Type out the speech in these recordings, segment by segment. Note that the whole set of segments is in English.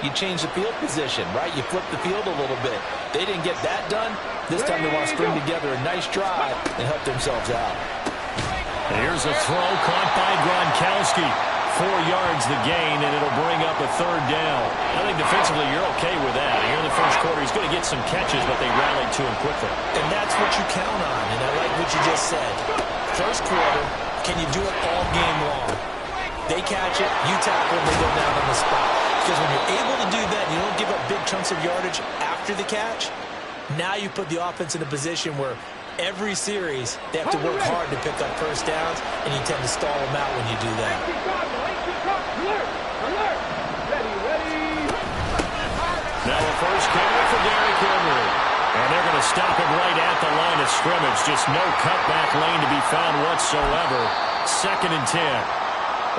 you change the field position, right? You flip the field a little bit. They didn't get that done. This time they want to string together a nice drive and help themselves out. Here's a throw caught by Gronkowski. 4 yards the gain, and it'll bring up a third down. I think defensively you're okay with that. Here in the first quarter, he's going to get some catches, but they rallied to him quickly. And that's what you count on, and I like what you just said. First quarter, can you do it all game long? They catch it, you tackle them, they go down on the spot. Because when you're able to do that, and you don't give up big chunks of yardage after the catch, now you put the offense in a position where every series they have to work hard to pick up first downs, and you tend to stall them out when you do that. Now a first carry for Derrick Henry. And they're going to stop him right at the line of scrimmage. Just no cutback lane to be found whatsoever. 2nd and 10.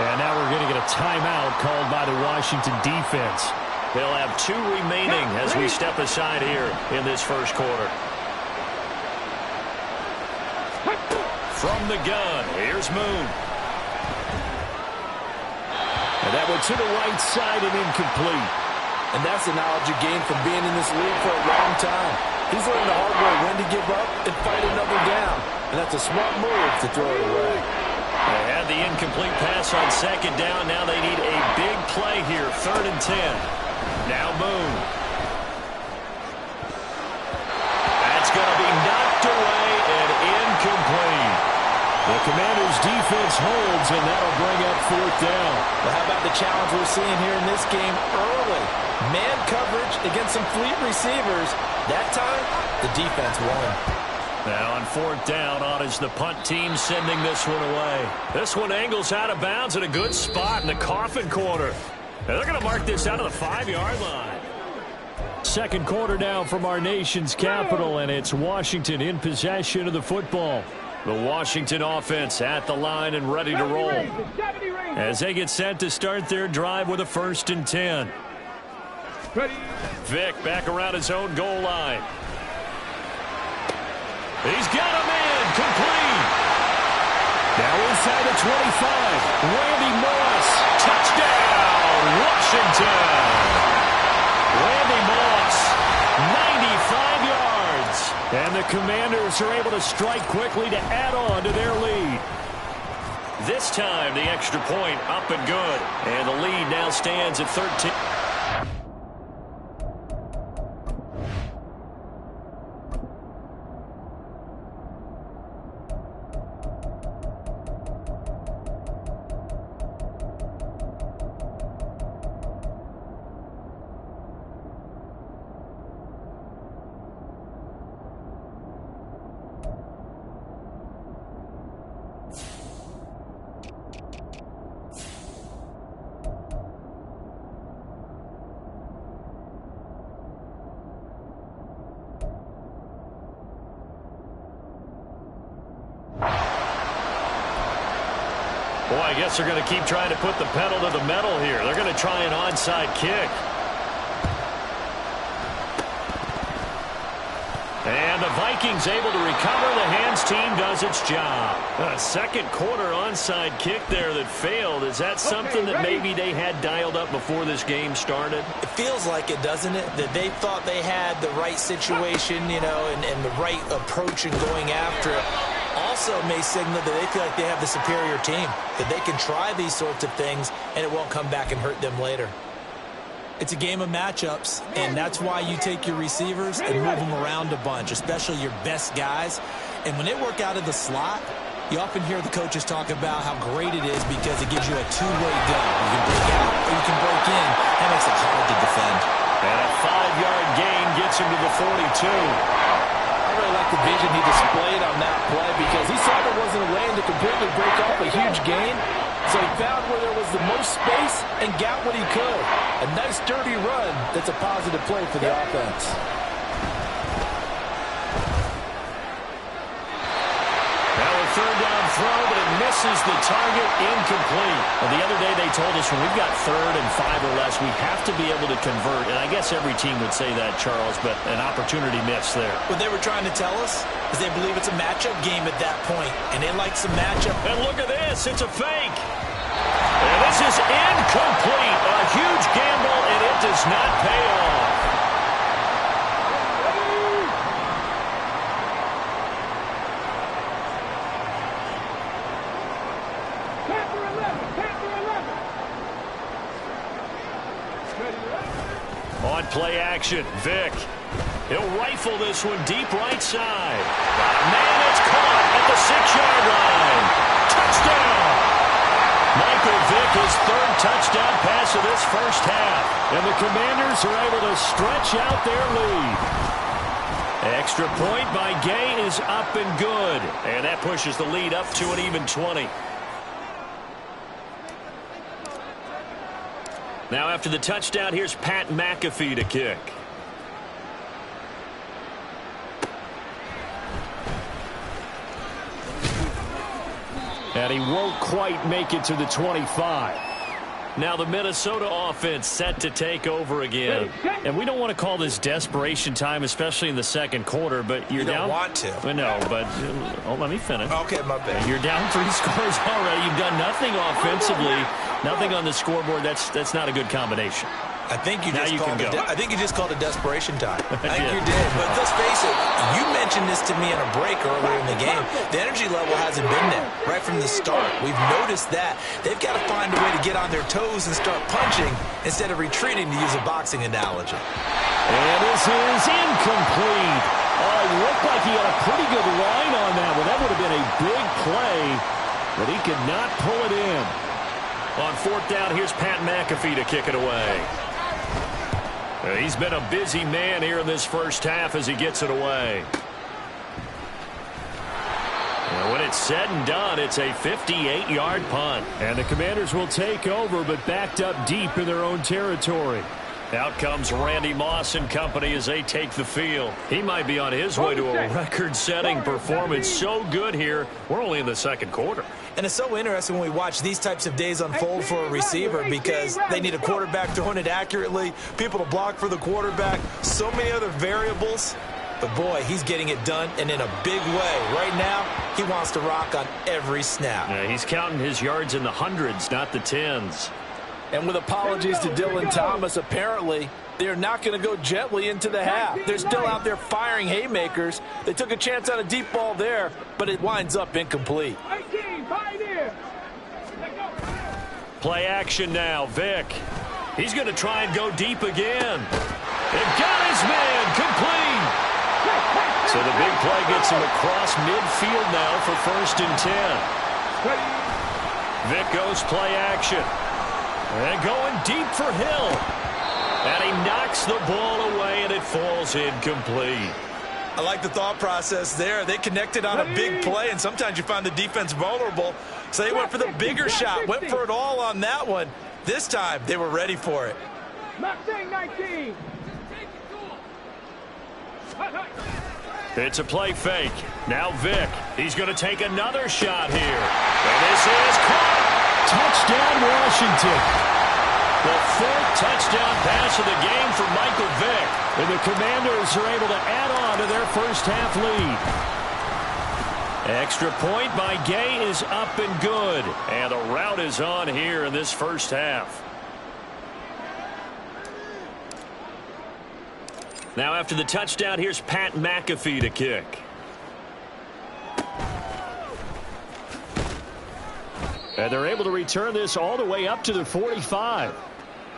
And now we're going to get a timeout called by the Washington defense. They'll have 2 remaining as we step aside here in this first quarter. From the gun, here's Moon. And that one to the right side and incomplete. And that's the knowledge you gain from being in this league for a long time. He's learned the hard way when to give up and fight another down. And that's a smart move to throw it away. They had the incomplete pass on 2nd down. Now they need a big play here. 3rd and 10. Now Moon. That's going to be knocked away and incomplete. The Commanders' defense holds, and that'll bring up 4th down. Well, how about the challenge we're seeing here in this game early? Man coverage against some fleet receivers. That time, the defense won. Now on 4th down, on is the punt team sending this one away. This one angles out of bounds at a good spot in the coffin corner. And they're going to mark this out of the 5-yard line. 2nd quarter now from our nation's capital, and it's Washington in possession of the football. The Washington offense at the line and ready to roll as they get set to start their drive with a 1st and 10. Vick back around his own goal line. He's got him in, complete. Now inside the 25, Randy Moss, touchdown, Washington. Randy Moss, 95 yards. And the Commanders are able to strike quickly to add on to their lead. This time, the extra point up and good. And the lead now stands at 13. Boy, I guess they're going to keep trying to put the pedal to the metal here. They're going to try an onside kick. And the Vikings able to recover. The hands team does its job. A 2nd quarter onside kick there that failed. Is that something that maybe they had dialed up before this game started? It feels like it, doesn't it? That they thought they had the right situation, you know, and the right approach in going after it. Also may signal that they feel like they have the superior team, that they can try these sorts of things and it won't come back and hurt them later. It's a game of matchups, and that's why you take your receivers and move them around a bunch, especially your best guys. And when they work out of the slot, you often hear the coaches talk about how great it is because it gives you a two-way go. You can break out or you can break in. That makes it hard to defend. And a 5-yard gain gets him to the 42. I really like the vision he displayed on that play because he saw there wasn't a lane to completely break off a huge gain. So he found where there was the most space and got what he could. A nice, dirty run that's a positive play for the offense. Now a 3rd down throw, but it misses the target, incomplete. Well, the other day they told us when we've got 3rd and 5 or less, we have to be able to convert. And I guess every team would say that, Charles, but an opportunity missed there. What they were trying to tell us is they believe it's a matchup game at that point, and they like some matchup. And look at this, it's a fake. And this is incomplete. A huge gamble, and it does not pay off. On play action, Vick. He'll rifle this one deep right side. Man, it's caught at the 6-yard line. Touchdown! Michael Vick, his third touchdown pass of this first half. And the Commanders are able to stretch out their lead. Extra point by Gay is up and good. And that pushes the lead up to an even 20. Now after the touchdown, here's Pat McAfee to kick. And he won't quite make it to the 25. Now the Minnesota offense set to take over again. And we don't want to call this desperation time, especially in the second quarter, but you're down. You don't want to. I know, but let me finish. Okay, my bad. You're down 3 scores already. You've done nothing offensively, nothing on the scoreboard. That's not a good combination. I think you just called it desperation time. I think Yeah. you did. But let's face it, you mentioned this to me in a break earlier in the game. The energy level hasn't been there right from the start. We've noticed that. They've got to find a way to get on their toes and start punching instead of retreating, to use a boxing analogy. And this is incomplete. Oh, it looked like he had a pretty good line on that one. That would have been a big play, but he could not pull it in. On 4th down, here's Pat McAfee to kick it away. He's been a busy man here in this first half as he gets it away. And when it's said and done, it's a 58-yard punt. And the Commanders will take over, but backed up deep in their own territory. Out comes Randy Moss and company as they take the field. He might be on his way to a record-setting performance. So good here. We're only in the second quarter. And it's so interesting when we watch these types of days unfold for a receiver, because they need a quarterback throwing it accurately, people to block for the quarterback, so many other variables. But, boy, he's getting it done, and in a big way. Right now, he wants to rock on every snap. Yeah, he's counting his yards in the hundreds, not the tens. And with apologies to Dylan Thomas, apparently they're not going to go gently into the half. They're still out there firing haymakers. They took a chance on a deep ball there, but it winds up incomplete. Play action now, Vick. He's going to try and go deep again. And got his man complete. So the big play gets him across midfield now for 1st and 10. Vick goes play action. And going deep for Hill. And he knocks the ball away, and it falls incomplete. I like the thought process there. They connected on a big play, and sometimes you find the defense vulnerable. So they went for the bigger shot, went for it all on that one. This time, they were ready for it. It's a play fake. Now Vick. He's going to take another shot here. And this is caught. Touchdown, Washington. The 4th touchdown pass of the game for Michael Vick. And the Commanders are able to add on to their first half lead. Extra point by Gay is up and good. And the route is on here in this first half. Now after the touchdown, here's Pat McAfee to kick. And they're able to return this all the way up to the 45.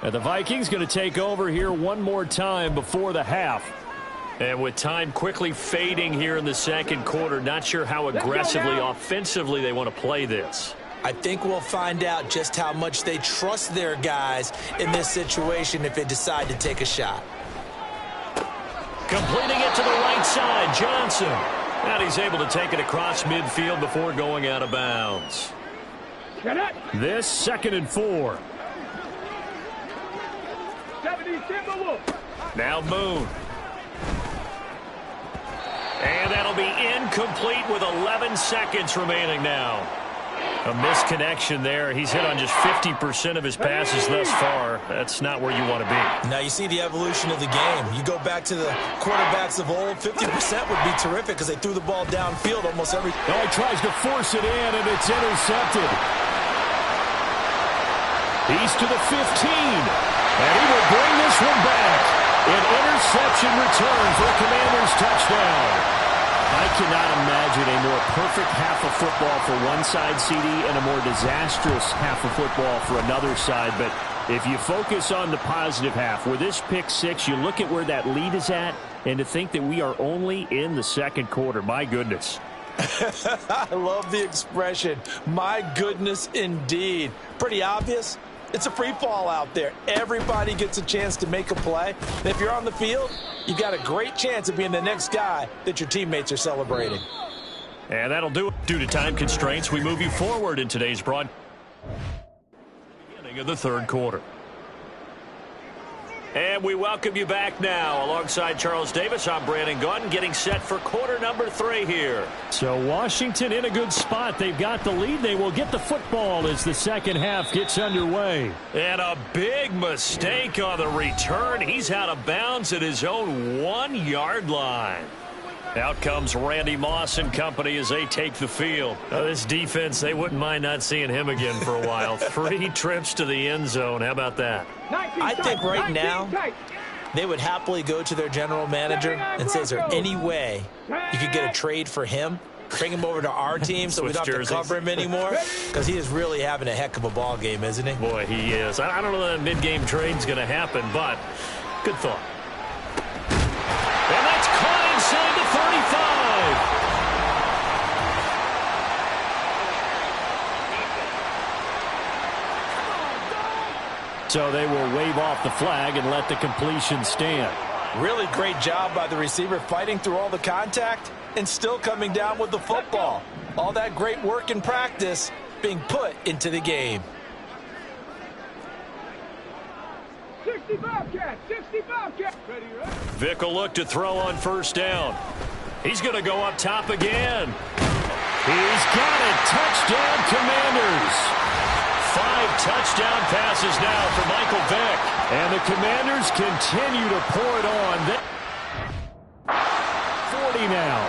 And the Vikings going to take over here one more time before the half. And with time quickly fading here in the second quarter, not sure how aggressively, offensively they want to play this. I think we'll find out just how much they trust their guys in this situation if they decide to take a shot. Completing it to the right side, Johnson. And he's able to take it across midfield before going out of bounds. This 2nd and 4. Now Moon. And that'll be incomplete with 11 seconds remaining now. A misconnection there. He's hit on just 50% of his passes thus far. That's not where you want to be. Now you see the evolution of the game. You go back to the quarterbacks of old, 50% would be terrific because they threw the ball downfield almost every... Oh, he tries to force it in, and it's intercepted. He's to the 15. And he will bring this one back. An interception return for a Commanders touchdown. I cannot imagine a more perfect half of football for one side, CD, and a more disastrous half of football for another side. But if you focus on the positive half, with this pick six, you look at where that lead is at, and to think that we are only in the second quarter. My goodness. I love the expression. My goodness, indeed. Pretty obvious. It's a free fall out there. Everybody gets a chance to make a play. And if you're on the field, you've got a great chance of being the next guy that your teammates are celebrating. And that'll do it. Due to time constraints, we move you forward in today's broadcast. Beginning of the third quarter. And we welcome you back now. Alongside Charles Davis, I'm Brandon Gunn, getting set for quarter number 3 here. So Washington in a good spot. They've got the lead. They will get the football as the second half gets underway. And a big mistake on the return. He's out of bounds at his own 1-yard line. Out comes Randy Moss and company as they take the field. This defense, they wouldn't mind not seeing him again for a while. 3 trips to the end zone. How about that? I think right now they would happily go to their general manager and say, is there any way you could get a trade for him? Bring him over to our team so we don't have to cover him anymore? Because he is really having a heck of a ball game, isn't he? Boy, he is. I don't know that mid-game trade's going to happen, but good thought. And that's caught inside the 35. So they will wave off the flag and let the completion stand. Really great job by the receiver fighting through all the contact and still coming down with the football. All that great work in practice being put into the game. 65 catch. Ready, right? Vic will look to throw on first down. He's going to go up top again. He's got it. Touchdown, Commanders. 5 touchdown passes now for Michael Vick. And the Commanders continue to pour it on. 40 now.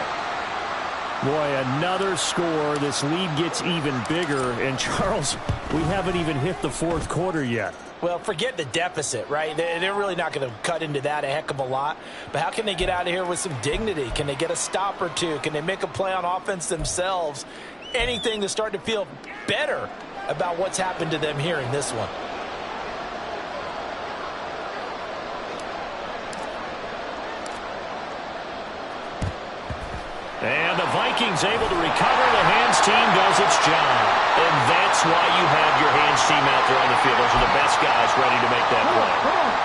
Boy, another score. This lead gets even bigger. And, Charles, we haven't even hit the fourth quarter yet. Well, forget the deficit, right? They're really not going to cut into that a heck of a lot. But how can they get out of here with some dignity? Can they get a stop or two? Can they make a play on offense themselves? Anything to start to feel better about what's happened to them here in this one. And the Vikings able to recover. The hands team does its job. And that's why you have your hands team out there on the field. Those are the best guys ready to make that play.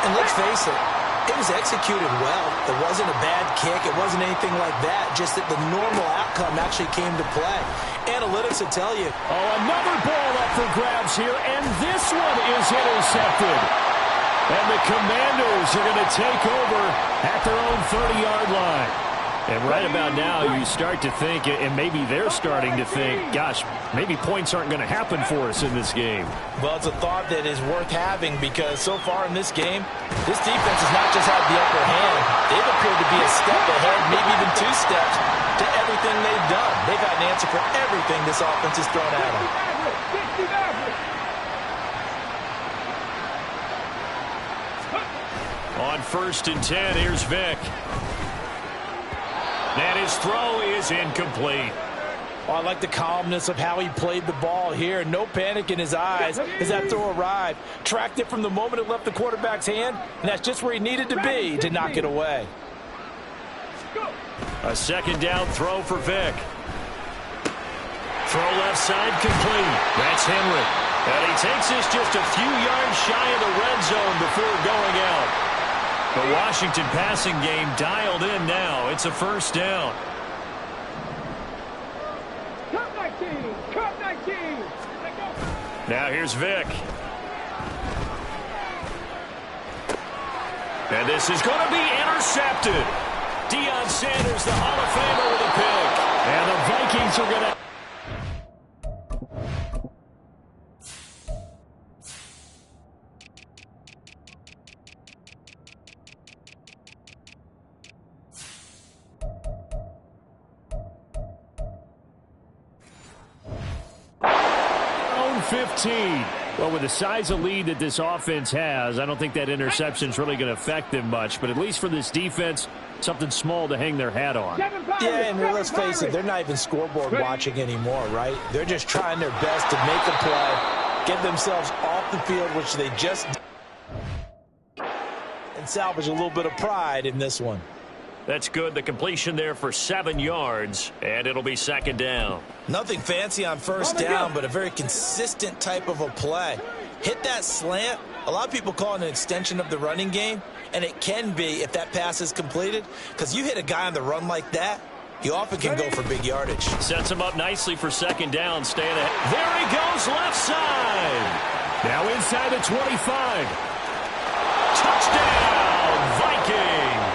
And let's face it, it was executed well. It wasn't a bad kick. It wasn't anything like that. Just that the normal outcome actually came to play. Analytics will tell you. Oh, another ball up for grabs here. And this one is intercepted. And the Commanders are going to take over at their own 30-yard line. And right about now, you start to think, and maybe they're starting to think, gosh, maybe points aren't going to happen for us in this game. Well, it's a thought that is worth having because so far in this game, this defense has not just had the upper hand. They've appeared to be a step ahead, maybe even 2 steps to everything they've done. They've had an answer for everything this offense has thrown at them. On 1st and 10, here's Vick. And his throw is incomplete. Oh, I like the calmness of how he played the ball here. No panic in his eyes as that throw arrived. Tracked it from the moment it left the quarterback's hand, and that's just where he needed to be to knock it away. A second down throw for Vick. Throw left side complete. That's Henry. And he takes this just a few yards shy of the red zone before going out. The Washington passing game dialed in now. It's a first down. Cut 19. Now here's Vick. And this is going to be intercepted. Deion Sanders, the Hall of Famer, with a pick. And the Vikings are going to... Own 15. Well, with the size of lead that this offense has, I don't think that interception is really going to affect them much. But at least for this defense, something small to hang their hat on. Yeah, and let's face it, they're not even scoreboard watching anymore, right? They're just trying their best to make a play, get themselves off the field, which they just did, and salvage a little bit of pride in this one. That's good. The completion there for 7 yards, and it'll be second down. Nothing fancy on first down, but a very consistent type of a play. Hit that slant. A lot of people call it an extension of the running game, and it can be if that pass is completed, because you hit a guy on the run like that, you often can go for big yardage. Sets him up nicely for second down, staying ahead. There he goes, left side. Now inside the 25. Touchdown, Vikings.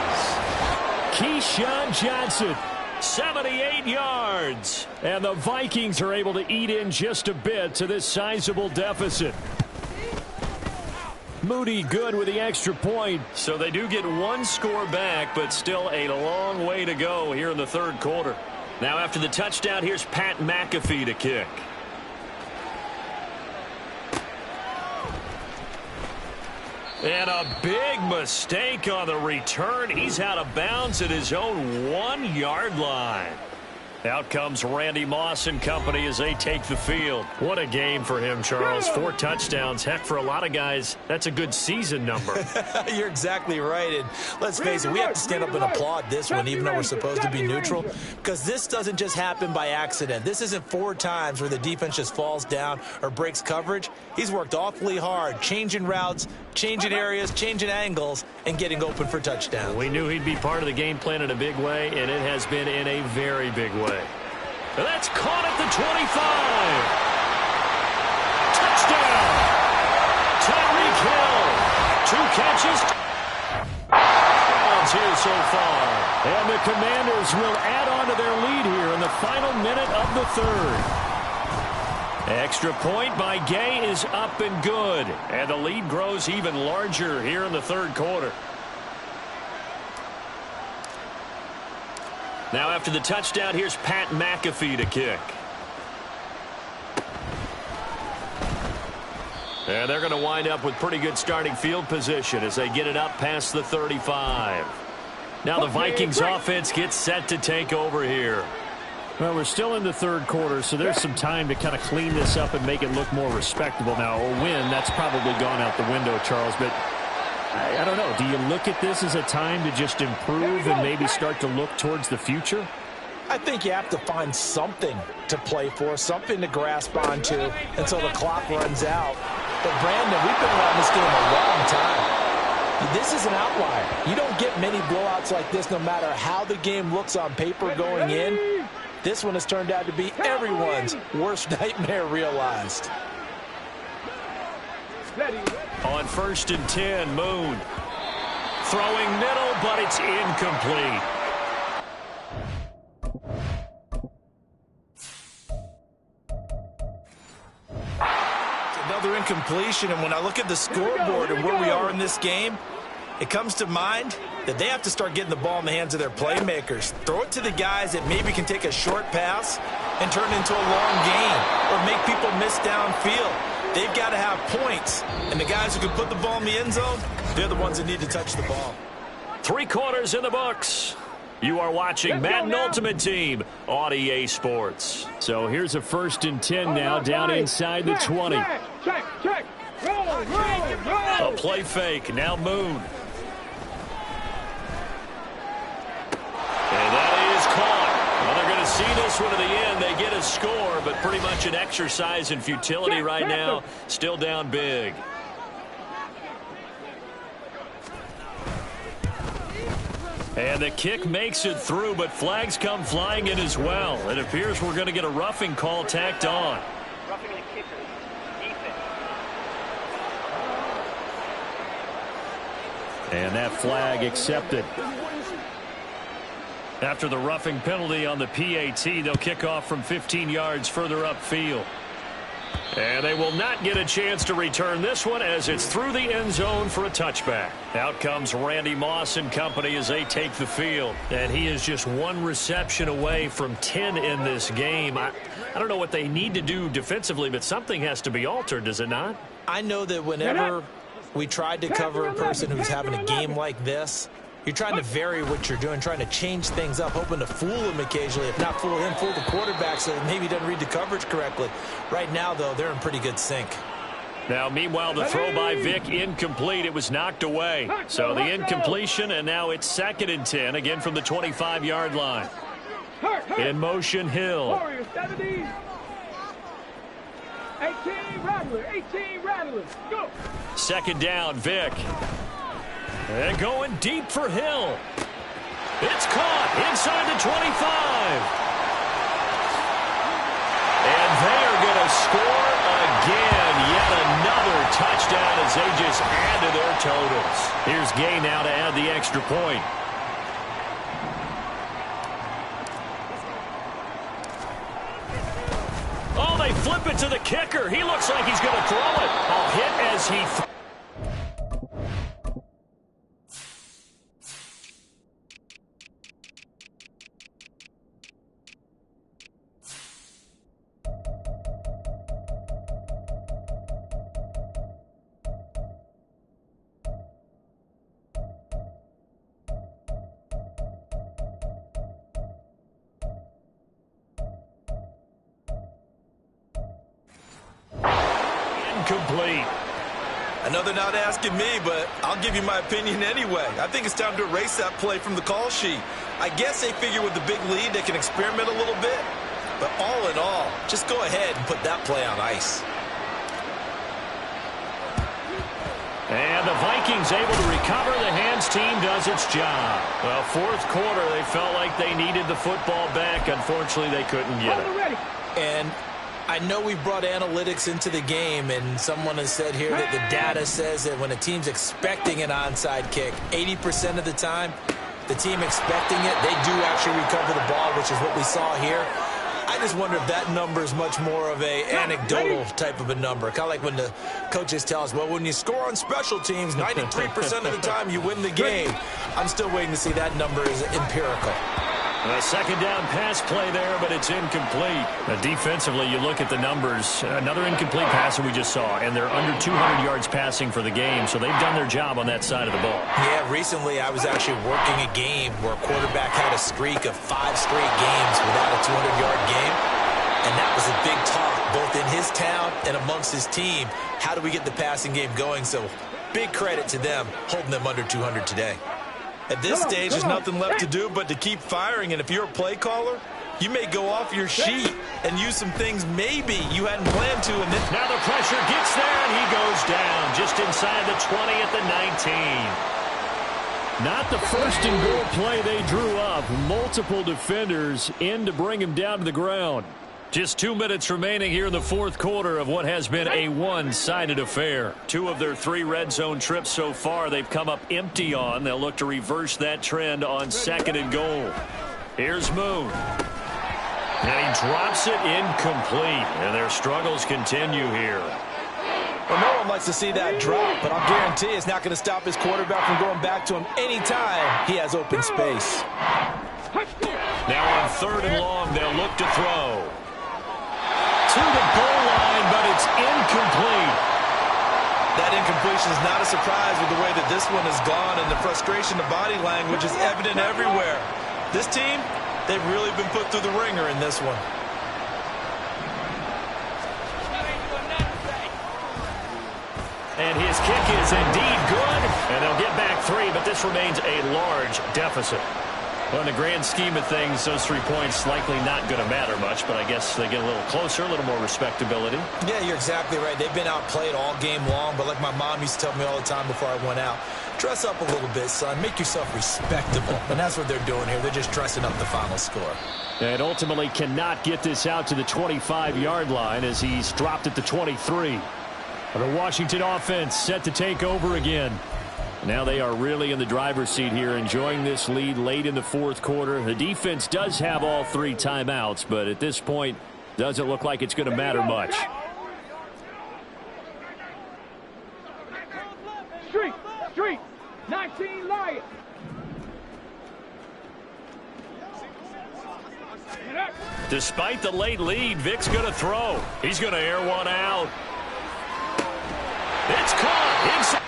Keyshawn Johnson, 78 yards. And the Vikings are able to eat in just a bit to this sizable deficit. Moody good with the extra point. So they do get one score back, but still a long way to go here in the third quarter. Now after the touchdown, here's Pat McAfee to kick. And a big mistake on the return. He's out of bounds at his own 1-yard line. Out comes Randy Moss and company as they take the field. What a game for him, Charles. 4 touchdowns. Heck, for a lot of guys, that's a good season number. You're exactly right. And let's face it, we have to stand up and applaud this one, even though we're supposed to be neutral, because this doesn't just happen by accident. This isn't 4 times where the defense just falls down or breaks coverage. He's worked awfully hard, changing routes, changing areas, changing angles, and getting open for touchdowns. We knew he'd be part of the game plan in a big way, and it has been in a very big way. And that's caught at the 25. Touchdown! Tyreek Hill. 2 catches. Here so far. And the Commanders will add on to their lead here in the final minute of the third. Extra point by Gay is up and good. And the lead grows even larger here in the third quarter. Now after the touchdown, here's Pat McAfee to kick. And they're going to wind up with pretty good starting field position as they get it up past the 35. Now the Vikings offense gets set to take over here. Well, we're still in the third quarter, so there's some time to kind of clean this up and make it look more respectable. Now, a win, that's probably gone out the window, Charles, but I don't know. Do you look at this as a time to just improve and maybe start to look towards the future? I think you have to find something to play for, something to grasp onto until the clock runs out. But, Brandon, we've been around this game a long time. This is an outlier. You don't get many blowouts like this no matter how the game looks on paper going in. This one has turned out to be everyone's worst nightmare realized. On 1st and 10, Moon. Throwing middle, but it's incomplete. Another incompletion, and when I look at the scoreboard and where we are in this game, it comes to mind that they have to start getting the ball in the hands of their playmakers. Throw it to the guys that maybe can take a short pass and turn it into a long gain or make people miss downfield. They've got to have points, and the guys who can put the ball in the end zone, they're the ones that need to touch the ball. 3 quarters in the books. You are watching Madden Ultimate Team on EA Sports. So here's a 1st and 10 now, down inside the 20. Check. Roll. A play fake, now Moon. And that is caught. Well, they're going to see this one to the end. They get a score, but pretty much an exercise in futility right now. Still down big. And the kick makes it through, but flags come flying in as well. It appears we're going to get a roughing call tacked on. Roughing the kicker. Defense. And that flag accepted. After the roughing penalty on the PAT, they'll kick off from 15 yards further upfield. And they will not get a chance to return this one as it's through the end zone for a touchback. Out comes Randy Moss and company as they take the field. And he is just one reception away from 10 in this game. I don't know what they need to do defensively, but something has to be altered, does it not? I know that whenever we tried to cover a person who's having a game like this, you're trying to vary what you're doing, trying to change things up, hoping to fool him occasionally. If not fool him, fool the quarterback so maybe he doesn't read the coverage correctly. Right now, though, they're in pretty good sync. Now, meanwhile, the throw by Vick incomplete. It was knocked away. So the incompletion, and now it's 2nd and 10, again from the 25-yard line. In motion, Hill. 18 Rattler, go. 2nd down, Vick. And going deep for Hill. It's caught inside the 25. And they are going to score again. Yet another touchdown as they just add to their totals. Here's Gay now to add the extra point. Oh, they flip it to the kicker. He looks like he's going to throw it. A hit as he complete. I know they're not asking me, but I'll give you my opinion anyway. I think it's time to erase that play from the call sheet. I guess they figure with the big lead they can experiment a little bit. But all in all, just go ahead and put that play on ice. And the Vikings able to recover. The hands team does its job. Well, 4th quarter, they felt like they needed the football back. Unfortunately, they couldn't get it. And I know we brought analytics into the game, and someone has said here that the data says that when a team's expecting an onside kick, 80% of the time, the team expecting it, they do actually recover the ball, which is what we saw here. I just wonder if that number is much more of a anecdotal type of a number. Kind of like when the coaches tell us, well, when you score on special teams, 93% of the time you win the game. I'm still waiting to see that number is empirical. A 2nd down pass play there, but it's incomplete. Defensively, you look at the numbers. Another incomplete pass that we just saw, and they're under 200 yards passing for the game, so they've done their job on that side of the ball. Yeah, recently I was actually working a game where a quarterback had a streak of 5 straight games without a 200-yard game, and that was a big talk, both in his town and amongst his team. How do we get the passing game going? So big credit to them holding them under 200 today. At this stage, there's nothing left to do but to keep firing. And if you're a play caller, you may go off your sheet and use some things maybe you hadn't planned to. And then now the pressure gets there, and he goes down just inside the 20 at the 19. Not the first and goal play they drew up. Multiple defenders in to bring him down to the ground. Just 2 minutes remaining here in the 4th quarter of what has been a one-sided affair. 2 of their 3 red zone trips so far they've come up empty on. They'll look to reverse that trend on 2nd and goal. Here's Moon. And he drops it incomplete. And their struggles continue here. Well, no one likes to see that drop, but I'll guarantee it's not going to stop his quarterback from going back to him anytime he has open space. Now on 3rd and long, they'll look to throw. To the goal line, but it's incomplete. That incompletion is not a surprise with the way that this one has gone, and the frustration, the body language is evident everywhere. This team, they've really been put through the ringer in this one. And his kick is indeed good, and they'll get back 3, but this remains a large deficit. Well, in the grand scheme of things, those 3 points likely not going to matter much, but I guess they get a little closer, a little more respectability. Yeah, you're exactly right. They've been outplayed all game long, but like my mom used to tell me all the time before I went out, dress up a little bit, son. Make yourself respectable. And that's what they're doing here. They're just dressing up the final score. And ultimately cannot get this out to the 25-yard line as he's dropped at the 23. The Washington offense set to take over again. Now they are really in the driver's seat here, enjoying this lead late in the 4th quarter. The defense does have all 3 timeouts, but at this point, doesn't look like it's going to matter much. quiet. Despite the late lead, Vic's going to throw. He's going to air one out. It's caught inside.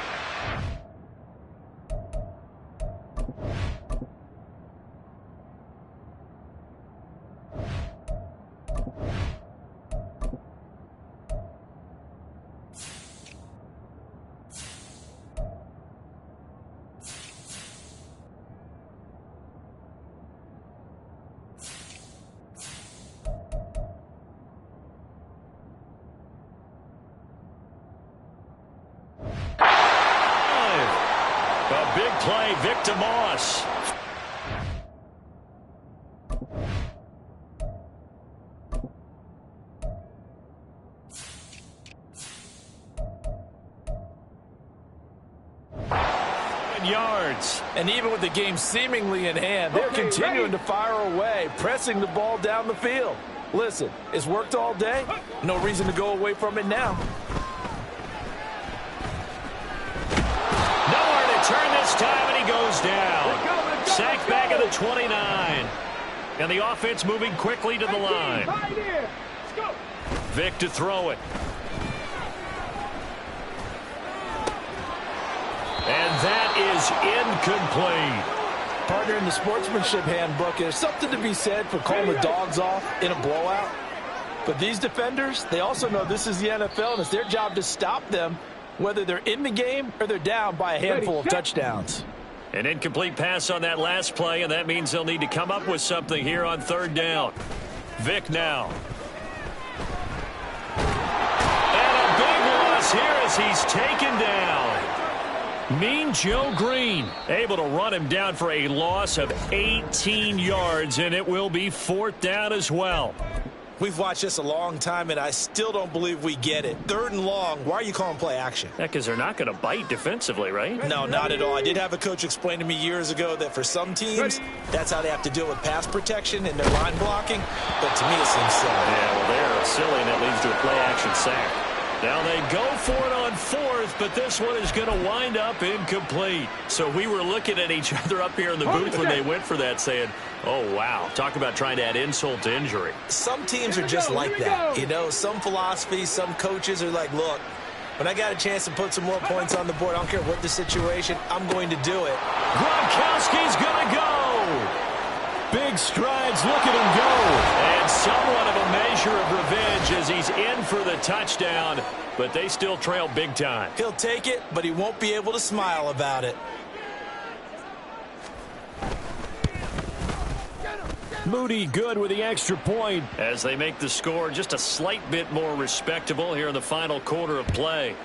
A big play, Vic to Moss. Yards. And even with the game seemingly in hand, they're continuing to fire away, pressing the ball down the field. Listen, it's worked all day. No reason to go away from it now. Nowhere to turn this time, and he goes down. Sacked back at the 29. And the offense moving quickly to the line. Vic to throw it. And that is incomplete. Partner, in the sportsmanship handbook, there's something to be said for calling the dogs off in a blowout. But these defenders, they also know this is the NFL, and it's their job to stop them, whether they're in the game or they're down by a handful of touchdowns. An incomplete pass on that last play, and that means they'll need to come up with something here on third down. Vic now. And a big loss here as he's taken down. Mean Joe Green able to run him down for a loss of 18 yards, and it will be fourth down as well. We've watched this a long time, and I still don't believe we get it. Third and long, why are you calling play action? Yeah, because they're not going to bite defensively, right? No, not at all. I did have a coach explain to me years ago that for some teams, that's how they have to deal with pass protection and their line blocking. But to me, it seems silly. Yeah, well, they're silly, and that leads to a play action sack. Now they go for it on fourth, but this one is going to wind up incomplete. So we were looking at each other up here in the booth when they went for that saying, oh, wow, talk about trying to add insult to injury. Some teams are just like that. You know, some philosophies, some coaches are like, look, when I got a chance to put some more points on the board, I don't care what the situation, I'm going to do it. Gronkowski's going to go. Big strides, look at him go. And somewhat of a measure of revenge as he's in for the touchdown, but they still trail big time. He'll take it, but he won't be able to smile about it. Moody good with the extra point. As they make the score just a slight bit more respectable here in the final quarter of play.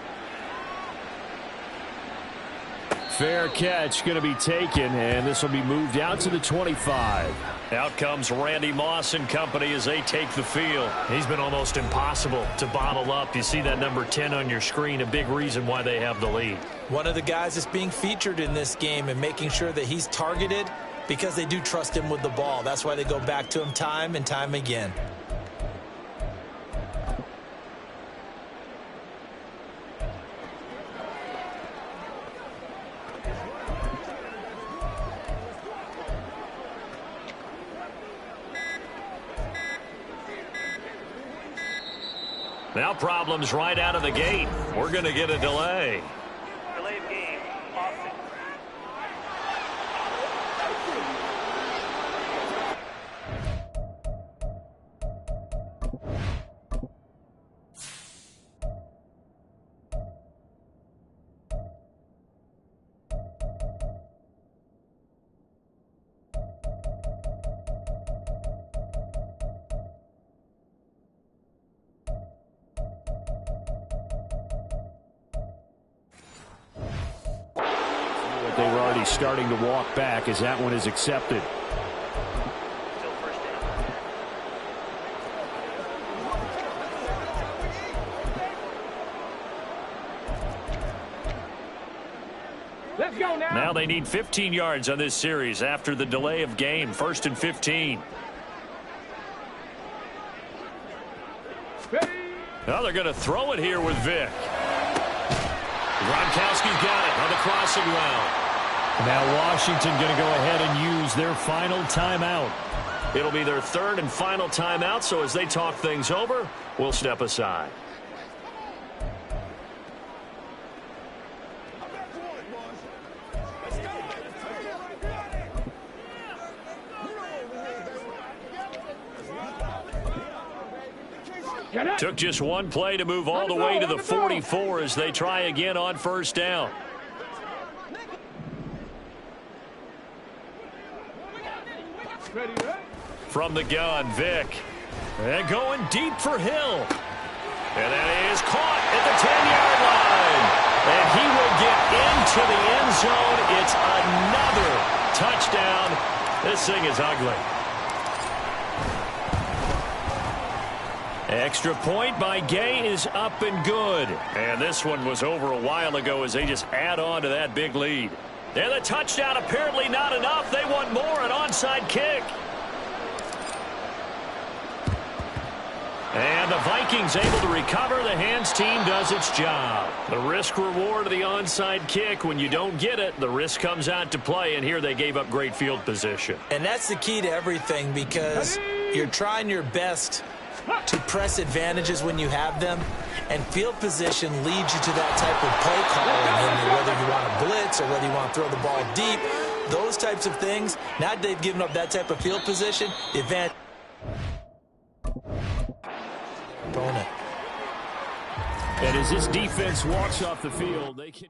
Fair catch going to be taken, and this will be moved out to the 25. Out comes Randy Moss and company as they take the field. He's been almost impossible to bottle up. You see that number 10 on your screen, a big reason why they have the lead. One of the guys that's being featured in this game and making sure that he's targeted because they do trust him with the ball. That's why they go back to him time and time again. Now problems right out of the gate. We're going to get a delay. Delay of game. Offense. They were already starting to walk back as that one is accepted. Still first down. Let's go now. Now they need 15 yards on this series after the delay of game. First and 15. Now they're going to throw it here with Vic. Gronkowski's got it on the crossing route. Now Washington going to go ahead and use their final timeout. It'll be their third and final timeout, so as they talk things over, we'll step aside. Took just one play to move all the way to the 44 as they try again on first down. From the gun, Vick. And going deep for Hill. And that is caught at the 10-yard line. And he will get into the end zone. It's another touchdown. This thing is ugly. Extra point by Gay is up and good. And this one was over a while ago as they just add on to that big lead. And the touchdown apparently not enough. They want more, an onside kick. And the Vikings able to recover. The hands team does its job. The risk reward of the onside kick. When you don't get it, the risk comes out to play. And here they gave up great field position. And that's the key to everything because you're trying your best to press advantages when you have them, and field position leads you to that type of play calling, and whether you want to blitz or whether you want to throw the ball deep, those types of things. Now they've given up that type of field position, the advantage opponent. And as this defense walks off the field, they can...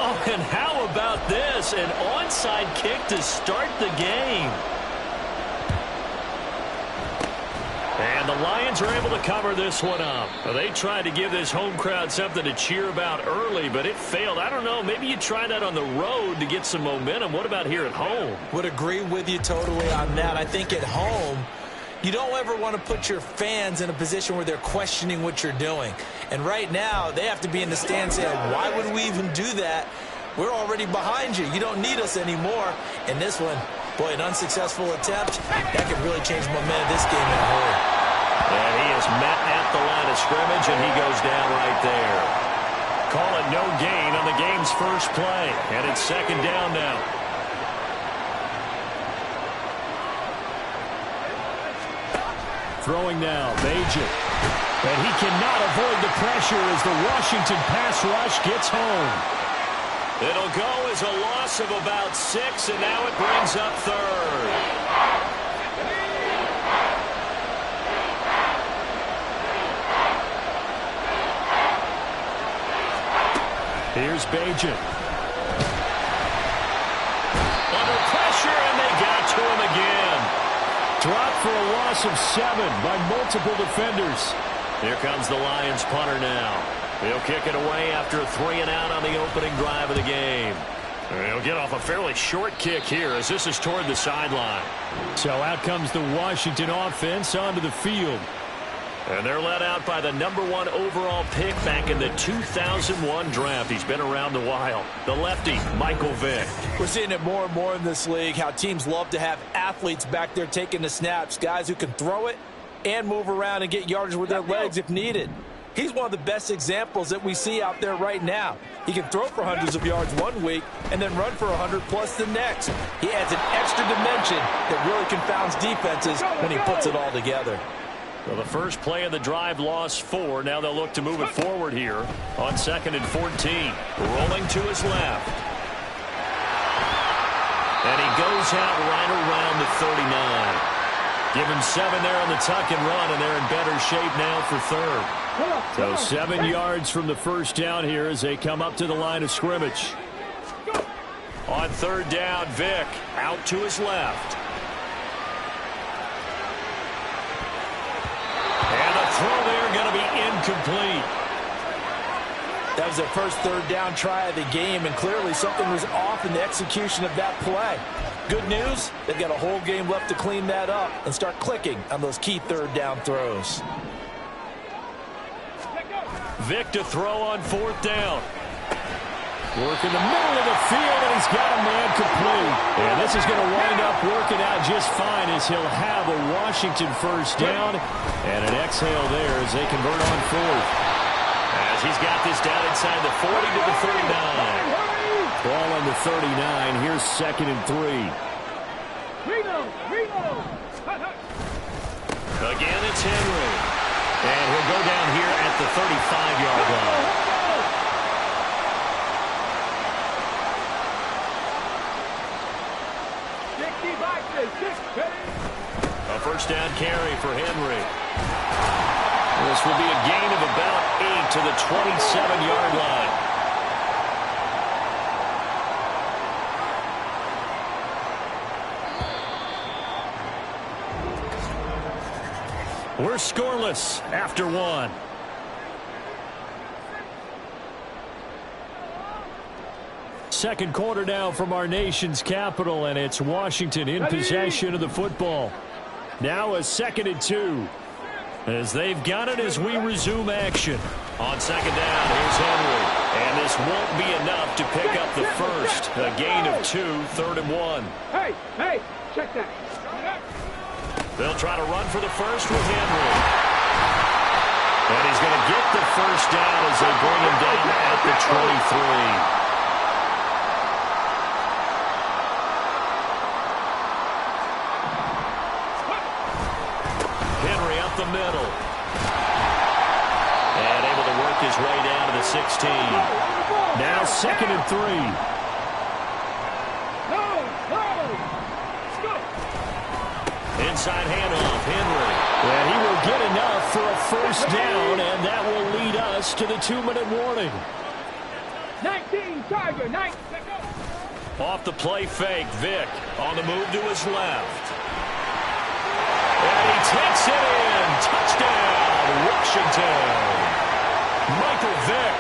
Oh, and how about this? An onside kick to start the game. And the Lions are able to cover this one up. Well, they tried to give this home crowd something to cheer about early, but it failed. I don't know. Maybe you try that on the road to get some momentum. What about here at home? Would agree with you totally on that. I think at home, you don't ever want to put your fans in a position where they're questioning what you're doing. And right now, they have to be in the stands saying, why would we even do that? We're already behind you. You don't need us anymore. And this one, boy, an unsuccessful attempt, that could really change the momentum of this game in a hurry. And he is met at the line of scrimmage, and he goes down right there. Call it no gain on the game's first play. And it's second down now. Throwing now, Bajan. And he cannot avoid the pressure as the Washington pass rush gets home. It'll go as a loss of about 6, and now it brings up third. Here's Bajan. Under pressure, and they got to him again. Dropped for a loss of 7 by multiple defenders. Here comes the Lions punter now. He'll kick it away after a 3-and-out on the opening drive of the game. He'll get off a fairly short kick here as this is toward the sideline. So out comes the Washington offense onto the field. And they're led out by the #1 overall pick back in the 2001 draft. He's been around a while. The lefty, Michael Vick. We're seeing it more and more in this league, how teams love to have athletes back there taking the snaps, guys who can throw it and move around and get yardage with their legs if needed. He's one of the best examples that we see out there right now. He can throw for hundreds of yards one week and then run for 100+ the next. He adds an extra dimension that really confounds defenses when he puts it all together. Well, the first play of the drive lost 4. Now they'll look to move it forward here on 2nd and 14. Rolling to his left. And he goes out right around the 39. Give him 7 there on the tuck and run, and they're in better shape now for third. So 7 yards from the first down here as they come up to the line of scrimmage. On third down, Vick out to his left. And the throw there going to be incomplete. That was their first third down try of the game, and clearly something was off in the execution of that play. Good news, they've got a whole game left to clean that up and start clicking on those key third down throws. Vick to throw on 4th down. Work in the middle of the field, and he's got a man complete. And this is going to wind up working out just fine as he'll have a Washington first down and an exhale there as they convert on 4th. As he's got this down inside the 40 to the 39. Ball on the 39. Here's 2nd and 3. Again, it's Henry. And he'll go down here at the 35-yard line. A first down carry for Henry. This will be a gain of about 8 to the 27-yard line. We're scoreless after 1. Second quarter now from our nation's capital, and it's Washington in possession of the football. Now a 2nd and 2. As they've got it as we resume action. On 2nd down, here's Henry. And this won't be enough to pick up the first. A gain of 2, 3rd and 1. Hey, check that. They'll try to run for the first with Henry. And he's going to get the first down as they bring him down at the 23. Henry up the middle. And able to work his way down to the 16. Now 2nd and 3. inside handoff. Henry. And he will get enough for a first down, and that will lead us to the 2-minute warning. 19, Tiger, 9. Off the play fake, Vick on the move to his left. And he takes it in. Touchdown, Washington. Michael Vick,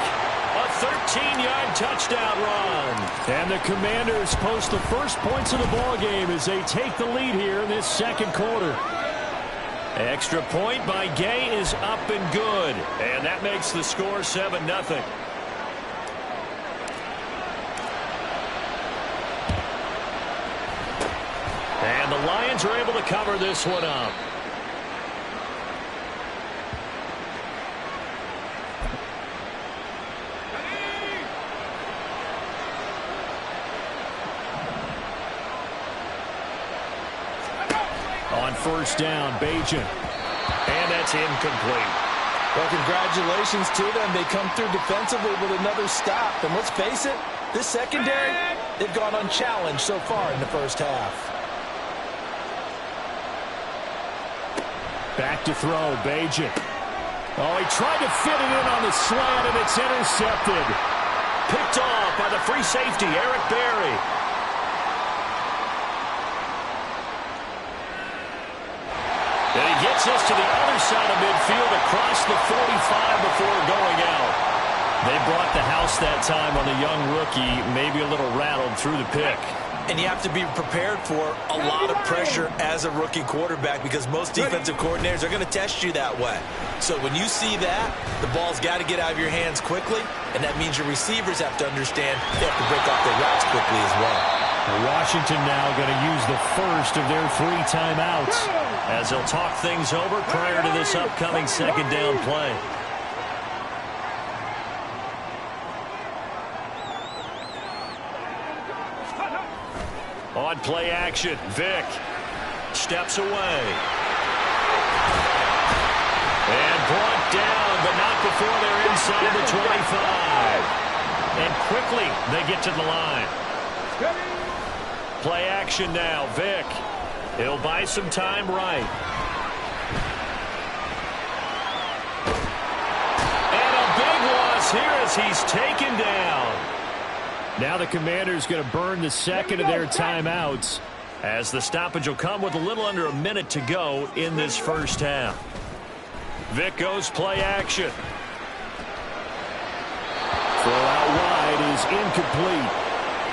a 13-yard touchdown run. And the Commanders post the first points of the ball game as they take the lead here in this second quarter. Extra point by Gay is up and good. And that makes the score 7-0. And the Lions are able to cover this one up. On first down, Bajan. And that's incomplete. Well, congratulations to them. They come through defensively with another stop. And let's face it, this secondary, they've gone unchallenged so far in the first half. Back to throw, Bajan. Oh, he tried to fit it in on the slant, and it's intercepted. Picked off by the free safety, Eric Berry. And he gets us to the other side of midfield across the 45 before going out. They brought the house that time on the young rookie, maybe a little rattled through the pick. And you have to be prepared for a lot of pressure as a rookie quarterback because most defensive coordinators are going to test you that way. So when you see that, the ball's got to get out of your hands quickly, and that means your receivers have to understand they have to break off their routes quickly as well. Washington now going to use the first of their 3 timeouts, as they'll talk things over prior to this upcoming second down play. On play action, Vick steps away. And brought down, but not before they're inside the 25. And quickly, they get to the line. Play action now, Vick. He'll buy some time right. And a big loss here as he's taken down. Now the Commanders going to burn the second of their timeouts, as the stoppage will come with a little under a minute to go in this first half. Vick goes play action. Throw out wide is incomplete.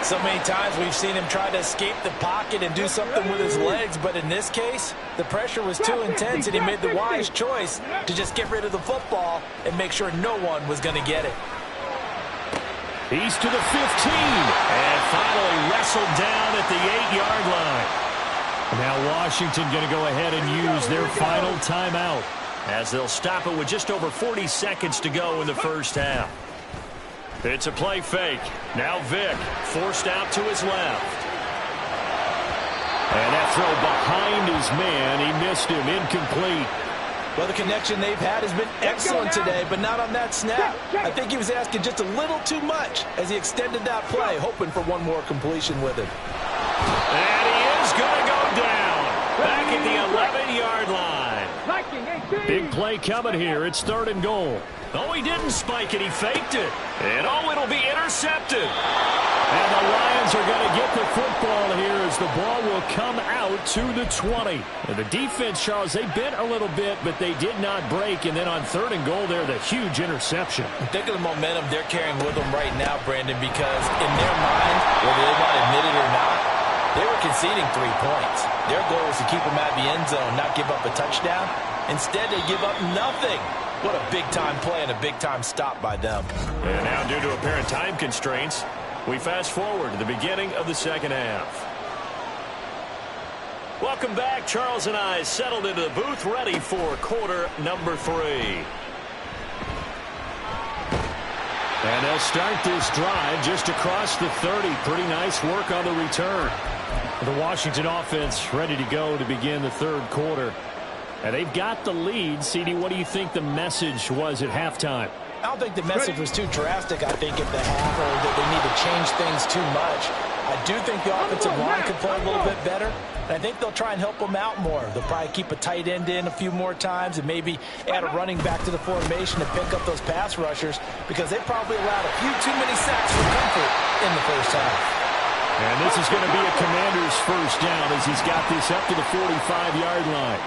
So many times we've seen him try to escape the pocket and do something with his legs, but in this case, the pressure was too intense and he made the wise choice to just get rid of the football and make sure no one was going to get it. He's to the 15. And finally wrestled down at the 8-yard line. Now Washington going to go ahead and use their final timeout, as they'll stop it with just over 40 seconds to go in the first half. It's a play fake. Now Vick forced out to his left. And that throw behind his man. He missed him. Incomplete. Well, the connection they've had has been excellent today, but not on that snap. I think he was asking just a little too much as he extended that play, hoping for one more completion with it. And he is going to go down. Back at the 11-yard line. Big play coming here. It's 3rd and goal. Oh, he didn't spike it. He faked it. And oh, it'll be intercepted. And the Lions are going to get the football here as the ball will come out to the 20. And the defense, Charles, they bent a little bit, but they did not break. And then on 3rd and goal there, the huge interception. Think of the momentum they're carrying with them right now, Brandon, because in their mind, whether they want to admit it or not, they were conceding 3 points. Their goal was to keep them at the end zone, not give up a touchdown. Instead, they give up nothing. What a big-time play and a big-time stop by them. And now, due to apparent time constraints, we fast forward to the beginning of the second half. Welcome back. Charles and I settled into the booth, ready for quarter number 3. And they'll start this drive just across the 30. Pretty nice work on the return. The Washington offense ready to go to begin the 3rd quarter. And they've got the lead. CD, what do you think the message was at halftime? I don't think the message was too drastic, I think, at the half, or that they need to change things too much. I do think the offensive line can play a little bit better. And I think they'll try and help them out more. They'll probably keep a tight end in a few more times and maybe add a running back to the formation to pick up those pass rushers because they probably allowed a few too many sacks for comfort in the first half. And this is going to be a Commander's first down as he's got this up to the 45-yard line.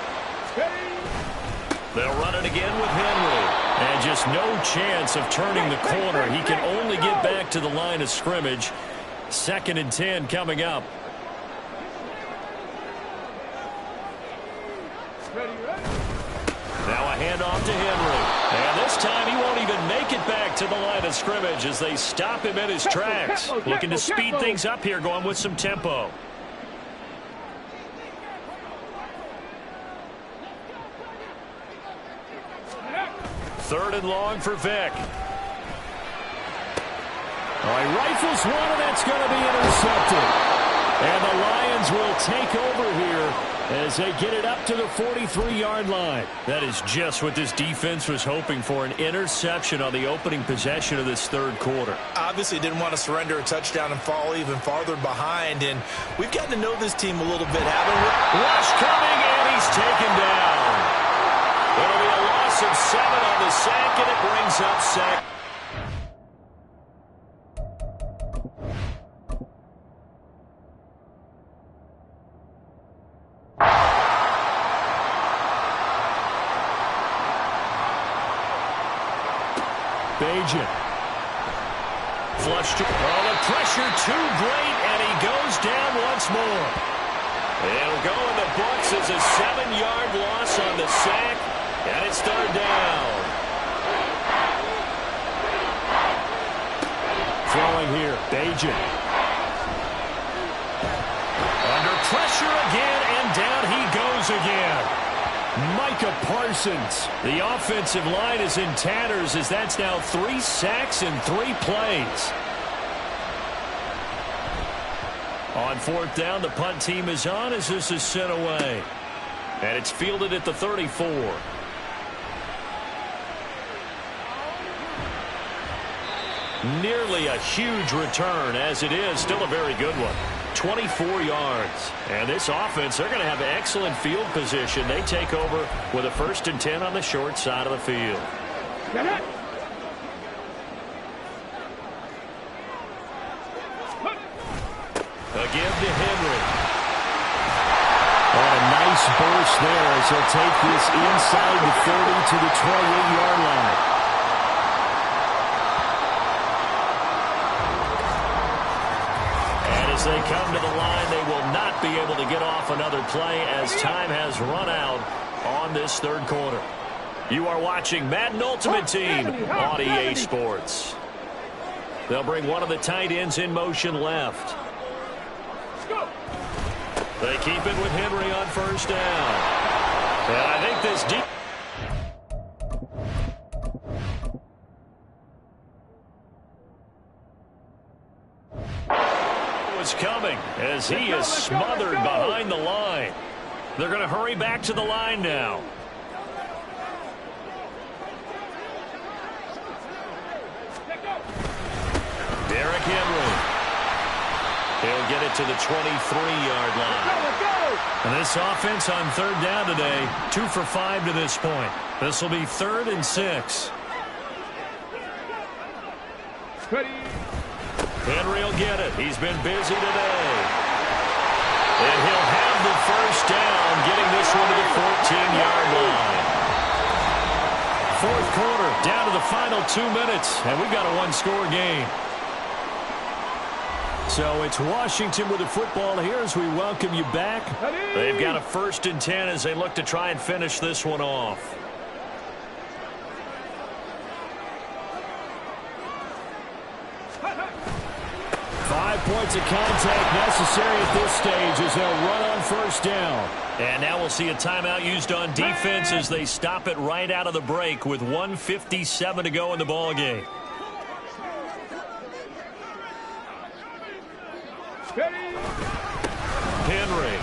They'll run it again with Henry. And just no chance of turning the corner. He can only get back to the line of scrimmage. 2nd and 10 coming up. Now a handoff to Henry. And this time he won't even make it back to the line of scrimmage as they stop him in his tracks. Looking to speed things up here, going with some tempo. Third and long for Vick. All right, rifles one, and that's going to be intercepted. And the Lions will take over here as they get it up to the 43-yard line. That is just what this defense was hoping for, an interception on the opening possession of this third quarter. Obviously didn't want to surrender a touchdown and fall even farther behind, and we've gotten to know this team a little bit, haven't we? Rush coming, and he's taken down. It'll be a loss of 7 on the sack, and it brings up sack. Bajan. Flushed. Oh, the pressure too great, and he goes down once more. It'll go in the books as a 7-yard loss on the sack, and it's third down. Throwing here, Bajan. Under pressure again, and down he goes again. Micah Parsons. The offensive line is in tatters as that's now 3 sacks in 3 plays. On 4th down, the punt team is on as this is sent away. And it's fielded at the 34. Nearly a huge return, as it is still a very good one. 24 yards. And this offense, they're going to have excellent field position. They take over with a 1st and 10 on the short side of the field. Again to Henry. And a nice burst there as he'll take this inside the 30 to the 28-yard line. As they come to the line, they will not be able to get off another play as time has run out on this third quarter. You are watching Madden Ultimate Team on EA Sports. They'll bring one of the tight ends in motion left. They keep it with Henry on 1st down. And I think this deep... is coming as he is smothered behind the line. They're going to hurry back to the line now. Derrick Henry. He'll get it to the 23-yard line. And this offense on 3rd down today, 2 for 5 to this point. This will be 3rd and 6. Henry will get it. He's been busy today. And he'll have the 1st down, getting this one to the 14-yard line. 4th quarter, down to the final 2 minutes, and we've got a 1-score game. So it's Washington with the football here as we welcome you back. They've got a 1st and 10 as they look to try and finish this one off. 5 points of contact necessary at this stage as they'll run on 1st down. And now we'll see a timeout used on defense as they stop it right out of the break with 1:57 to go in the ballgame. Henry.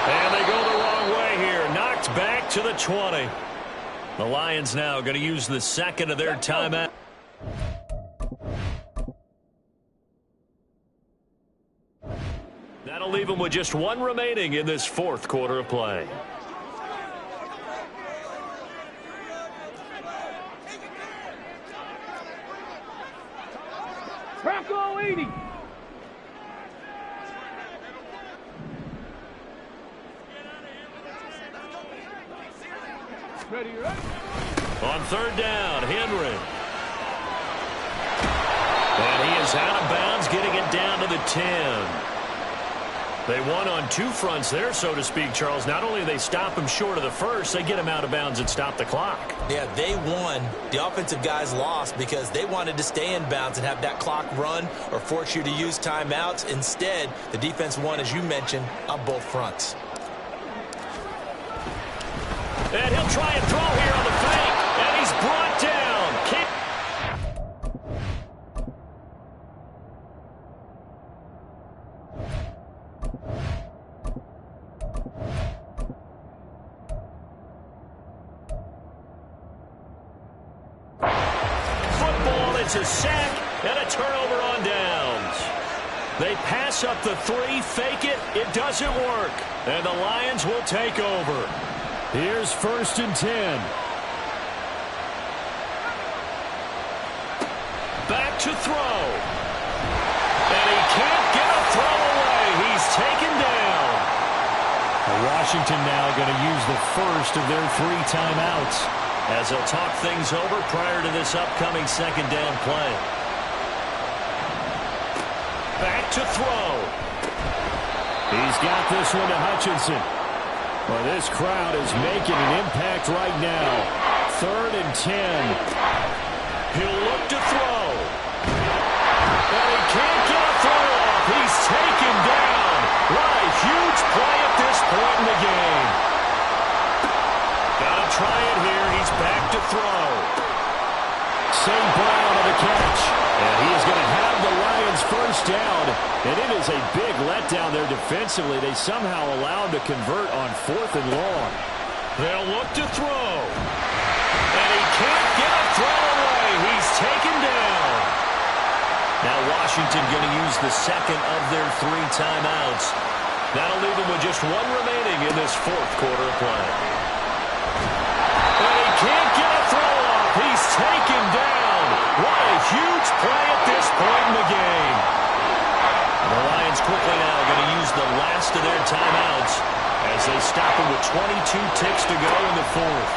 And they go the wrong way here. Knocked back to the 20. The Lions now going to use the 2nd of their timeout. That'll leave them with just one remaining in this fourth quarter of play. Bronco 80. Ready, ready. On third down, Henry. And he is out of bounds, getting it down to the 10. They won on two fronts there, so to speak, Charles. Not only do they stop him short of the first, they get him out of bounds and stop the clock. Yeah, they won. The offensive guys lost because they wanted to stay in bounds and have that clock run or force you to use timeouts. Instead, the defense won, as you mentioned, on both fronts. And he'll try and throw here on the fake, and he's brought down. It's a sack and a turnover on downs. They pass up the three, fake it, it doesn't work. And the Lions will take over. Here's 1st and 10. Back to throw. And he can't get a throw away. He's taken down. Washington now going to use the first of their 3 timeouts, as they'll talk things over prior to this upcoming second down play. Back to throw. He's got this one to Hutchinson. Well, this crowd is making an impact right now. 3rd and 10. He'll look to throw. And he can't get a throw off. He's taken down. What a huge play at this point in the game. Gotta try it here. He's back to throw. St. Brown on the catch. And he is going to have the Lions first down. And it is a big letdown there defensively. They somehow allowed to convert on 4th and long. They'll look to throw. And he can't get a throw away. He's taken down. Now Washington going to use the second of their 3 timeouts. That'll leave them with just one remaining in this fourth quarter of play. And he can't get a throw off. He's taken down. What a huge play at this point in the game. And the Lions quickly now going to use the last of their timeouts as they stop him with 22 ticks to go in the fourth.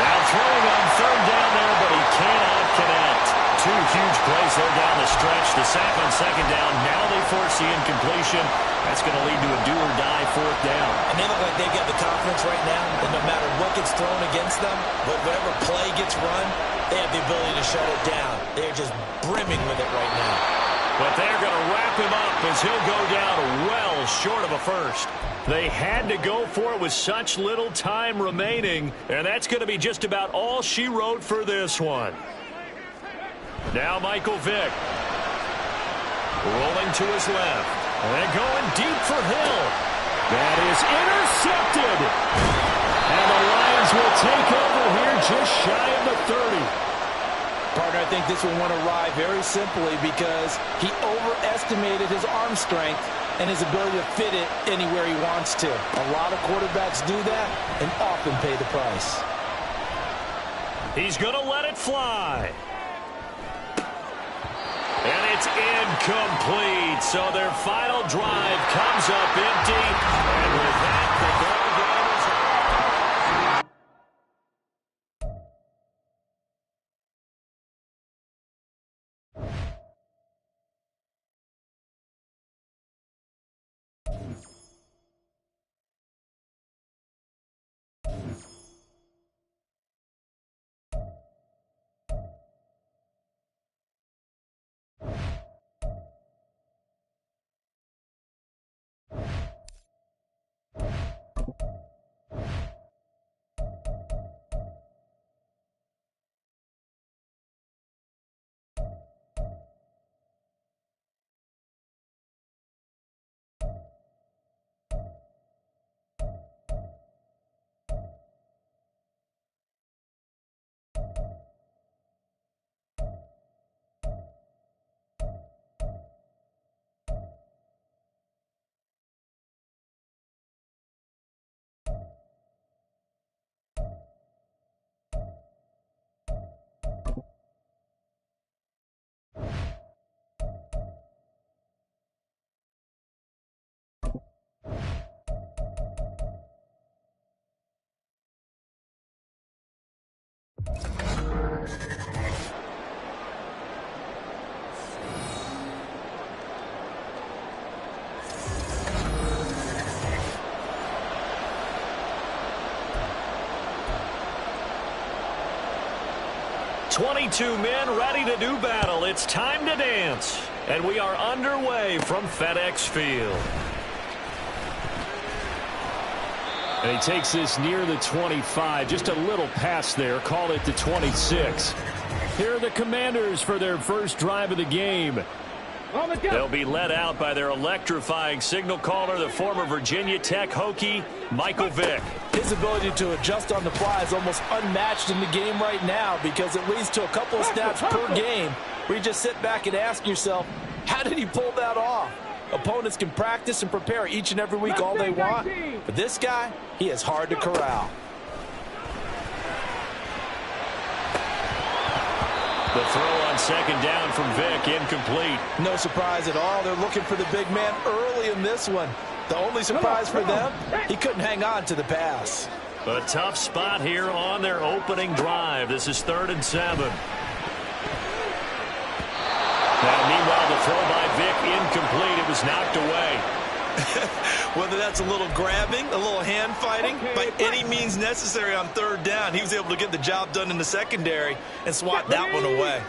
Now throwing on third down there, but he cannot connect. 2 huge plays there down the stretch. The sack on second down. Now they force the incompletion. That's going to lead to a do-or-die 4th down. And they look like they've got the confidence right now that no matter what gets thrown against them, whatever play gets run, they have the ability to shut it down. They're just brimming with it right now. But they're going to wrap him up as he'll go down well short of a first. They had to go for it with such little time remaining, and that's going to be just about all she wrote for this one. Now Michael Vick. Rolling to his left. And going deep for Hill. That is intercepted. And the Lions will take over here just shy of the 30. Partner, I think this will want to ride very simply because he overestimated his arm strength and his ability to fit it anywhere he wants to. A lot of quarterbacks do that and often pay the price. He's going to let it fly. And it's incomplete. So their final drive comes up empty. And with that, the ball game is over. 22 men ready to do battle. It's time to dance. And we are underway from FedEx Field. And he takes this near the 25. Just a little pass there. Call it the 26. Here are the Commanders for their first drive of the game. They'll be led out by their electrifying signal caller, the former Virginia Tech Hokie, Michael Vick. His ability to adjust on the fly is almost unmatched in the game right now because it leads to a couple of snaps per game where you just sit back and ask yourself, how did he pull that off? Opponents can practice and prepare each and every week all they want, but this guy, he is hard to corral. The throw on second down from Vick, incomplete. No surprise at all. They're looking for the big man early in this one. The only surprise for them, he couldn't hang on to the pass. A tough spot here on their opening drive. This is 3rd and 7. Now, meanwhile, the throw by Vick incomplete. It was knocked away. Whether that's a little grabbing, a little hand fighting, by any means necessary on 3rd down, he was able to get the job done in the secondary and swat that one away.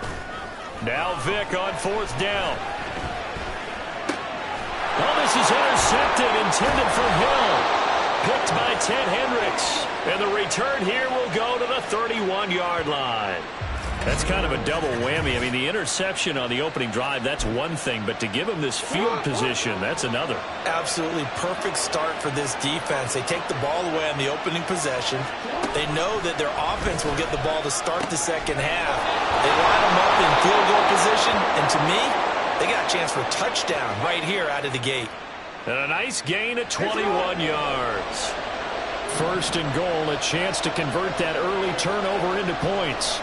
Now Vick on 4th down. Oh, this is intercepted, intended for Hill. Picked by Ted Hendricks. And the return here will go to the 31-yard line. That's kind of a double whammy. I mean, the interception on the opening drive, that's one thing, but to give him this field position, that's another. Absolutely perfect start for this defense. They take the ball away on the opening possession. They know that their offense will get the ball to start the second half. They line them up in field goal position, and to me, they got a chance for a touchdown right here out of the gate. And a nice gain of 21 yards. 1st and goal, a chance to convert that early turnover into points.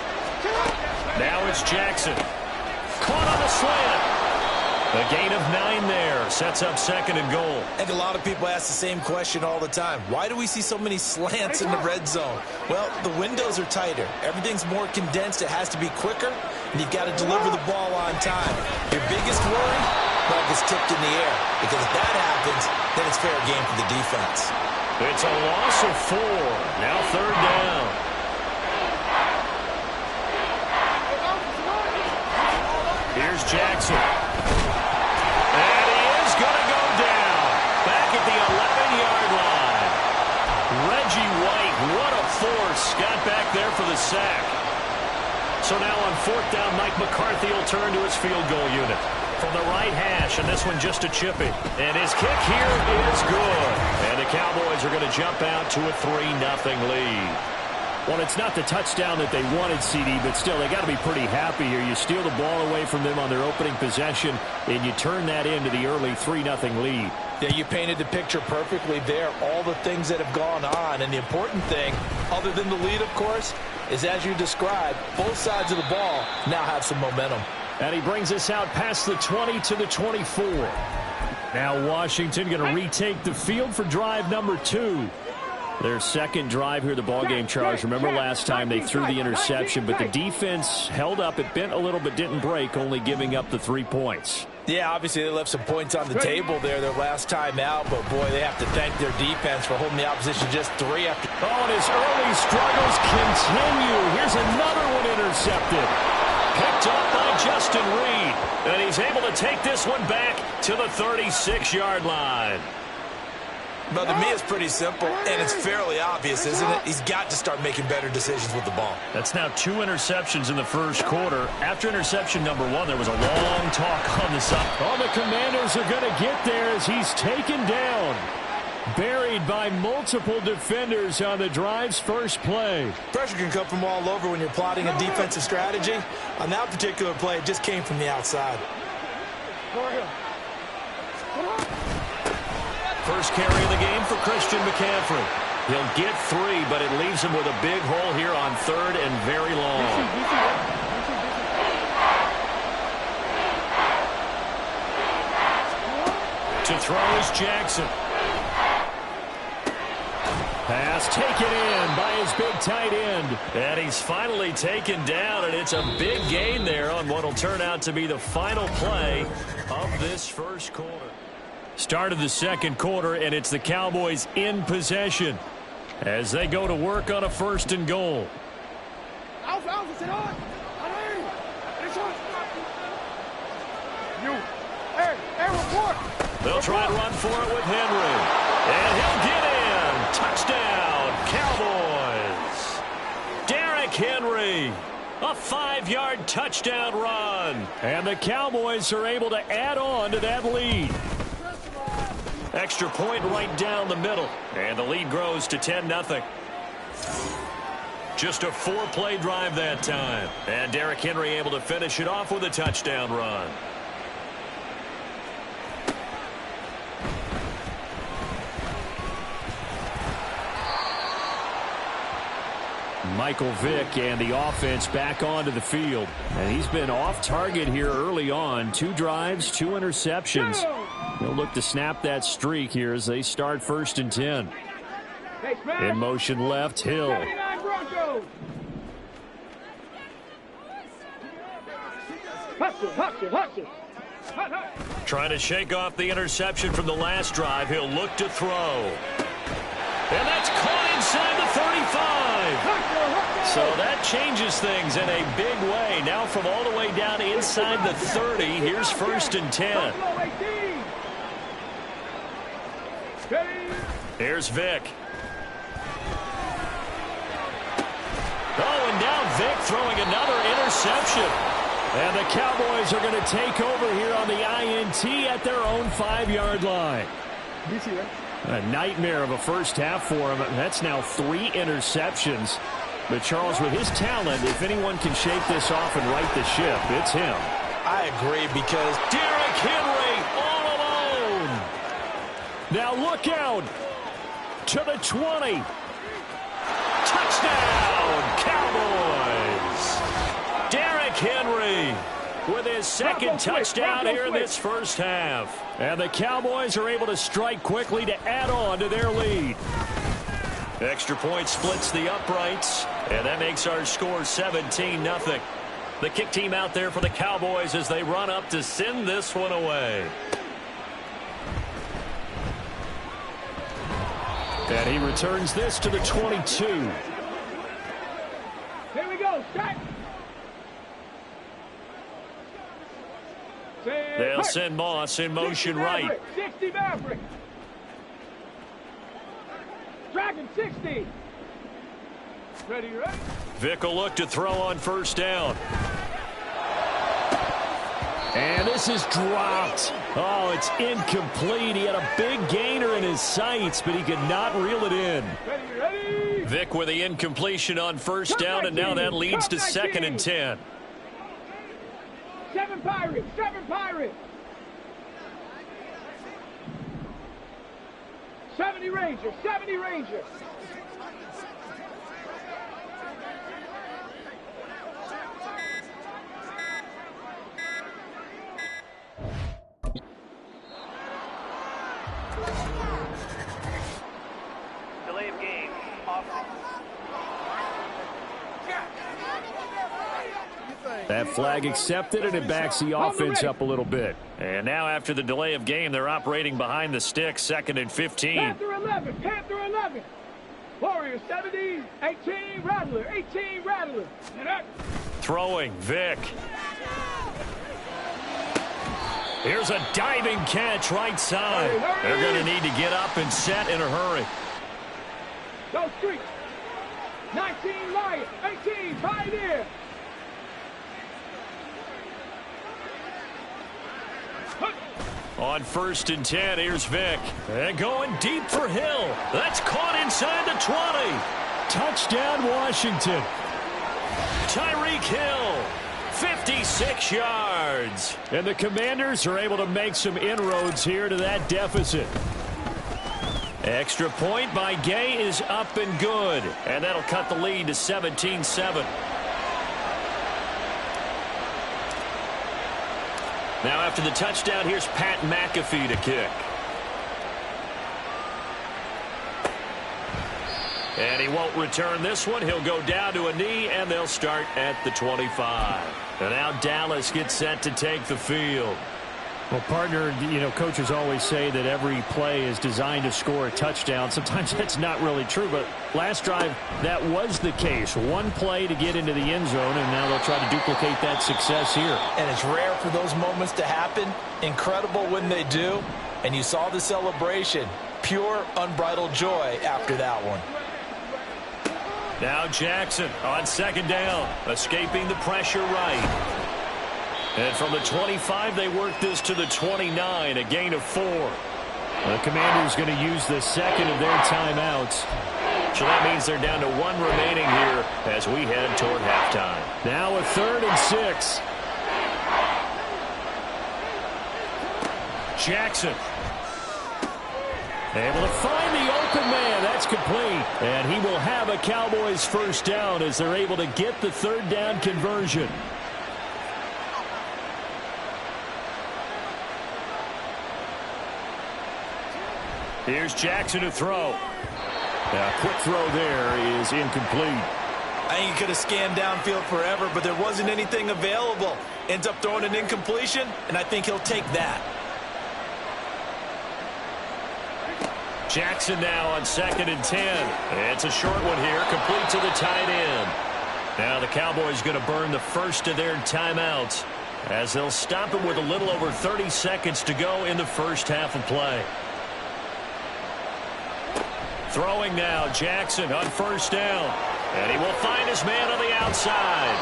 Now it's Jackson. Caught on the slant. A gain of 9 there. Sets up 2nd and goal. I think a lot of people ask the same question all the time. Why do we see so many slants in the red zone? Well, the windows are tighter. Everything's more condensed. It has to be quicker, and you've got to deliver the ball on time. Your biggest worry? Ball gets tipped in the air. Because if that happens, then it's fair game for the defense. It's a loss of 4. Now 3rd down. Here's Jackson. And he is going to go down. Back at the 11-yard line. Reggie White, what a force. Got back there for the sack. So now on 4th down, Mike McCarthy will turn to his field goal unit. From the right hash, and this one just a chippy. And his kick here is good. And the Cowboys are going to jump out to a 3-0 lead. Well, it's not the touchdown that they wanted, CD, but still, they got to be pretty happy here. You steal the ball away from them on their opening possession, and you turn that into the early 3-0 lead. Yeah, you painted the picture perfectly there. All the things that have gone on, and the important thing, other than the lead, of course, is as you described, both sides of the ball now have some momentum. And he brings us out past the 20 to the 24. Now Washington going to retake the field for drive number 2. Their second drive here, the ballgame, Charles. Remember last time they threw the interception, but the defense held up. It bent a little but didn't break, only giving up the 3 points. Yeah, obviously they left some points on the table there their last time out, but boy, they have to thank their defense for holding the opposition just 3 after. Oh, and his early struggles continue. Here's another one intercepted. Picked up by Justin Reed. And he's able to take this one back to the 36-yard line. But to me, it's pretty simple, and it's fairly obvious, isn't it? He's got to start making better decisions with the ball. That's now 2 interceptions in the first quarter. After interception number 1, there was a long talk on the side. Oh, the Commanders are going to get there as he's taken down. Buried by multiple defenders on the drive's first play. Pressure can come from all over when you're plotting a defensive strategy. On that particular play, it just came from the outside. First carry of the game for Christian McCaffrey. He'll get 3, but it leaves him with a big hole here on 3rd and very long. To throw is Jackson. Pass taken in by his big tight end. And he's finally taken down, and it's a big gain there on what will turn out to be the final play of this first quarter. Start of the second quarter, and it's the Cowboys in possession as they go to work on a 1st and goal. They'll try and run for it with Henry. And he'll get in. Touchdown, Cowboys. Derrick Henry. A 5-yard touchdown run. And the Cowboys are able to add on to that lead. Extra point right down the middle. And the lead grows to 10-0. Just a 4-play drive that time. And Derrick Henry able to finish it off with a touchdown run. Michael Vick and the offense back onto the field. And he's been off target here early on. 2 drives, 2 interceptions. He'll look to snap that streak here as they start 1st and 10. In motion left, Hill. Trying to shake off the interception from the last drive. He'll look to throw. And that's caught inside the 35. So that changes things in a big way. Now from all the way down inside the 30, here's 1st and 10. Here's Vick. Oh, and now Vick throwing another interception. And the Cowboys are going to take over here on the INT at their own 5-yard line. A nightmare of a first half for him. That's now 3 interceptions. But Charles, with his talent, if anyone can shake this off and right the ship, it's him. I agree because Derrick Henry all alone. Now look out to the 20. Touchdown, Cowboys. Derrick Henry with his second touchdown here in this first half. And the Cowboys are able to strike quickly to add on to their lead. Extra point splits the uprights, and that makes our score 17-0. The kick team out there for the Cowboys as they run up to send this one away. And he returns this to the 22. Here we go. Start. They'll send Moss in motion right. 60 Maverick. Dragon 60. Ready, ready. Vick will look to throw on 1st down. And this is dropped. Oh, it's incomplete. He had a big gainer in his sights, but he could not reel it in. Ready, ready. Vick with the incompletion on 1st down, and now that leads to 2nd and 10. 7 Pirates. 7 Pirates. 70 Rangers. 70 Rangers. Delay of game. Offense. That flag accepted, and it backs the offense up a little bit. And now after the delay of game, they're operating behind the stick, 2nd and 15. Panther 11. Panther 11. Warriors 70. 18 Rattler. 18 Rattler. Throwing, Vick. Here's a diving catch right side. They're going to need to get up and set in a hurry. Go Street. 19 Lion. 18 Pioneer. On 1st and 10, here's Vick. And going deep for Hill. That's caught inside the 20. Touchdown, Washington. Tyreek Hill, 56 yards. And the Commanders are able to make some inroads here to that deficit. Extra point by Gay is up and good. And that'll cut the lead to 17-7. Now after the touchdown, here's Pat McAfee to kick. And he won't return this one. He'll go down to a knee, and they'll start at the 25. And now Dallas gets set to take the field. Well, partner, coaches always say that every play is designed to score a touchdown. Sometimes that's not really true, but last drive, that was the case. One play to get into the end zone, and now they'll try to duplicate that success here. And it's rare for those moments to happen. Incredible when they do. And you saw the celebration. Pure, unbridled joy after that one. Now Jackson on second down, escaping the pressure right. And from the 25, they work this to the 29, a gain of 4. The Commanders going to use the second of their timeouts. So that means they're down to 1 remaining here as we head toward halftime. Now a 3rd and 6. Jackson. Able to find the open man. That's complete. And he will have a Cowboys first down as they're able to get the 3rd down conversion. Here's Jackson to throw. A quick throw there is incomplete. I think he could have scanned downfield forever, but there wasn't anything available. Ends up throwing an incompletion, and I think he'll take that. Jackson now on 2nd and 10. It's a short one here, complete to the tight end. Now the Cowboys going to burn the first of their timeouts as they'll stop it with a little over 30 seconds to go in the first half of play. Throwing now, Jackson on 1st down. And he will find his man on the outside.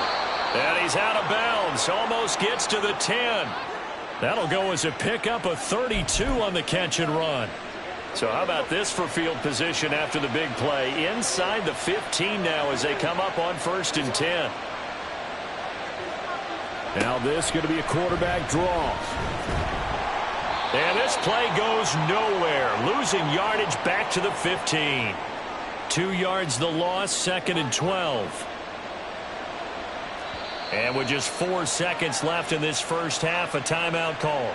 And he's out of bounds. Almost gets to the 10. That'll go as a pickup of 32 on the catch and run. So how about this for field position after the big play? Inside the 15 now as they come up on 1st and 10. Now this going to be a quarterback draw. And this play goes nowhere. Losing yardage back to the 15. 2 yards the loss, 2nd and 12. And with just 4 seconds left in this first half, a timeout call.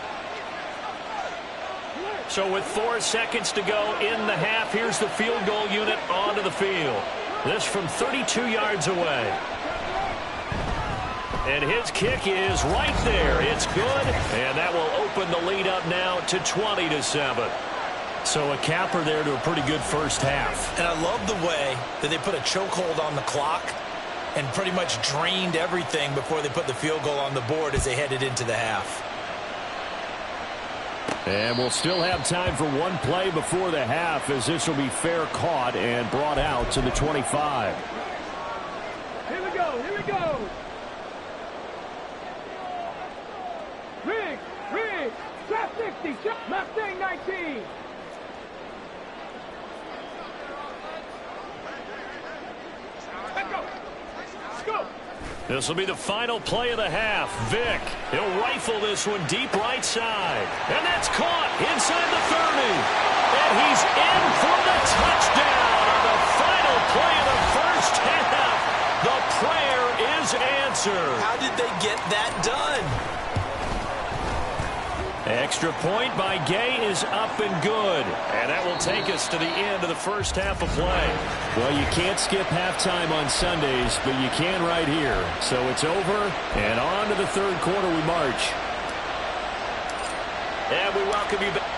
So with 4 seconds to go in the half, here's the field goal unit onto the field. This from 32 yards away. And his kick is right there. It's good, and that will open the lead up now to 20-7. So a capper there to a pretty good first half. And I love the way that they put a chokehold on the clock and pretty much drained everything before they put the field goal on the board as they headed into the half. And we'll still have time for one play before the half as this will be fair caught and brought out to the 25. Here we go, here we go. Riggs, trap 60, Mustang 19. Let's go. Let's go. This will be the final play of the half. Vick, he'll rifle this one deep right side. And that's caught inside the 30. And he's in for the touchdown on the final play of the first half. The prayer is answered. How did they get that done? Extra point by Gay is up and good. And that will take us to the end of the first half of play. Well, you can't skip halftime on Sundays, but you can right here. So it's over, and on to the third quarter we march. And we welcome you back.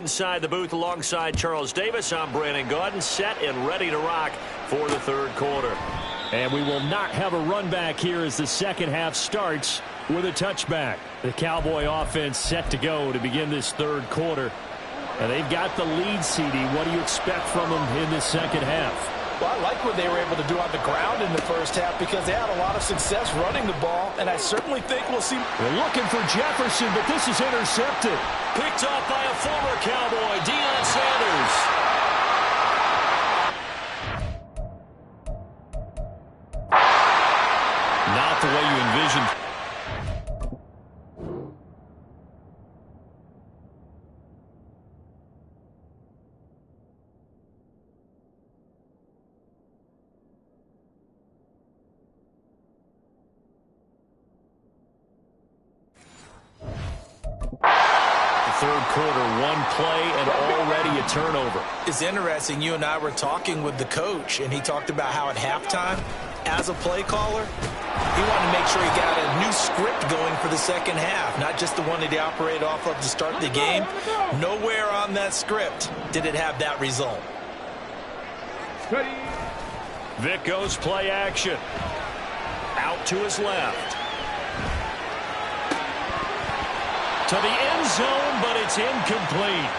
inside the booth alongside Charles Davis. I'm Brandon Gaudin, set and ready to rock for the third quarter. And we will not have a run back here as the second half starts with a touchback. The Cowboy offense set to go to begin this third quarter. And they've got the lead, CD. What do you expect from them in this second half? Well, I like what they were able to do on the ground in the first half because they had a lot of success running the ball, and I certainly think we'll see. They're looking for Jefferson, but this is intercepted. Picked off by a former Cowboy, Deion Sanders. Not the way you envisioned. Third quarter, one play and already a turnover. It's interesting. You and I were talking with the coach, and he talked about how at halftime, as a play caller, he wanted to make sure he got a new script going for the second half, not just the one that he operated off of to start the game. Nowhere on that script did it have that result. Vic goes play action. Out to his left. To the end zone, but it's incomplete.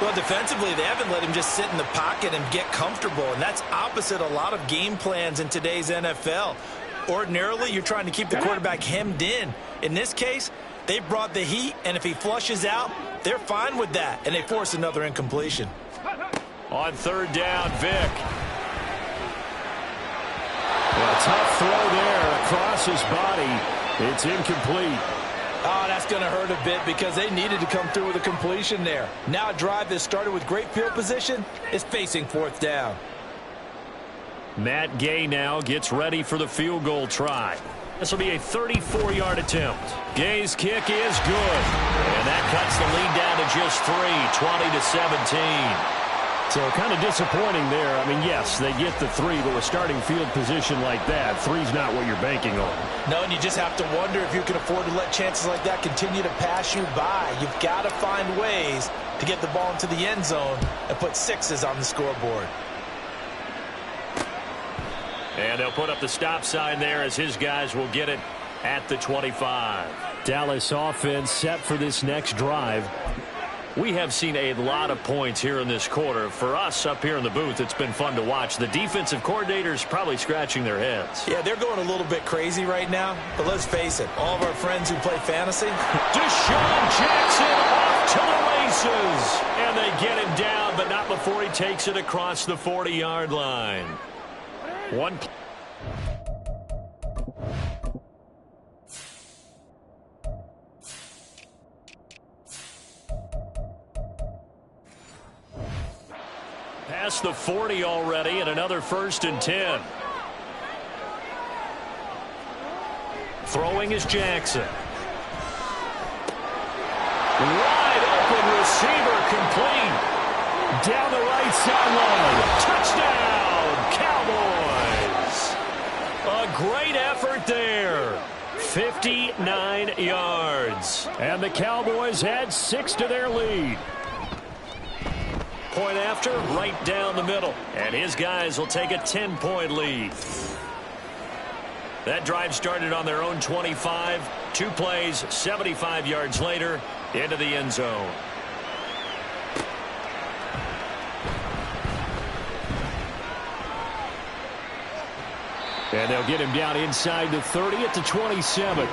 Well, defensively, they haven't let him just sit in the pocket and get comfortable, and that's opposite a lot of game plans in today's NFL. Ordinarily, you're trying to keep the quarterback hemmed in. In this case, they brought the heat, and if he flushes out, they're fine with that, and they force another incompletion. On third down, Vic. A tough throw there across his body. It's incomplete. Oh, that's going to hurt a bit because they needed to come through with a completion there. Now a drive that started with great field position is facing fourth down. Matt Gay now gets ready for the field goal try. This will be a 34-yard attempt. Gay's kick is good. And that cuts the lead down to just 3, 20-17. So kind of disappointing there. I mean, yes, they get the 3, but with starting field position like that, 3's not what you're banking on. No, and you just have to wonder if you can afford to let chances like that continue to pass you by. You've got to find ways to get the ball into the end zone and put 6s on the scoreboard. And they'll put up the stop sign there as his guys will get it at the 25. Dallas offense set for this next drive. We have seen a lot of points here in this quarter. For us up here in the booth, it's been fun to watch. The defensive coordinators probably scratching their heads. Yeah, they're going a little bit crazy right now. But let's face it, all of our friends who play fantasy. Deshaun Jackson off to the races. And they get him down, but not before he takes it across the 40-yard line. One play. Past the 40 already, and another 1st and 10. Throwing is Jackson. Wide open receiver complete. Down the right sideline. Touchdown, Cowboys. A great effort there. 59 yards. And the Cowboys add 6 to their lead. Point after, right down the middle. And his guys will take a 10-point lead. That drive started on their own 25. 2 plays, 75 yards later, into the end zone. And they'll get him down inside the 30 at the 27.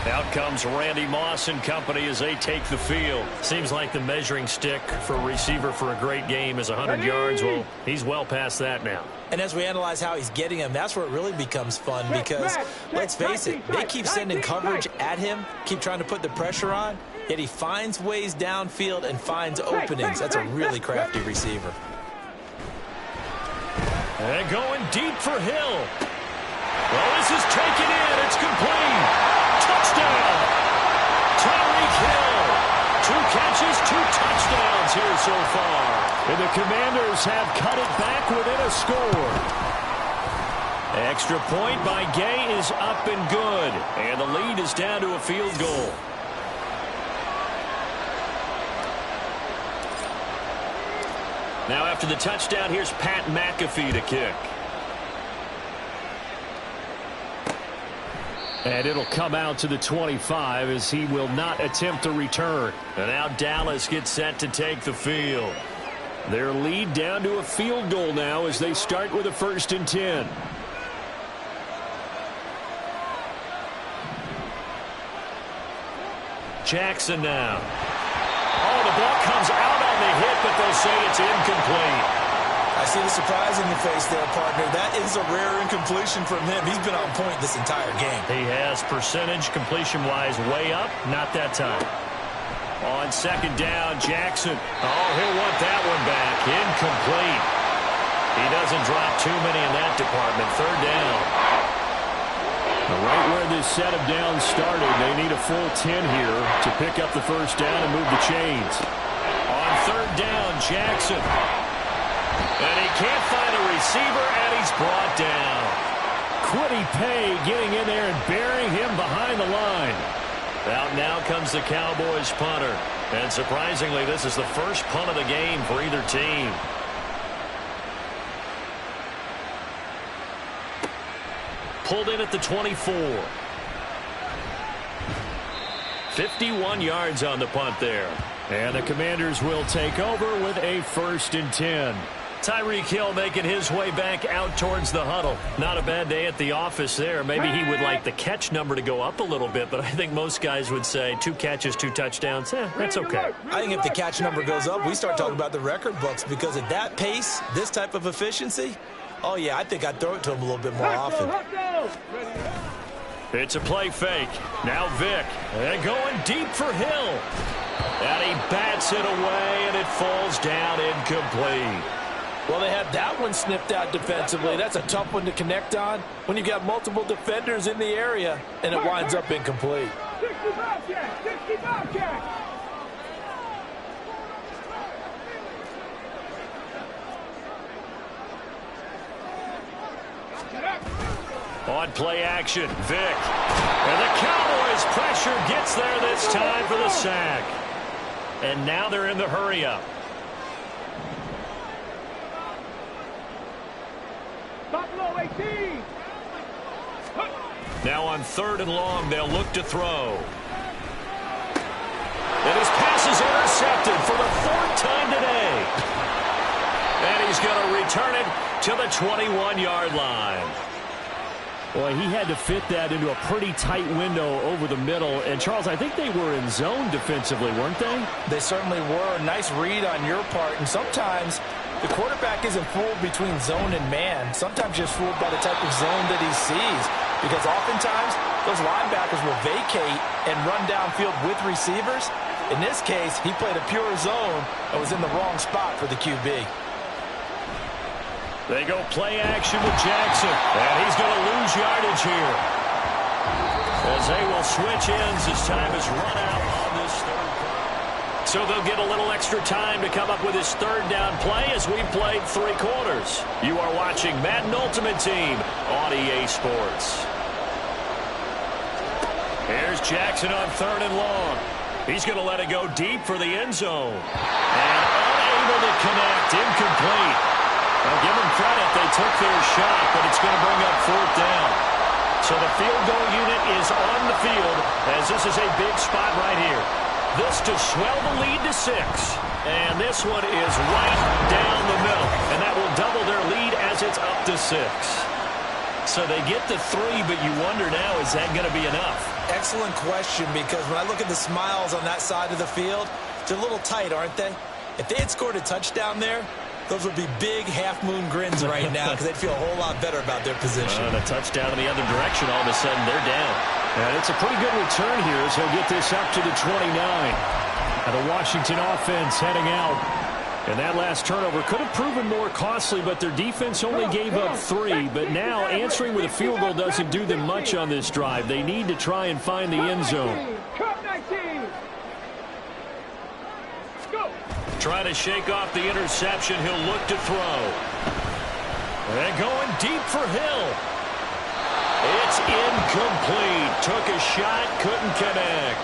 Out comes Randy Moss and company as they take the field. Seems like the measuring stick for a receiver for a great game is 100 yards. Well, he's well past that now. And as we analyze how he's getting him, that's where it really becomes fun because, let's face it, they keep sending coverage at him, keep trying to put the pressure on, yet he finds ways downfield and finds openings. That's a really crafty receiver. And going deep for Hill. Well, this is taken in. It's complete. Touchdown! Tyreek Hill. 2 catches, 2 touchdowns here so far. And the Commanders have cut it back within a score. Extra point by Gay is up and good. And the lead is down to a field goal. Now after the touchdown, here's Pat McAfee to kick. And it'll come out to the 25 as he will not attempt to return. And now Dallas gets set to take the field. Their lead down to a field goal now as they start with a 1st and 10. Jackson now. Oh, the ball comes out on the hit, but they'll say it's incomplete. I see the surprise in your face there, partner. That is a rare incompletion from him. He's been on point this entire game. He has percentage completion-wise way up. Not that time. On 2nd down, Jackson. Oh, he'll want that one back. Incomplete. He doesn't drop too many in that department. 3rd down. Right where this set of downs started, they need a full 10 here to pick up the 1st down and move the chains. On 3rd down, Jackson. And he can't find a receiver, and he's brought down. Quiddy Pay getting in there and burying him behind the line. Out now comes the Cowboys punter. And surprisingly, this is the first punt of the game for either team. Pulled in at the 24. 51 yards on the punt there. And the Commanders will take over with a 1st and 10. Tyreek Hill making his way back out towards the huddle. Not a bad day at the office there. Maybe he would like the catch number to go up a little bit, but I think most guys would say 2 catches, 2 touchdowns. That's okay. I think if the catch number goes up, we start talking about the record books, because at that pace, this type of efficiency, oh, yeah, I think I'd throw it to him a little bit more often. It's a play fake. Now Vick. And going deep for Hill. And he bats it away, and it falls down incomplete. Well, they had that one sniffed out defensively. That's a tough one to connect on when you got multiple defenders in the area, and it winds up incomplete. 65 catch, 65 catch. On play action, Vick. And the Cowboys pressure gets there this time for the sack. And now they're in the hurry-up. Buffalo 18. Now on 3rd and long, they'll look to throw. And his pass is intercepted for the 4th time today. And he's going to return it to the 21-yard line. Boy, he had to fit that into a pretty tight window over the middle. And, Charles, I think they were in zone defensively, weren't they? They certainly were. Nice read on your part. And sometimes the quarterback isn't fooled between zone and man. Sometimes just fooled by the type of zone that he sees. Because oftentimes, those linebackers will vacate and run downfield with receivers. In this case, he played a pure zone and was in the wrong spot for the QB. They go play action with Jackson. And he's going to lose yardage here. As they will switch ends as time is run out on this 3rd play. So they'll get a little extra time to come up with his 3rd down play as we played 3 quarters. You are watching Madden Ultimate Team on EA Sports. Here's Jackson on 3rd and long. He's going to let it go deep for the end zone. And unable to connect. Incomplete. I'll give them credit. They took their shot, but it's going to bring up 4th down. So the field goal unit is on the field as this is a big spot right here. This to swell the lead to 6. And this one is right down the middle. And that will double their lead as it's up to 6. So they get the 3, but you wonder now, is that going to be enough? Excellent question, because when I look at the smiles on that side of the field, they're a little tight, aren't they? If they had scored a touchdown there, those would be big half-moon grins right now because they'd feel a whole lot better about their position. And a touchdown in the other direction, all of a sudden they're down. And it's a pretty good return here as he'll get this up to the 29. And the Washington offense heading out. And that last turnover could have proven more costly, but their defense only gave up 3. But now answering with a field goal doesn't do them much on this drive. They need to try and find the end zone. Cup 19. Go. Trying to shake off the interception. He'll look to throw. And going deep for Hill. It's incomplete. Took a shot, couldn't connect.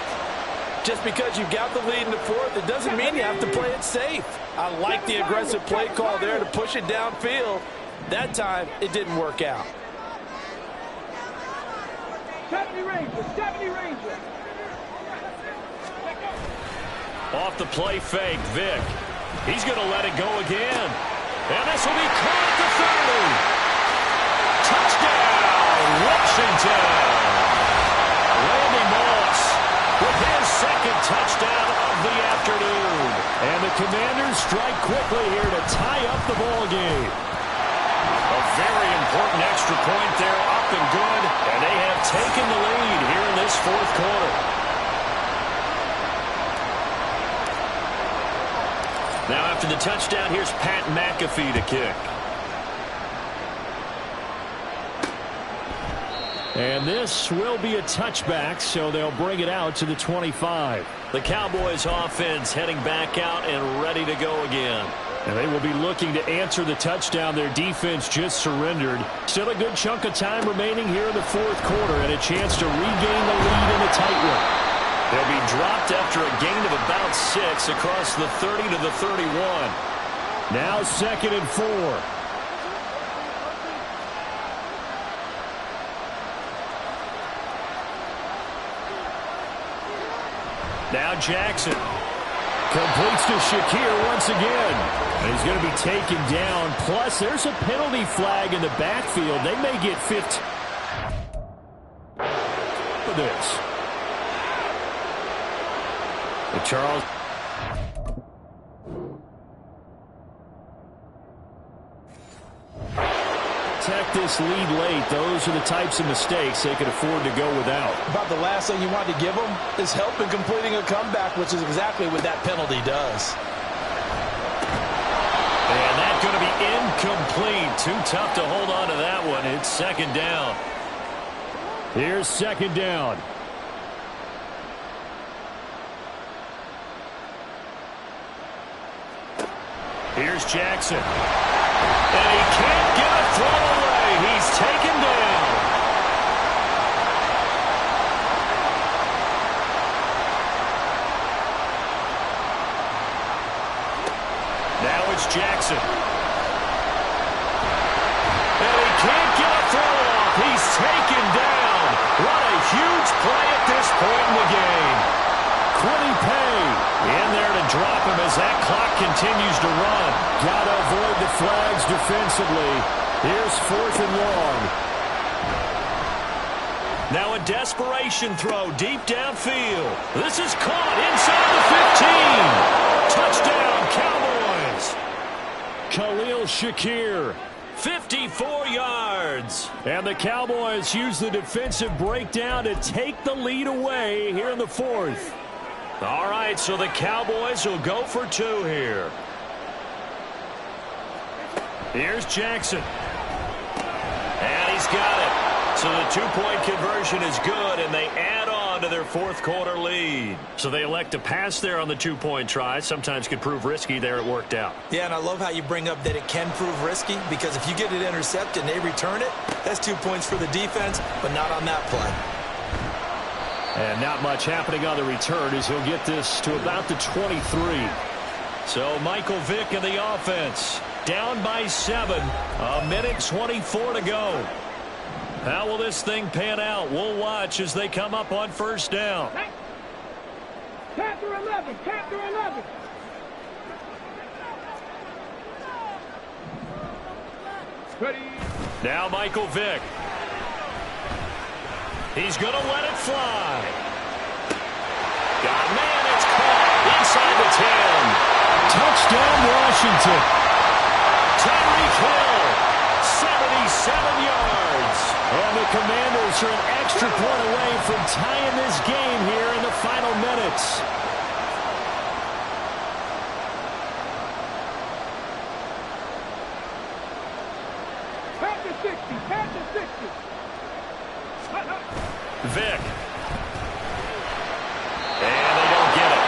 Just because you've got the lead in the fourth, it doesn't mean you have to play it safe. I like the aggressive play call there to push it downfield. That time, it didn't work out. 70 Rangers, 70 Rangers. Off the play fake, Vic. He's going to let it go again. And this will be caught at the 30. Touchdown, Washington. Randy Moss with his second touchdown of the afternoon. And the Commanders strike quickly here to tie up the ball game. A very important extra point there, up and good. And they have taken the lead here in this fourth quarter. Now after the touchdown, here's Pat McAfee to kick. And this will be a touchback, so they'll bring it out to the 25. The Cowboys offense heading back out and ready to go again. And they will be looking to answer the touchdown their defense just surrendered. Still a good chunk of time remaining here in the fourth quarter and a chance to regain the lead in a tight one. They'll be dropped after a gain of about 6 across the 30 to the 31. Now 2nd and 4. Now Jackson completes to Shakir once again. And he's going to be taken down. Plus, there's a penalty flag in the backfield. They may get 15 for this. And Charles. Protect this lead late. Those are the types of mistakes they could afford to go without. About the last thing you want to give them is help in completing a comeback, which is exactly what that penalty does. And that's going to be incomplete. Too tough to hold on to that one. It's 2nd down. Here's 2nd down. Here's Jackson. And he can't get a throw away. He's taken down. Now it's Jackson. And he can't get a throw off. He's taken down. What a huge play at this point in the game. Quiddy Pay in there to drop him as that clock continues to run. Got to avoid the flags defensively. Here's 4th and long. Now a desperation throw deep downfield. This is caught inside the 15. Touchdown, Cowboys. Khalil Shakir. 54 yards. And the Cowboys use the defensive breakdown to take the lead away here in the fourth. All right, so the Cowboys will go for 2 here. Here's Jackson. And he's got it. So the 2-point conversion is good, and they add on to their fourth quarter lead. So they elect to pass there on the 2-point try. Sometimes could prove risky there. It worked out. Yeah, and I love how you bring up that it can prove risky, because if you get it intercepted and they return it, that's 2 points for the defense, but not on that play. And not much happening on the return as he'll get this to about the 23. So Michael Vick in the offense. Down by 7. A minute 24 to go. How will this thing pan out? We'll watch as they come up on 1st down. Panther 11, Panther 11. Ready. Now Michael Vick. He's going to let it fly. Got man, it's caught inside the 10. Touchdown, Washington. Tyreek Hill, 77 yards. And the Commanders are an extra point away from tying this game here in the final minutes. Panther 60, Panther 60. Vick. And they don't get it.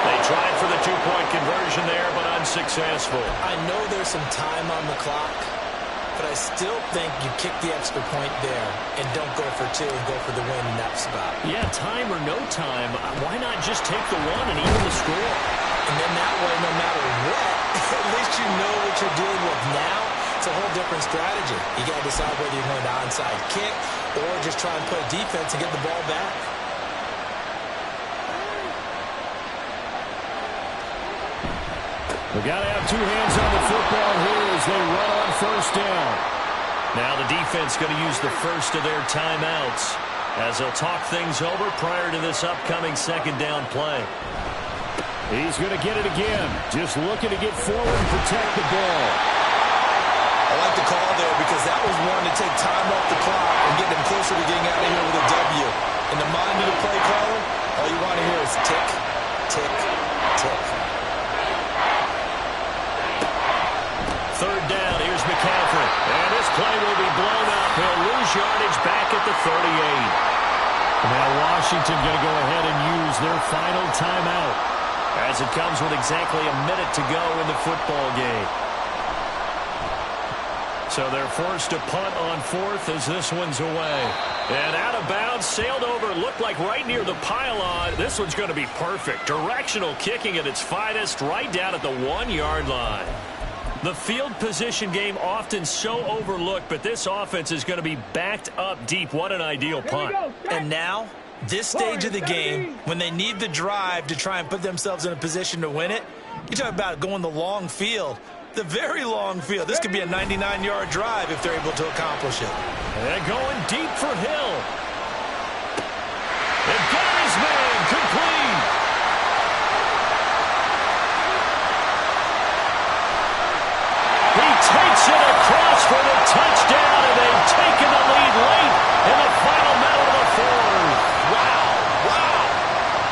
They tried for the 2-point conversion there, but unsuccessful. I know there's some time on the clock, but I still think you kick the extra point there and don't go for two and go for the win in that spot. Yeah, time or no time, why not just take the one and even the score? And then that way, no matter what, at least you know what you're dealing with now. It's a whole different strategy. You got to decide whether you're going to onside kick or just try and play defense and get the ball back. We got to have two hands on the football here as they run on first down. Now the defense going to use the first of their timeouts as they'll talk things over prior to this upcoming second down play. He's going to get it again. Just looking to get forward and protect the ball. I like the call there because that was one to take time off the clock and get them closer to getting out of here with a W. In the mind of the play caller, all you want to hear is tick, tick, tick. Third down, here's McCaffrey. And this play will be blown up. He'll lose yardage back at the 38. Now Washington going to go ahead and use their final timeout, as it comes with exactly a minute to go in the football game. So they're forced to punt on fourth as this one's away. And out of bounds, sailed over, looked like right near the pylon. This one's going to be perfect. Directional kicking at its finest, right down at the 1 yard line. The field position game often so overlooked, but this offense is going to be backed up deep. What an ideal punt. And now, this stage of the game, when they need the drive to try and put themselves in a position to win it, you talk about going the long field, the very long field. This could be a 99-yard drive if they're able to accomplish it. And going deep for Hill. And got his man complete. He takes it across for the touchdown, and they've taken the lead late in the final minute of the fourth. Wow, wow.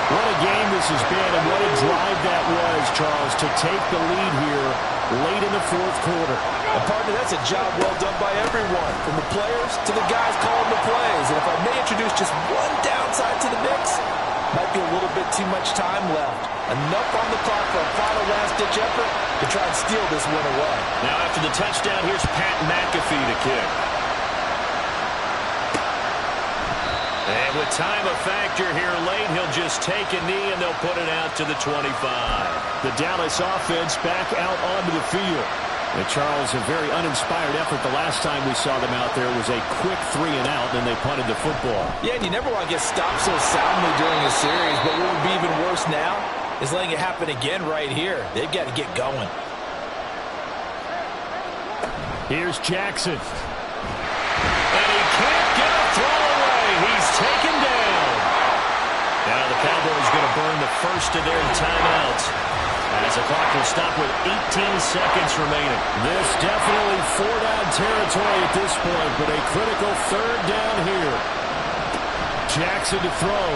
What a game this has been, and what a drive that was, Charles, to take the lead here late in the fourth quarter. And partner, that's a job well done by everyone, from the players to the guys calling the plays. And if I may introduce just one downside to the mix, might be a little bit too much time left. Enough on the clock for a final last-ditch effort to try and steal this one away. Now after the touchdown, here's Pat McAfee to kick. And with time a factor here late, he'll just take a knee and they'll put it out to the 25. The Dallas offense back out onto the field. And Charles, a very uninspired effort. The last time we saw them out there was a quick 3 and out, and they punted the football. Yeah, and you never want to get stopped so soundly during a series, but what would be even worse now is letting it happen again right here. They've got to get going. Here's Jackson. And he can't get a throw away. He's taken down. Now the Cowboys going to burn the first of their timeouts, as the clock will stop with 18 seconds remaining. This definitely 4-down territory at this point, but a critical third down here. Jackson to throw.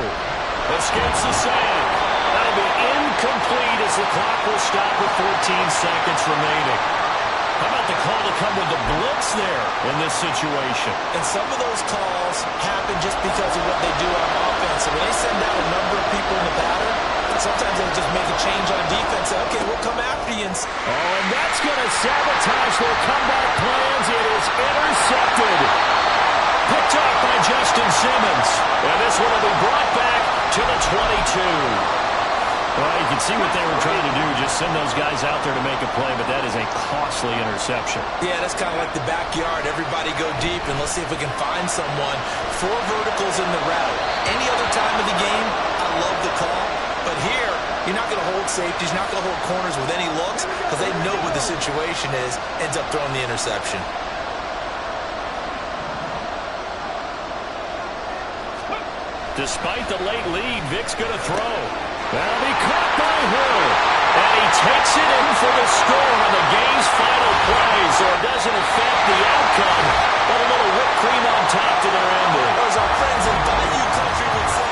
Escapes the sack. That'll be incomplete as the clock will stop with 14 seconds remaining. How about the call to come with the blitz there in this situation? And some of those calls happen just because of what they do on offense. And when they send out a number of people in the batter, sometimes they just make a change on defense. Say, okay, we'll come after you. Oh, and that's going to sabotage their comeback plans. It is intercepted. Picked up by Justin Simmons. And this one will be brought back to the 22. Well, you can see what they were trying to do, just send those guys out there to make a play, but that is a costly interception. Yeah, that's kind of like the backyard. Everybody go deep, and let's see if we can find someone. 4 verticals in the route. Any other time of the game, I love the call. But here, you're not going to hold safeties, you're not going to hold corners with any looks, because they know what the situation is, ends up throwing the interception. Despite the late lead, Vic's going to throw. That'll be caught by Hill. And he takes it in for the score on the game's final play, so it doesn't affect the outcome, but a little whipped cream on top to their ending. As our friends in Bayou Country would say.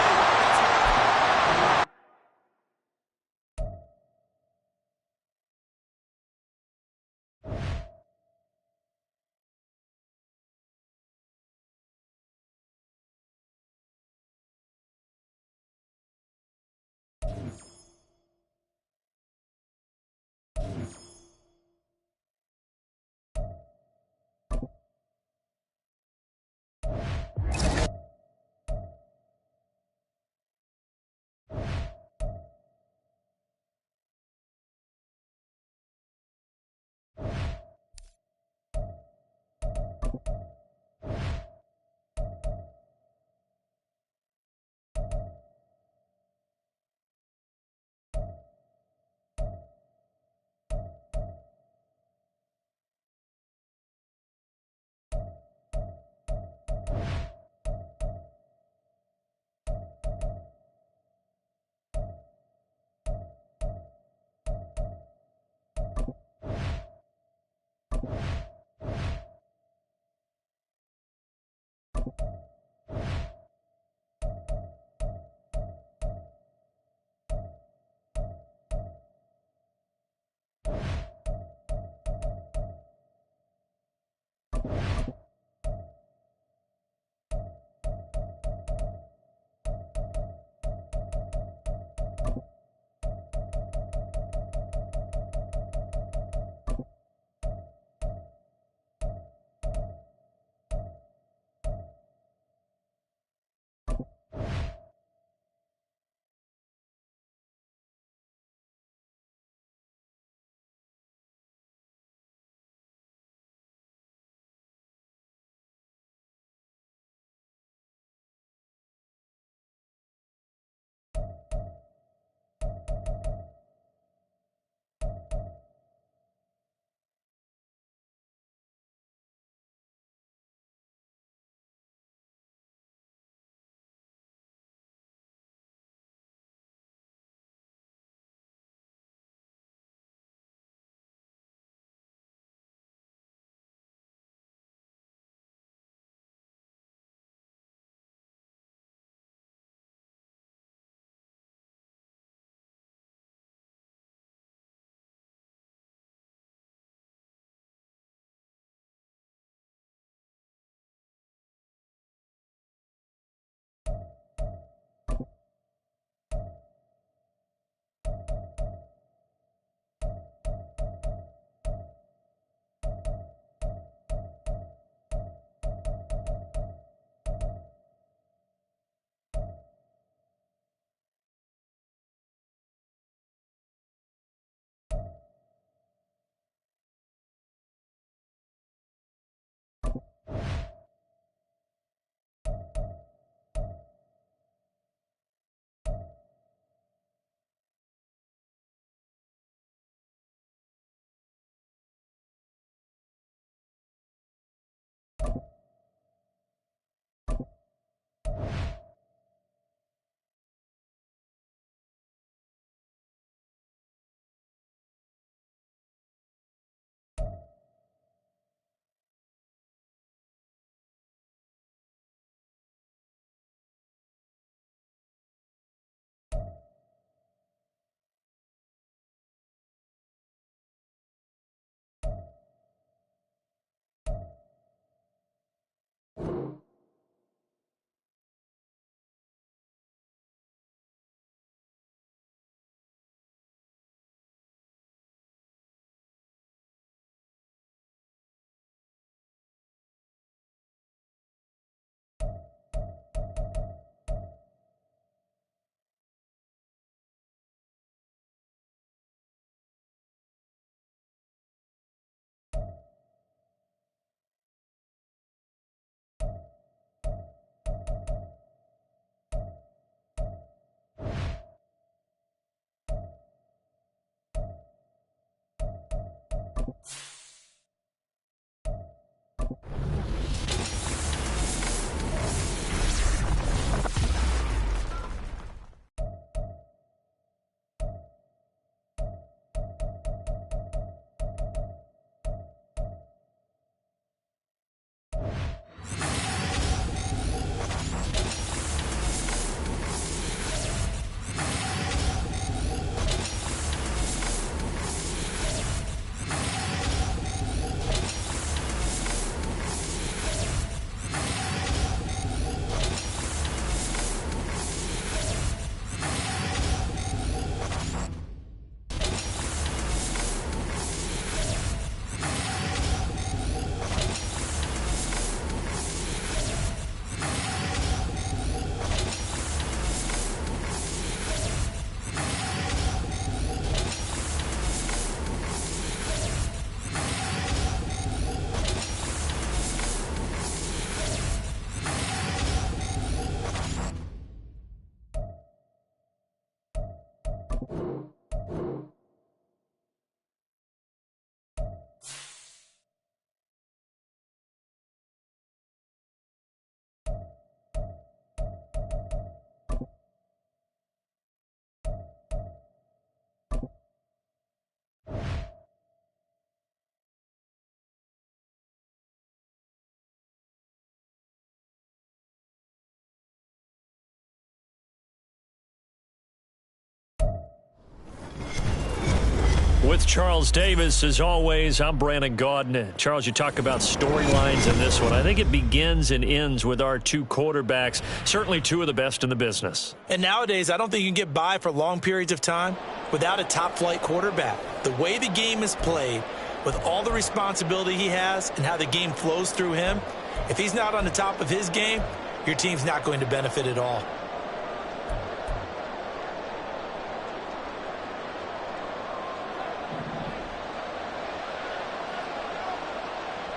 With Charles Davis, as always, I'm Brandon Gaudin. Charles, you talk about storylines in this one. I think it begins and ends with our two quarterbacks, certainly two of the best in the business. And nowadays, I don't think you can get by for long periods of time without a top-flight quarterback. The way the game is played, with all the responsibility he has and how the game flows through him, if he's not on the top of his game, your team's not going to benefit at all.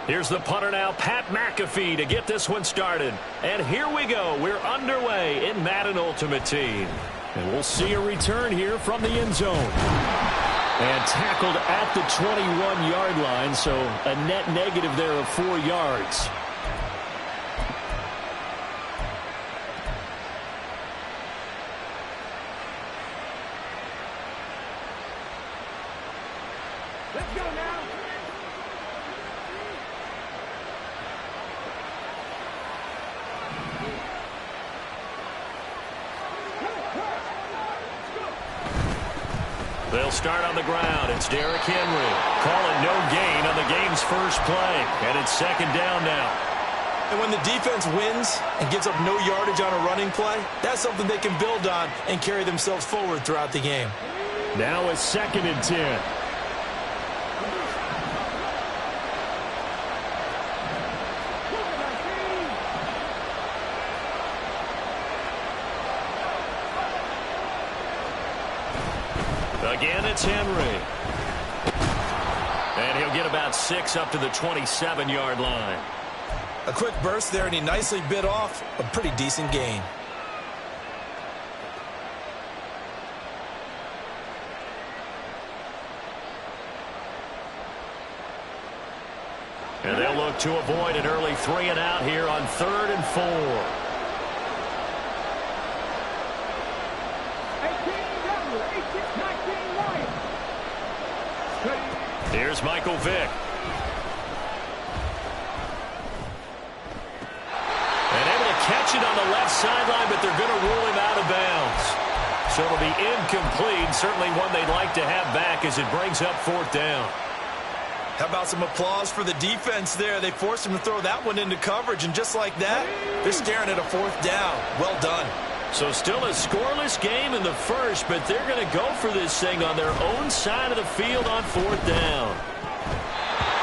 Here's the punter now, Pat McAfee, to get this one started. And here we go. We're underway in Madden Ultimate Team. And we'll see a return here from the end zone. And tackled at the 21-yard line, so a net negative there of 4 yards. Let's go now. They'll start on the ground. It's Derrick Henry. Call it no gain on the game's first play. And it's second down now. And when the defense wins and gives up no yardage on a running play, that's something they can build on and carry themselves forward throughout the game. Now a 2nd and 10. Again, it's Henry. And he'll get about 6 up to the 27-yard line. A quick burst there, and he nicely bit off a pretty decent gain. And they'll look to avoid an early 3-and-out here on 3rd and 4. Here's Michael Vick. And able to catch it on the left sideline, but they're going to rule him out of bounds. So it'll be incomplete. Certainly one they'd like to have back as it brings up 4th down. How about some applause for the defense there? They forced him to throw that one into coverage, and just like that, they're staring at a 4th down. Well done. So still a scoreless game in the first, but they're going to go for this thing on their own side of the field on 4th down.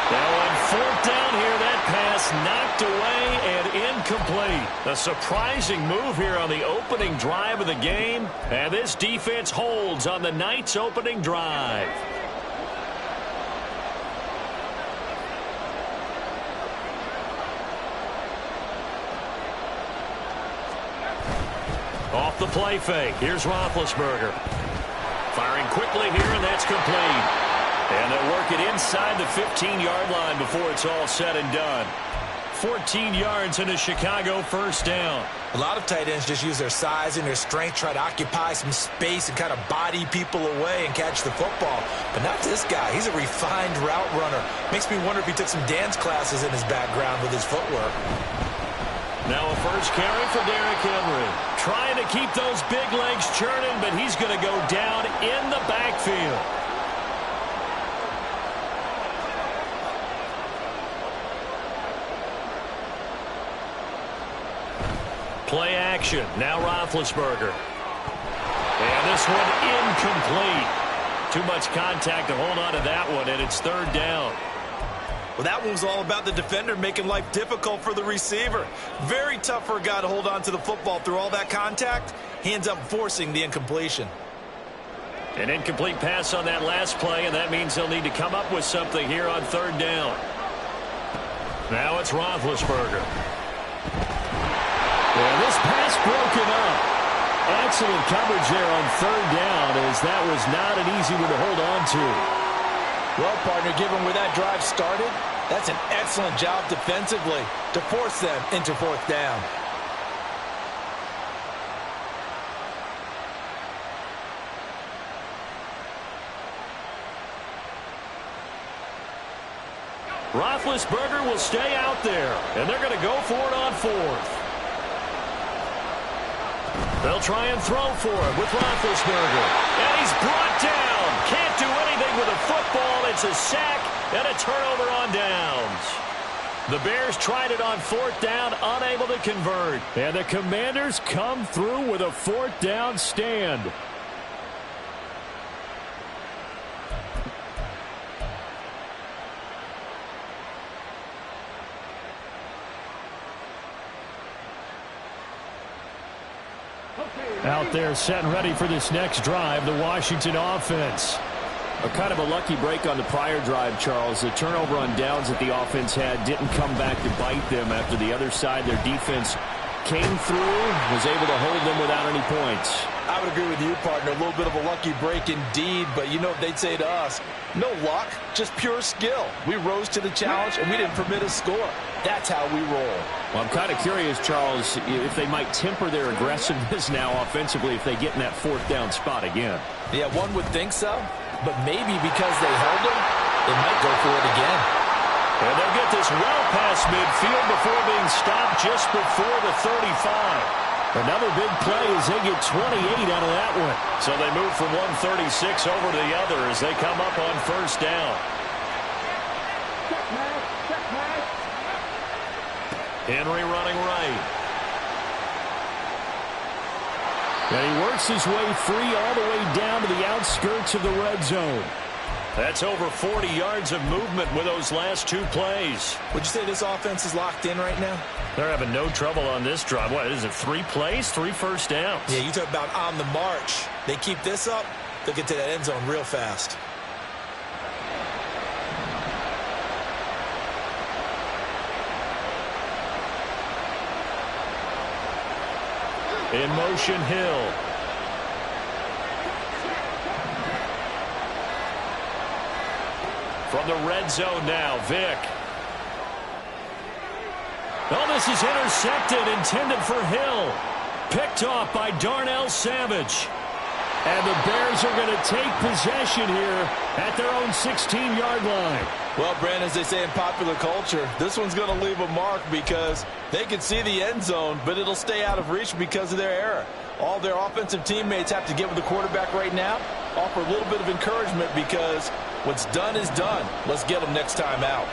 Now on 4th down here, that pass knocked away and incomplete. A surprising move here on the opening drive of the game, and this defense holds on the night's opening drive. Off the play fake. Here's Roethlisberger. Firing quickly here, and that's complete. And they'll work it inside the 15-yard line before it's all said and done. 14 yards in a Chicago 1st down. A lot of tight ends just use their size and their strength, try to occupy some space and kind of body people away and catch the football. But not this guy. He's a refined route runner. Makes me wonder if he took some dance classes in his background with his footwork. Now a first carry for Derrick Henry. Trying to keep those big legs churning, but he's going to go down in the backfield. Play action. Now Roethlisberger. And this one incomplete. Too much contact to hold on to that one, and it's 3rd down. Well, that one was all about the defender making life difficult for the receiver. Very tough for a guy to hold on to the football through all that contact. He ends up forcing the incompletion. An incomplete pass on that last play, and that means they'll need to come up with something here on 3rd down. Now it's Roethlisberger. Yeah, this pass broken up. Excellent coverage there on 3rd down, as that was not an easy one to hold on to. Well, partner, given where that drive started, that's an excellent job defensively to force them into 4th down. Roethlisberger will stay out there, and they're going to go for it on 4th. They'll try and throw for it with Roethlisberger. And he's brought down. Can't do anything with a football. It's a sack and a turnover on downs. The Bears tried it on 4th down, unable to convert. And the Commanders come through with a 4th down stand. Out there set and ready for this next drive, the Washington offense. A kind of a lucky break on the prior drive, Charles. The turnover on downs that the offense had didn't come back to bite them after the other side. Their defense came through, was able to hold them without any points. I would agree with you, partner. A little bit of a lucky break indeed, but you know what they'd say to us? No luck, just pure skill. We rose to the challenge, and we didn't permit a score. That's how we roll. Well, I'm kind of curious, Charles, if they might temper their aggressiveness now offensively if they get in that 4th down spot again. Yeah, one would think so, but maybe because they held them, they might go for it again. And they'll get this well past midfield before being stopped just before the 35. Another big play as they get 28 out of that one. So they move from 136 over to the other as they come up on 1st down. Henry running right. And he works his way free all the way down to the outskirts of the red zone. That's over 40 yards of movement with those last 2 plays. Would you say this offense is locked in right now? They're having no trouble on this drive. What is it, 3 plays, 3 first downs? Yeah, you talk about on the march. They keep this up, they'll get to that end zone real fast. In motion, Hill. From the red zone now, Vick. Oh, this is intercepted, intended for Hill. Picked off by Darnell Savage. And the Bears are going to take possession here at their own 16-yard line. Well, Brandon, as they say in popular culture, this one's going to leave a mark because they can see the end zone, but it'll stay out of reach because of their error. All their offensive teammates have to get with the quarterback right now, offer a little bit of encouragement because what's done is done. Let's get them next time out.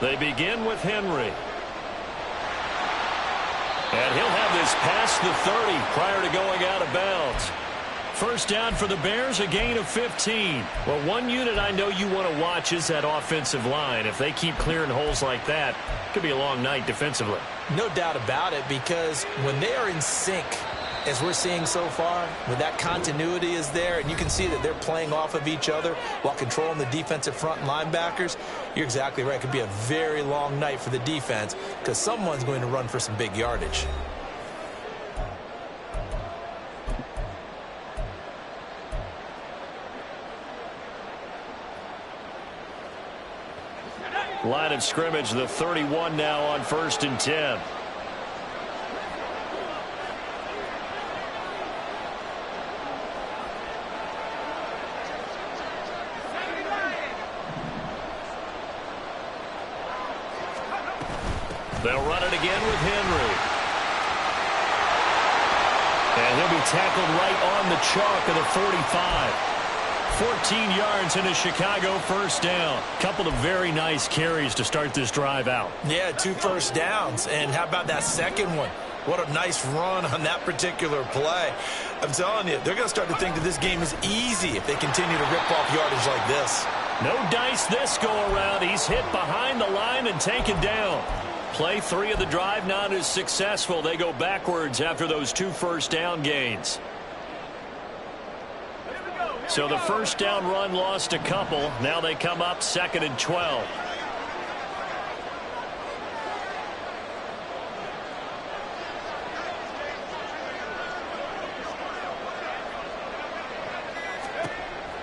They begin with Henry. And he'll have this past the 30 prior to going out of bounds. First down for the Bears, a gain of 15. Well, one unit I know you want to watch is that offensive line. If they keep clearing holes like that, it could be a long night defensively. No doubt about it, because when they are in sync, as we're seeing so far, when that continuity is there, and you can see that they're playing off of each other while controlling the defensive front and linebackers, you're exactly right. It could be a very long night for the defense because someone's going to run for some big yardage. Line of scrimmage, the 31 now on 1st and 10. They'll run it again with Henry. And he'll be tackled right on the chalk of the 45. 14 yards into Chicago, 1st down. Couple of very nice carries to start this drive out. Yeah, 2 first downs. And how about that second one? What a nice run on that particular play. I'm telling you, they're going to start to think that this game is easy if they continue to rip off yardage like this. No dice this go around. He's hit behind the line and taken down. Play 3 of the drive not as successful. They go backwards after those 2 first down gains. So the first down run lost a couple. Now they come up 2nd and 12.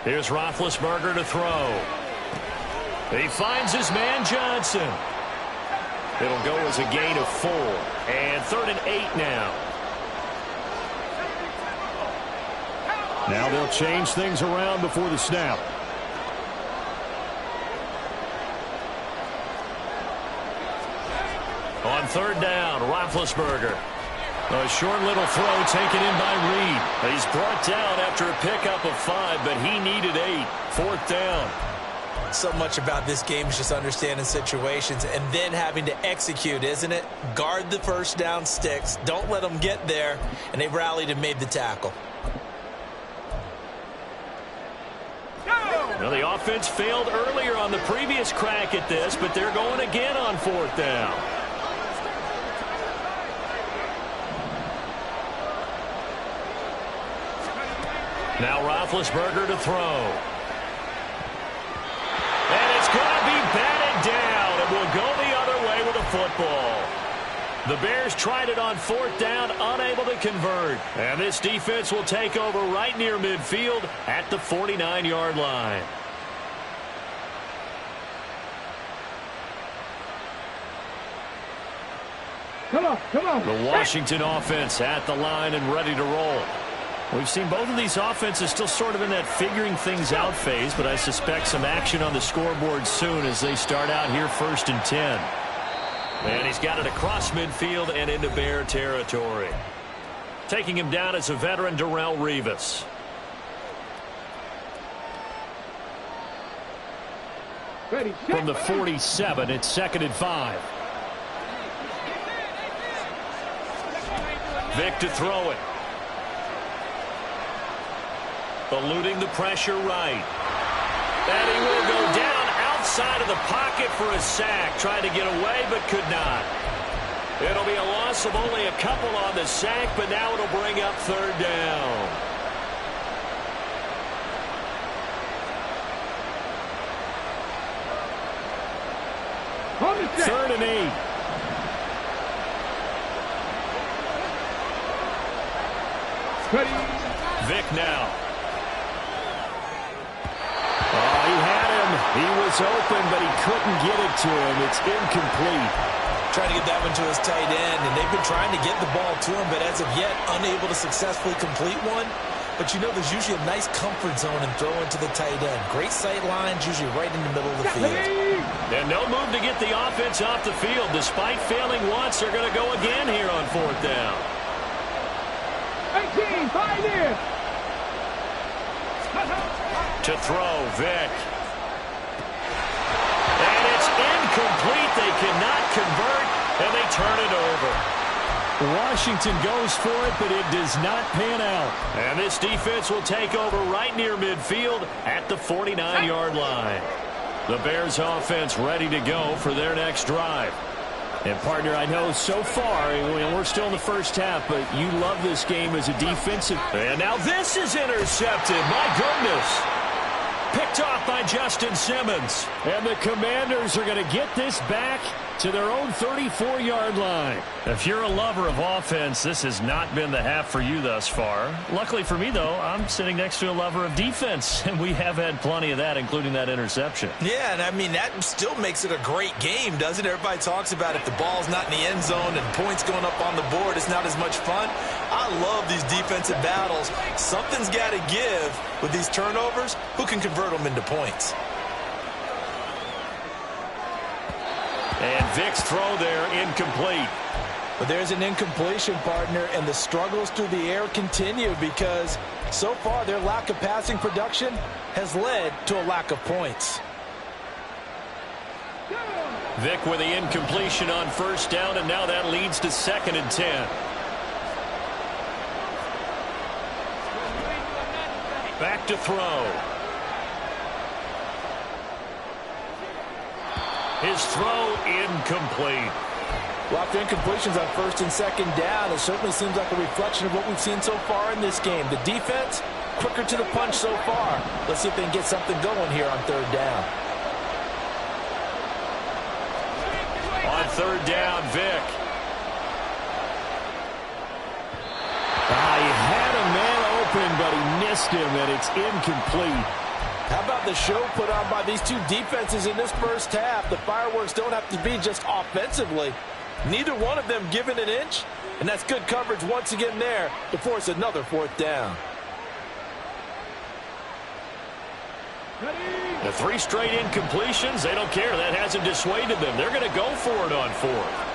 Here's Roethlisberger to throw. He finds his man Johnson. It'll go as a gain of 4. And 3rd and 8 now. Now they'll change things around before the snap. On third down, Roethlisberger. A short little throw taken in by Reed. He's brought down after a pickup of 5, but he needed 8. Fourth down. So much about this game is just understanding situations and then having to execute, isn't it? Guard the first down sticks. Don't let them get there. And they rallied and made the tackle. Well, the offense failed earlier on the previous crack at this, but they're going again on fourth down. Now Roethlisberger to throw. And it's going to be batted down. It will go the other way with the football. The Bears tried it on fourth down, unable to convert. And this defense will take over right near midfield at the 49-yard line. Come on. The Washington offense at the line and ready to roll. We've seen both of these offenses still sort of in that figuring things out phase, but I suspect some action on the scoreboard soon as they start out here 1st and 10. And he's got it across midfield and into Bear territory. Taking him down is a veteran, Darrelle Revis. Ready, From the 47, it's 2nd and 5. Vick to throw it. Eluding the pressure right. And he will go down outside of the pocket for a sack. Trying to get away, but could not. It'll be a loss of only a couple on the sack, but now it'll bring up third down. Third and 8. Vick now. Oh, he had him. He was open, but he couldn't get it to him. It's incomplete. Trying to get that one to his tight end, and they've been trying to get the ball to him, but as of yet, unable to successfully complete one. But you know, there's usually a nice comfort zone in throwing to the tight end. Great sight lines, usually right in the middle of the field. And no move to get the offense off the field. Despite failing once, they're going to go again here on fourth down. 18, 5 years. To throw, Vick. And it's incomplete. They cannot convert, and they turn it over. Washington goes for it, but it does not pan out. And this defense will take over right near midfield at the 49-yard line. The Bears offense ready to go for their next drive. And, partner, I know so far, we're still in the first half, but you love this game as a defensive. And now this is intercepted. My goodness. Picked off by Justin Simmons. And the Commanders are going to get this back to their own 34-yard line. If you're a lover of offense, this has not been the half for you thus far. Luckily for me, though, I'm sitting next to a lover of defense, and we have had plenty of that, including that interception. Yeah, and I mean, that still makes it a great game, doesn't it? Everybody talks about if the ball's not in the end zone and points going up on the board, it's not as much fun. I love these defensive battles. Something's got to give with these turnovers. Who can convert them into points? And Vick's throw there incomplete. But there's an incompletion, partner, and the struggles through the air continue because so far their lack of passing production has led to a lack of points. Vick with the incompletion on first down, and now that leads to 2nd and 10. Back to throw. His throw incomplete. Well, after incompletions on 1st and 2nd down, it certainly seems like a reflection of what we've seen so far in this game. The defense, quicker to the punch so far. Let's see if they can get something going here on 3rd down. On 3rd down, Vick. He had a man open, but he missed him, and it's incomplete. How about the show put on by these two defenses in this first half? The fireworks don't have to be just offensively. Neither one of them given an inch, and that's good coverage once again there to force another 4th down. The 3 straight incompletions, they don't care. That hasn't dissuaded them. They're going to go for it on 4th.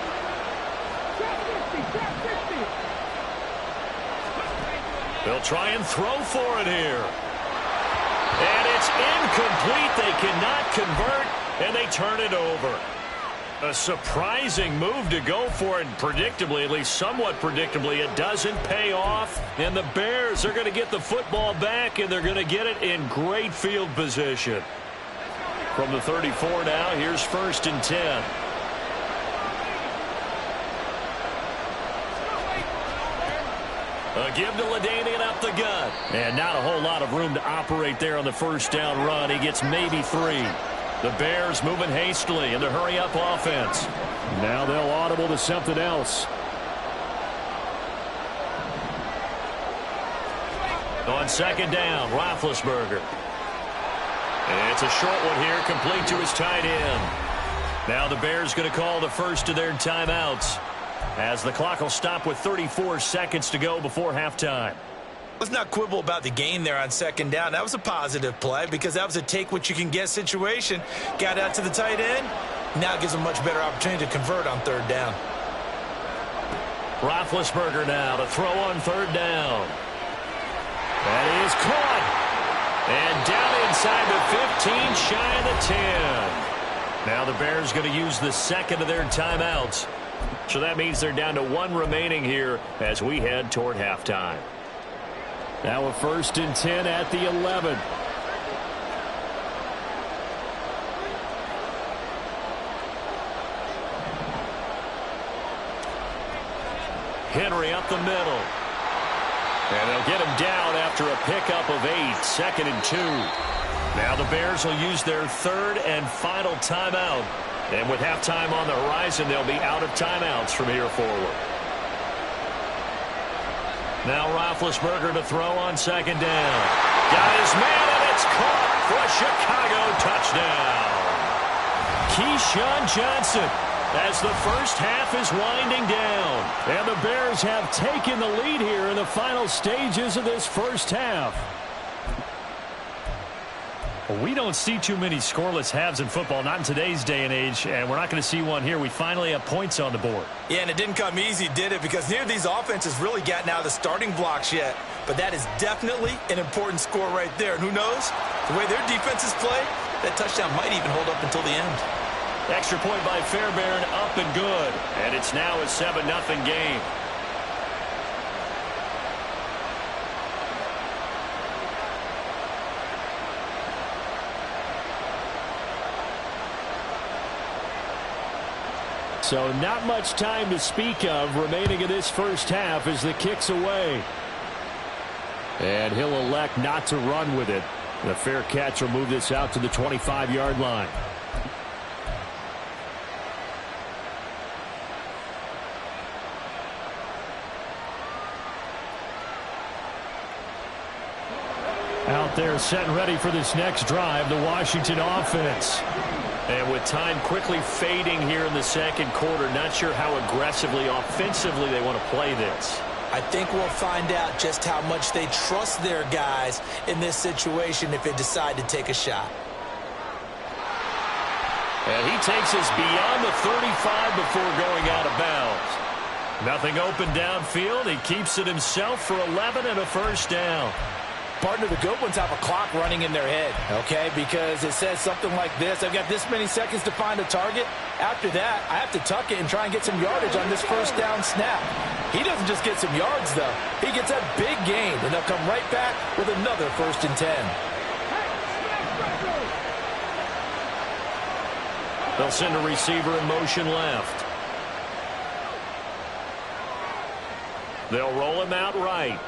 They'll try and throw for it here. And it's incomplete. They cannot convert, and they turn it over. A surprising move to go for it, and predictably, at least somewhat predictably, it doesn't pay off. And the Bears are going to get the football back, and they're going to get it in great field position. From the 34 now, here's 1st and 10. A give to LaDainian up the gut. And not a whole lot of room to operate there on the 1st down run. He gets maybe 3. The Bears moving hastily in the hurry-up offense. Now they'll audible to something else. On 2nd down, Roethlisberger. And it's a short one here, complete to his tight end. Now the Bears going to call the first of their timeouts, as the clock will stop with 34 seconds to go before halftime. Let's not quibble about the gain there on 2nd down. That was a positive play because that was a take-what-you-can-get situation. Got out to the tight end. Now it gives them a much better opportunity to convert on 3rd down. Roethlisberger now to throw on 3rd down. That is caught. And down inside the 15, shy of the 10. Now the Bears going to use the 2nd of their timeouts. So that means they're down to 1 remaining here as we head toward halftime. Now a 1st and 10 at the 11. Henry up the middle. And they'll get him down after a pickup of 8. 2nd and 2. Now the Bears will use their 3rd and final timeout. And with halftime on the horizon, they'll be out of timeouts from here forward. Now Roethlisberger to throw on 2nd down. Got his man, and it's caught for a Chicago touchdown. Keyshawn Johnson, as the first half is winding down. And the Bears have taken the lead here in the final stages of this first half. Well, we don't see too many scoreless halves in football, not in today's day and age, and we're not going to see one here. We finally have points on the board. Yeah, and it didn't come easy, did it? Because neither of these offenses really gotten out of the starting blocks yet. But that is definitely an important score right there. And who knows? The way their defenses play, that touchdown might even hold up until the end. Extra point by Fairbairn, up and good. And it's now a 7-0 game. So not much time to speak of remaining in this first half as the kick's away. And he'll elect not to run with it. The fair catch will move this out to the 25-yard line. Out there set and ready for this next drive, the Washington offense. And with time quickly fading here in the 2nd quarter, not sure how aggressively, offensively they want to play this. I think we'll find out just how much they trust their guys in this situation if they decide to take a shot. And he takes us beyond the 35 before going out of bounds. Nothing open downfield. He keeps it himself for 11 and a first down. Partner, the good ones have a clock running in their head, okay? Because it says something like this. I've got this many seconds to find a target. After that, I have to tuck it and try and get some yardage on this first down snap. He doesn't just get some yards, though. He gets a big gain, and they'll come right back with another 1st and 10. They'll send a receiver in motion left. They'll roll him out right.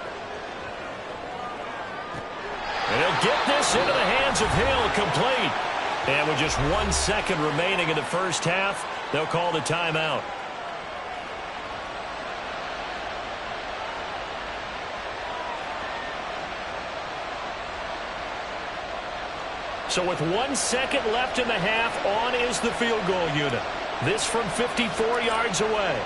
And he'll get this into the hands of Hill, complete. And with just 1 second remaining in the first half, they'll call the timeout. So with 1 second left in the half, on is the field goal unit. This from 54 yards away.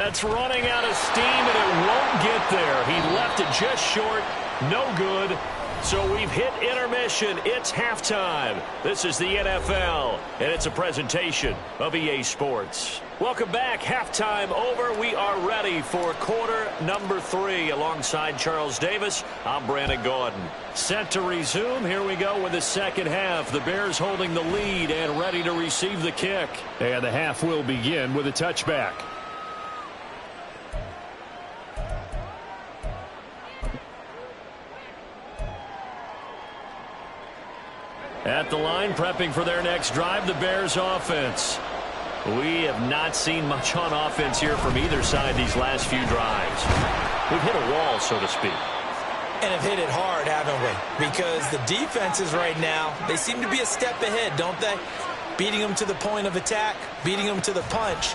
That's running out of steam, and it won't get there. He left it just short. No good. So we've hit intermission. It's halftime. This is the NFL, and it's a presentation of EA Sports. Welcome back. Halftime over. We are ready for quarter number 3. Alongside Charles Davis, I'm Brandon Gaudin. Set to resume. Here we go with the second half. The Bears holding the lead and ready to receive the kick. And the half will begin with a touchback. At the line, prepping for their next drive, the Bears offense. We have not seen much on offense here from either side these last few drives. We've hit a wall, so to speak. And have hit it hard, haven't we? Because the defenses right now, they seem to be a step ahead, don't they? Beating them to the point of attack, beating them to the punch.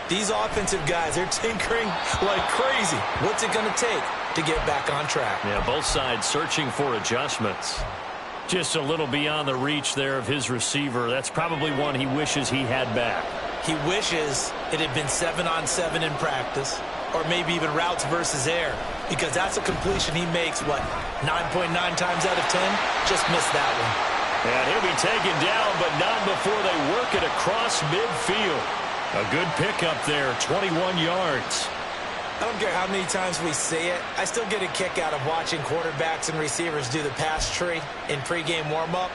These offensive guys, they're tinkering like crazy. What's it going to take to get back on track? Yeah, both sides searching for adjustments. Just a little beyond the reach there of his receiver. That's probably one he wishes he had back. He wishes it had been 7-on-7 in practice, or maybe even routes versus air, because that's a completion he makes, what, 9.9 times out of 10? Just missed that one. And he'll be taken down, but not before they work it across midfield. A good pickup there, 21 yards. I don't care how many times we see it. I still get a kick out of watching quarterbacks and receivers do the pass tree in pregame warm-up.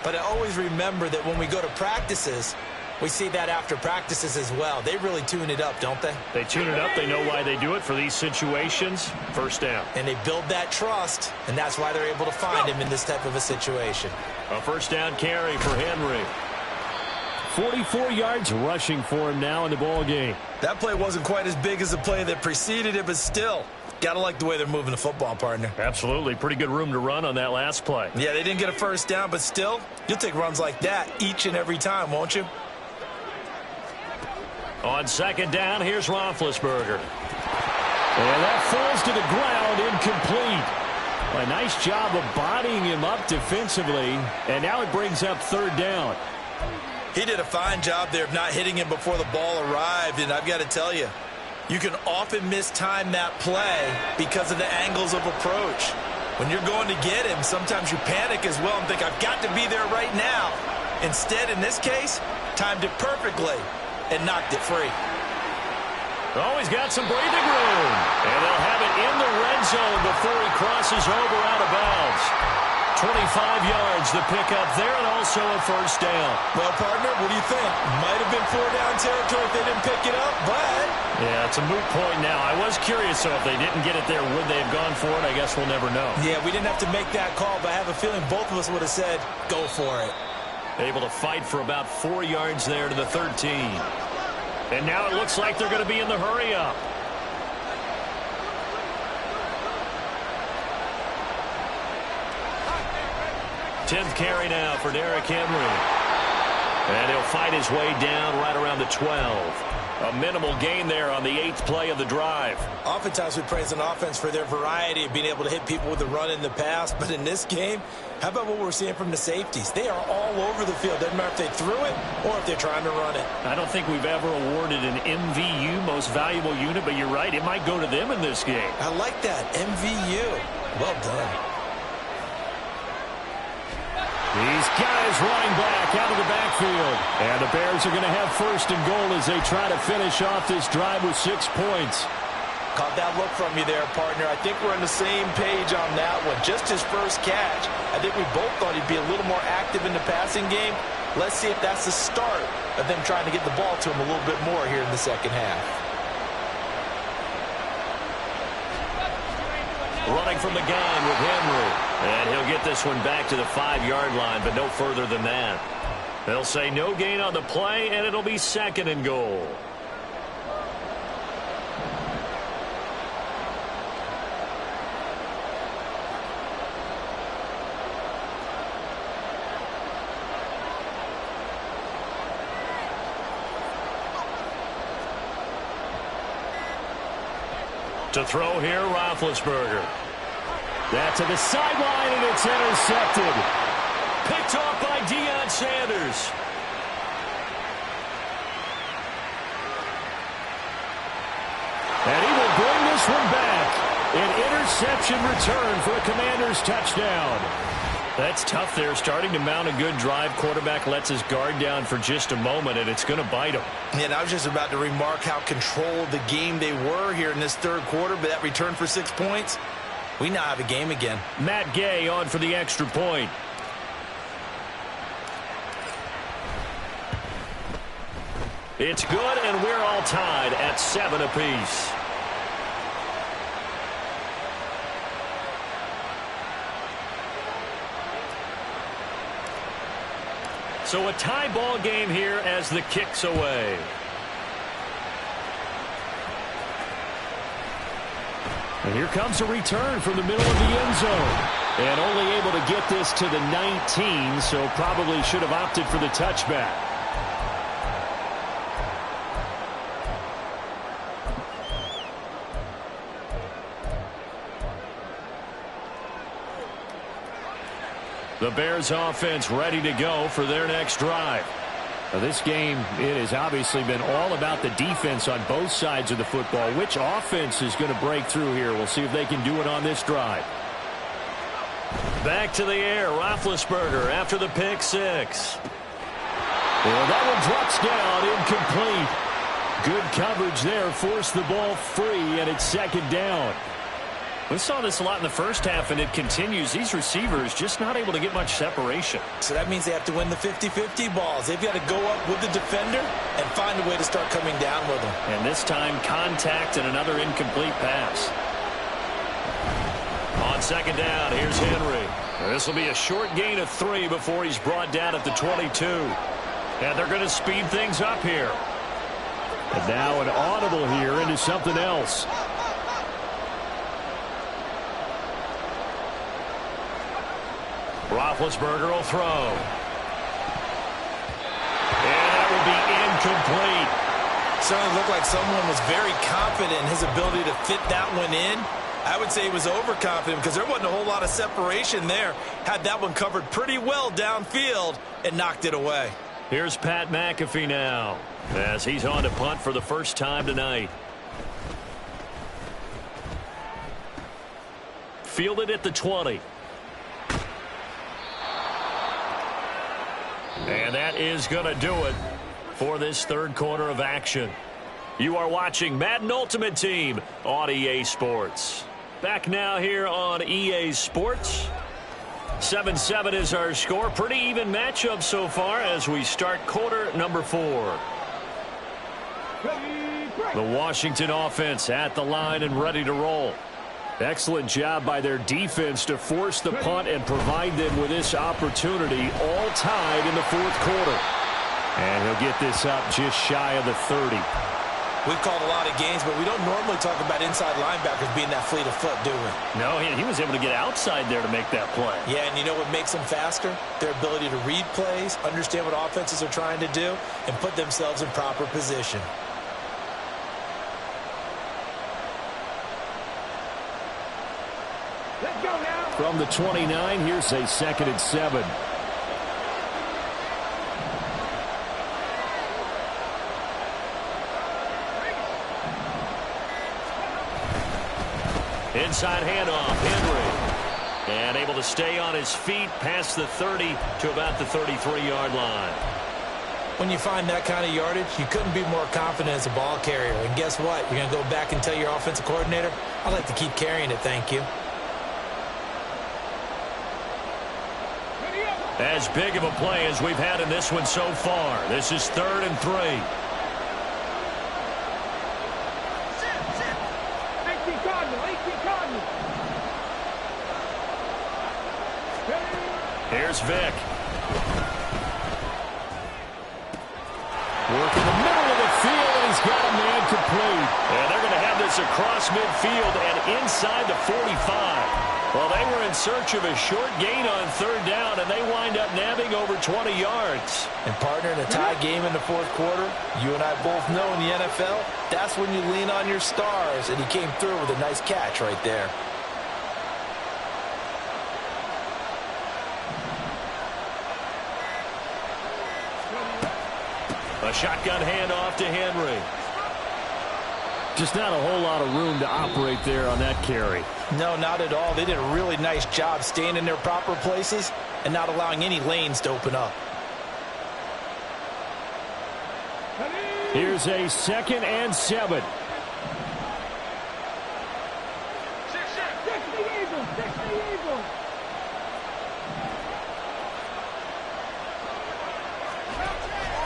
But I always remember that when we go to practices, we see that after practices as well. They really tune it up, don't they? They tune it up. They know why they do it for these situations. First down. And they build that trust, and that's why they're able to find him in this type of a situation. A first down carry for Henry. 44 yards rushing for him now in the ball game. That play wasn't quite as big as the play that preceded it, but still, gotta like the way they're moving the football, partner. Absolutely. Pretty good room to run on that last play. Yeah, they didn't get a first down, but still, you'll take runs like that each and every time, won't you? On second down, here's Roethlisberger. And that falls to the ground, incomplete. A nice job of bodying him up defensively, and now it brings up third down. He did a fine job there of not hitting him before the ball arrived, and I've got to tell you, you can often mistime that play because of the angles of approach. When you're going to get him, sometimes you panic as well and think, I've got to be there right now. Instead, in this case, timed it perfectly and knocked it free. Always got some breathing room. And they'll have it in the red zone before he crosses over out of bounds. 25 yards the pickup there, and also a first down. Well, partner, what do you think? Might have been 4-down territory if they didn't pick it up, but... Yeah, it's a moot point now. I was curious, so if they didn't get it there, would they have gone for it? I guess we'll never know. Yeah, we didn't have to make that call, but I have a feeling both of us would have said, go for it. Able to fight for about 4 yards there to the 13. And now it looks like they're going to be in the hurry-up. 10th carry now for Derrick Henry. And he'll fight his way down right around the 12. A minimal gain there on the 8th play of the drive. Oftentimes we praise an offense for their variety of being able to hit people with the run in the pass. But in this game, how about what we're seeing from the safeties? They are all over the field. Doesn't matter if they threw it or if they're trying to run it. I don't think we've ever awarded an MVU, most valuable unit, but you're right. It might go to them in this game. I like that. MVU. Well done. These guys running back out of the backfield. And the Bears are going to have first and goal as they try to finish off this drive with 6 points. Caught that look from you there, partner. I think we're on the same page on that one. Just his first catch. I think we both thought he'd be a little more active in the passing game. Let's see if that's the start of them trying to get the ball to him a little bit more here in the second half. Running from the gun with Henry. And he'll get this one back to the 5-yard line, but no further than that. They'll say no gain on the play, and it'll be second and goal. To throw here, Roethlisberger. That's to the sideline, and it's intercepted. Picked off by Deion Sanders. this one back. An interception return for a Commanders touchdown. That's tough there. Starting to mount a good drive. Quarterback lets his guard down for just a moment, and it's going to bite him. And I was just about to remark how controlled the game they were here in this third quarter, but that return for 6 points, we now have a game again. Matt Gay on for the extra point. It's good, and we're all tied at 7 apiece. So a tie ball game here as the kick's away. And here comes a return from the middle of the end zone. And only able to get this to the 19, so probably should have opted for the touchback. The Bears offense ready to go for their next drive. Now this game, it has obviously been all about the defense on both sides of the football. Which offense is going to break through here? We'll see if they can do it on this drive. Back to the air, Roethlisberger after the pick six. Well, that one drops down, incomplete. Good coverage there, forced the ball free, and it's second down. We saw this a lot in the first half, and it continues. These receivers just not able to get much separation. So that means they have to win the 50-50 balls. They've got to go up with the defender and find a way to start coming down with them. And this time, contact and another incomplete pass. On second down, here's Henry. This will be a short gain of 3 before he's brought down at the 22. And they're going to speed things up here. And now an audible here into something else. Roethlisberger will throw. And that will be incomplete. Certainly looked like someone was very confident in his ability to fit that one in. I would say he was overconfident because there wasn't a whole lot of separation there. Had that one covered pretty well downfield and knocked it away. Here's Pat McAfee now as he's on to punt for the first time tonight. Fielded at the 20. And that is going to do it for this third quarter of action. You are watching Madden Ultimate Team on EA Sports. Back now here on EA Sports. 7-7 is our score. Pretty even matchup so far as we start quarter number 4. The Washington offense at the line and ready to roll. Excellent job by their defense to force the punt and provide them with this opportunity, all tied in the fourth quarter. And he'll get this up just shy of the 30. We've called a lot of games, but we don't normally talk about inside linebackers being that fleet of foot, do we? No, he was able to get outside there to make that play. Yeah, and you know what makes them faster? Their ability to read plays, understand what offenses are trying to do, and put themselves in proper position. Let's go now. From the 29, here's a 2nd and 7. Inside handoff, Henry. And able to stay on his feet past the 30 to about the 33-yard line. When you find that kind of yardage, you couldn't be more confident as a ball carrier. And guess what? You're going to go back and tell your offensive coordinator, I'd like to keep carrying it, thank you. As big of a play as we've had in this one so far. This is 3rd and 3. 18 Cardinal, 18 Cardinal. Here's Vic. Work in the middle of the field, and he's got a man complete. And they're going to have this across midfield and inside the 45. Well, they were in search of a short gain on 3rd down, and they wind up nabbing over 20 yards. And partner, in a tie game in the fourth quarter, you and I both know in the NFL, that's when you lean on your stars, and he came through with a nice catch right there. A shotgun handoff to Henry. Just not a whole lot of room to operate there on that carry. No, not at all. They did a really nice job staying in their proper places and not allowing any lanes to open up. Here's a 2nd and 7.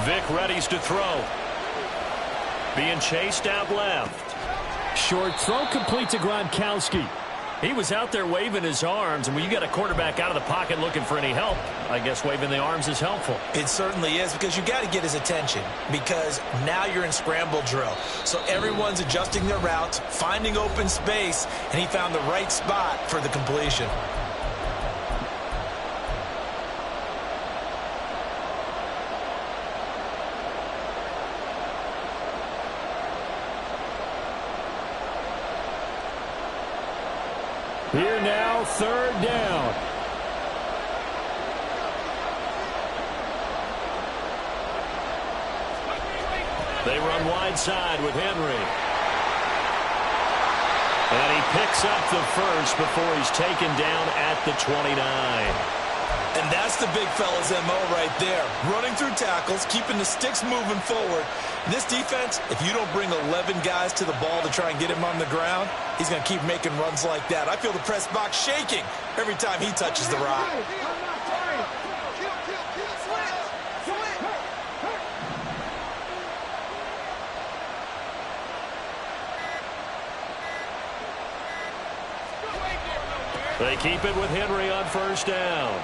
Vic readies to throw. Being chased out left. Short throw complete to Gronkowski. He was out there waving his arms, and when you got a quarterback out of the pocket looking for any help, I guess waving the arms is helpful. It certainly is, because you got to get his attention, because now you're in scramble drill. So everyone's adjusting their routes, finding open space, and he found the right spot for the completion. Here now, 3rd down. They run wide side with Henry. And he picks up the first before he's taken down at the 29. And that's the big fella's MO right there. Running through tackles, keeping the sticks moving forward. This defense, if you don't bring 11 guys to the ball to try and get him on the ground, he's going to keep making runs like that. I feel the press box shaking every time he touches the rock. They keep it with Henry on 1st down.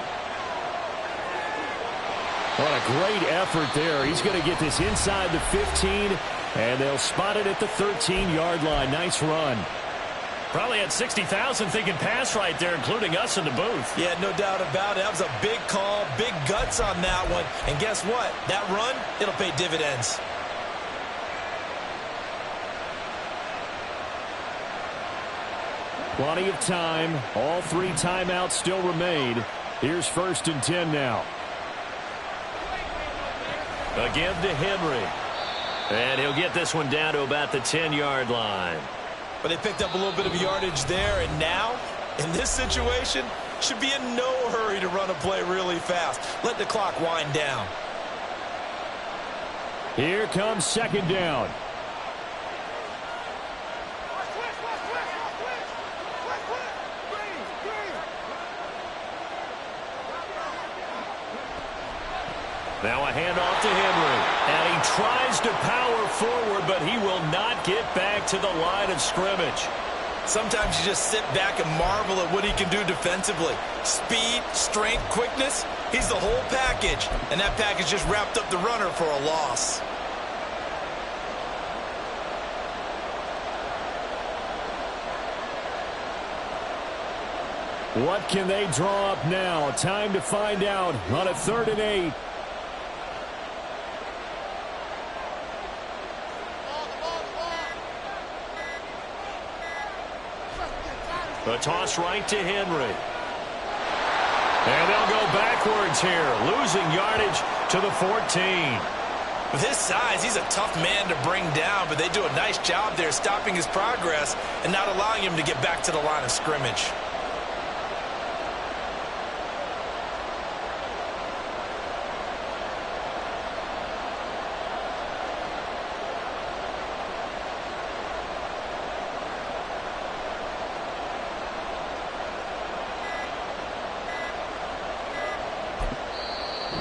What a great effort there. He's going to get this inside the 15, and they'll spot it at the 13-yard line. Nice run. Probably had 60,000 thinking pass right there, including us in the booth. Yeah, no doubt about it. That was a big call, big guts on that one. And guess what? That run, it'll pay dividends. Plenty of time. All 3 timeouts still remain. Here's 1st and 10 now. Again to Henry. And he'll get this one down to about the 10-yard line. But they picked up a little bit of yardage there, and now, in this situation, should be in no hurry to run a play really fast. Let the clock wind down. Here comes 2nd down. Now a handoff to Henry. And he tries to power forward, but he will not get back to the line of scrimmage. Sometimes you just sit back and marvel at what he can do defensively. Speed, strength, quickness, he's the whole package. And that package just wrapped up the runner for a loss. What can they draw up now? Time to find out on a 3rd and 8. A toss right to Henry. And they'll go backwards here, losing yardage to the 14. With his size, he's a tough man to bring down, but they do a nice job there stopping his progress and not allowing him to get back to the line of scrimmage.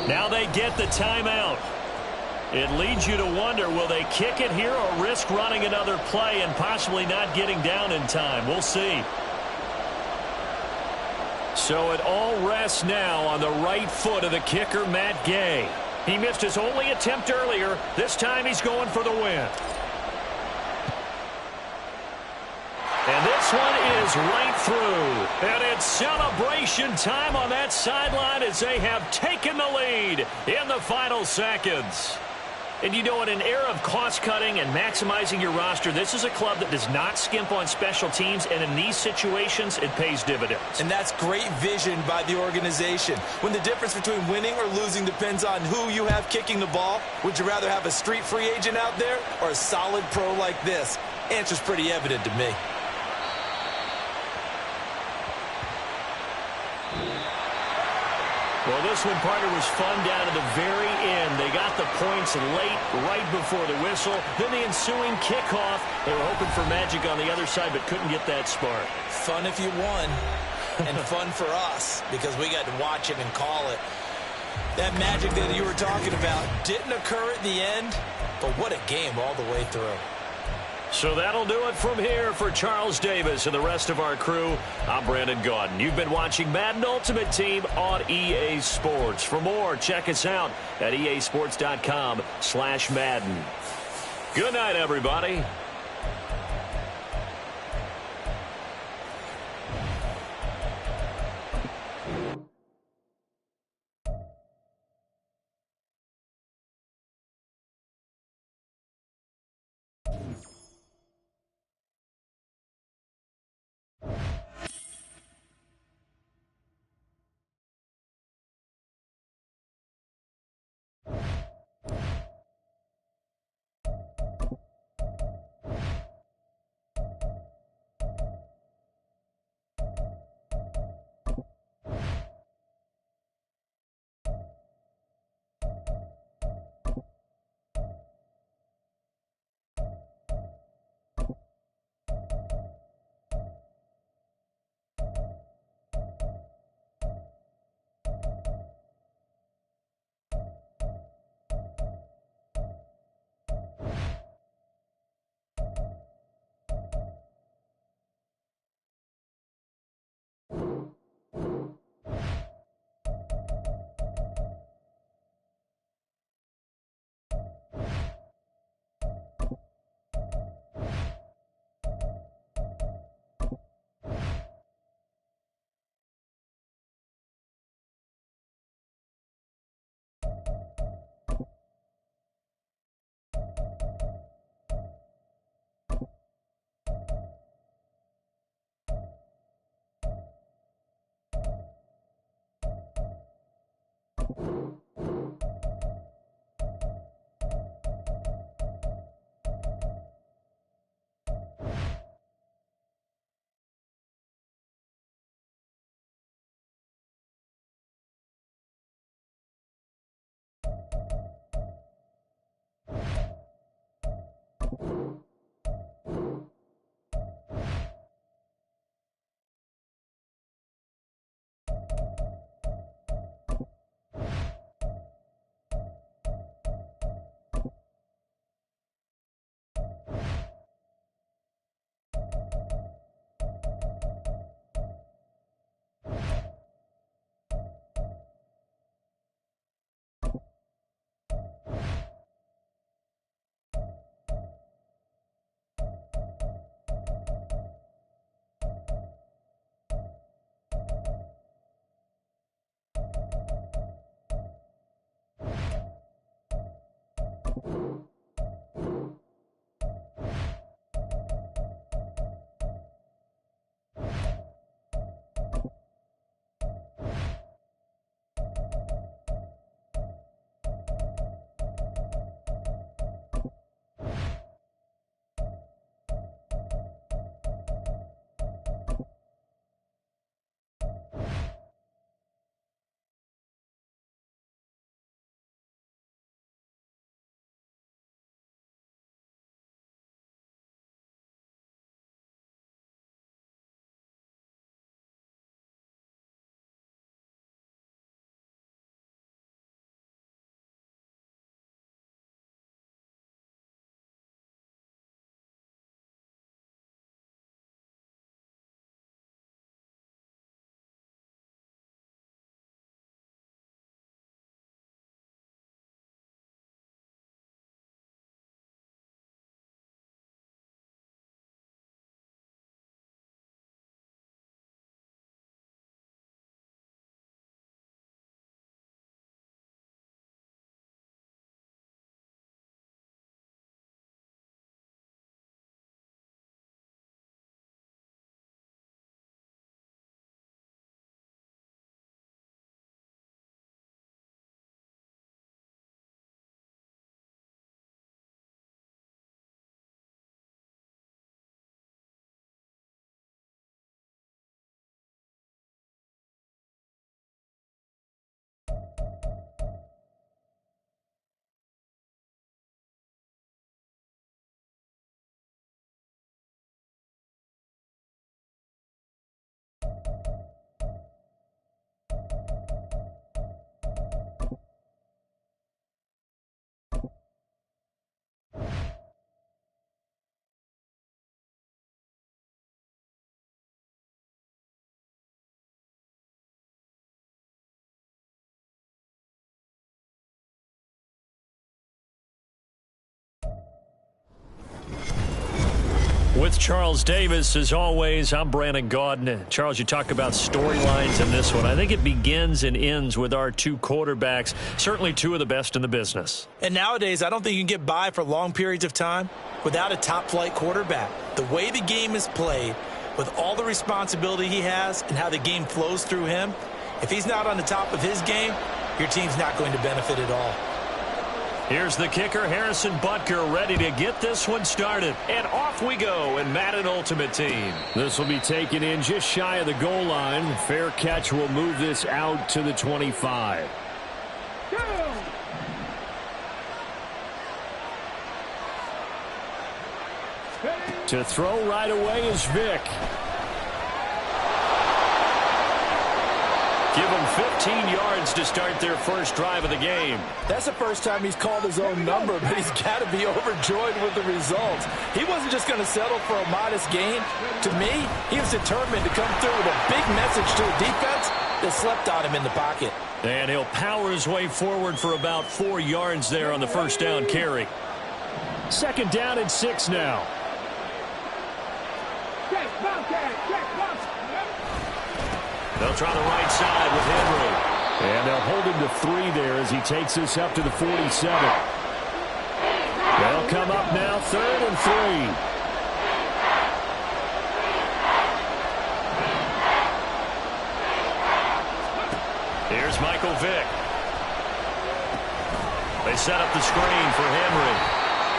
Now they get the timeout. It leads you to wonder, will they kick it here or risk running another play and possibly not getting down in time? We'll see. So it all rests now on the right foot of the kicker, Matt Gay. He missed his only attempt earlier. This time he's going for the win. And this one is right through. And it's celebration time on that sideline as they have taken the lead in the final seconds. And you know, in an era of cost-cutting and maximizing your roster, this is a club that does not skimp on special teams, and in these situations, it pays dividends. And that's great vision by the organization. When the difference between winning or losing depends on who you have kicking the ball, would you rather have a street free agent out there or a solid pro like this? Answer's pretty evident to me. Well, this one, partner, was fun down to the very end. They got the points late, right before the whistle. Then the ensuing kickoff. They were hoping for magic on the other side, but couldn't get that spark. Fun if you won, and fun for us, because we got to watch it and call it. That magic that you were talking about didn't occur at the end, but what a game all the way through. So that'll do it from here for Charles Davis and the rest of our crew. I'm Brandon Gaudin. You've been watching Madden Ultimate Team on EA Sports. For more, check us out at easports.com/Madden. Good night, everybody. With Charles Davis, as always, I'm Brandon Gaudin. Charles, you talk about storylines in this one. I think it begins and ends with our two quarterbacks, certainly two of the best in the business. And nowadays, I don't think you can get by for long periods of time without a top-flight quarterback. The way the game is played, with all the responsibility he has and how the game flows through him, if he's not on the top of his game, your team's not going to benefit at all. Here's the kicker, Harrison Butker, ready to get this one started. And off we go in Madden Ultimate Team. This will be taken in just shy of the goal line. Fair catch will move this out to the 25. To throw right away is Vic. Give him 15 yards to start their first drive of the game. That's the first time he's called his own number, but he's got to be overjoyed with the results. He wasn't just going to settle for a modest gain. To me, he was determined to come through with a big message to a defense that slept on him in the pocket. And he'll power his way forward for about 4 yards there on the first down carry. 2nd down and 6 now. They'll try the right side with Henry. And they'll hold him to 3 there as he takes this up to the 47. They'll come up now 3rd and 3. Here's Michael Vick. They set up the screen for Henry.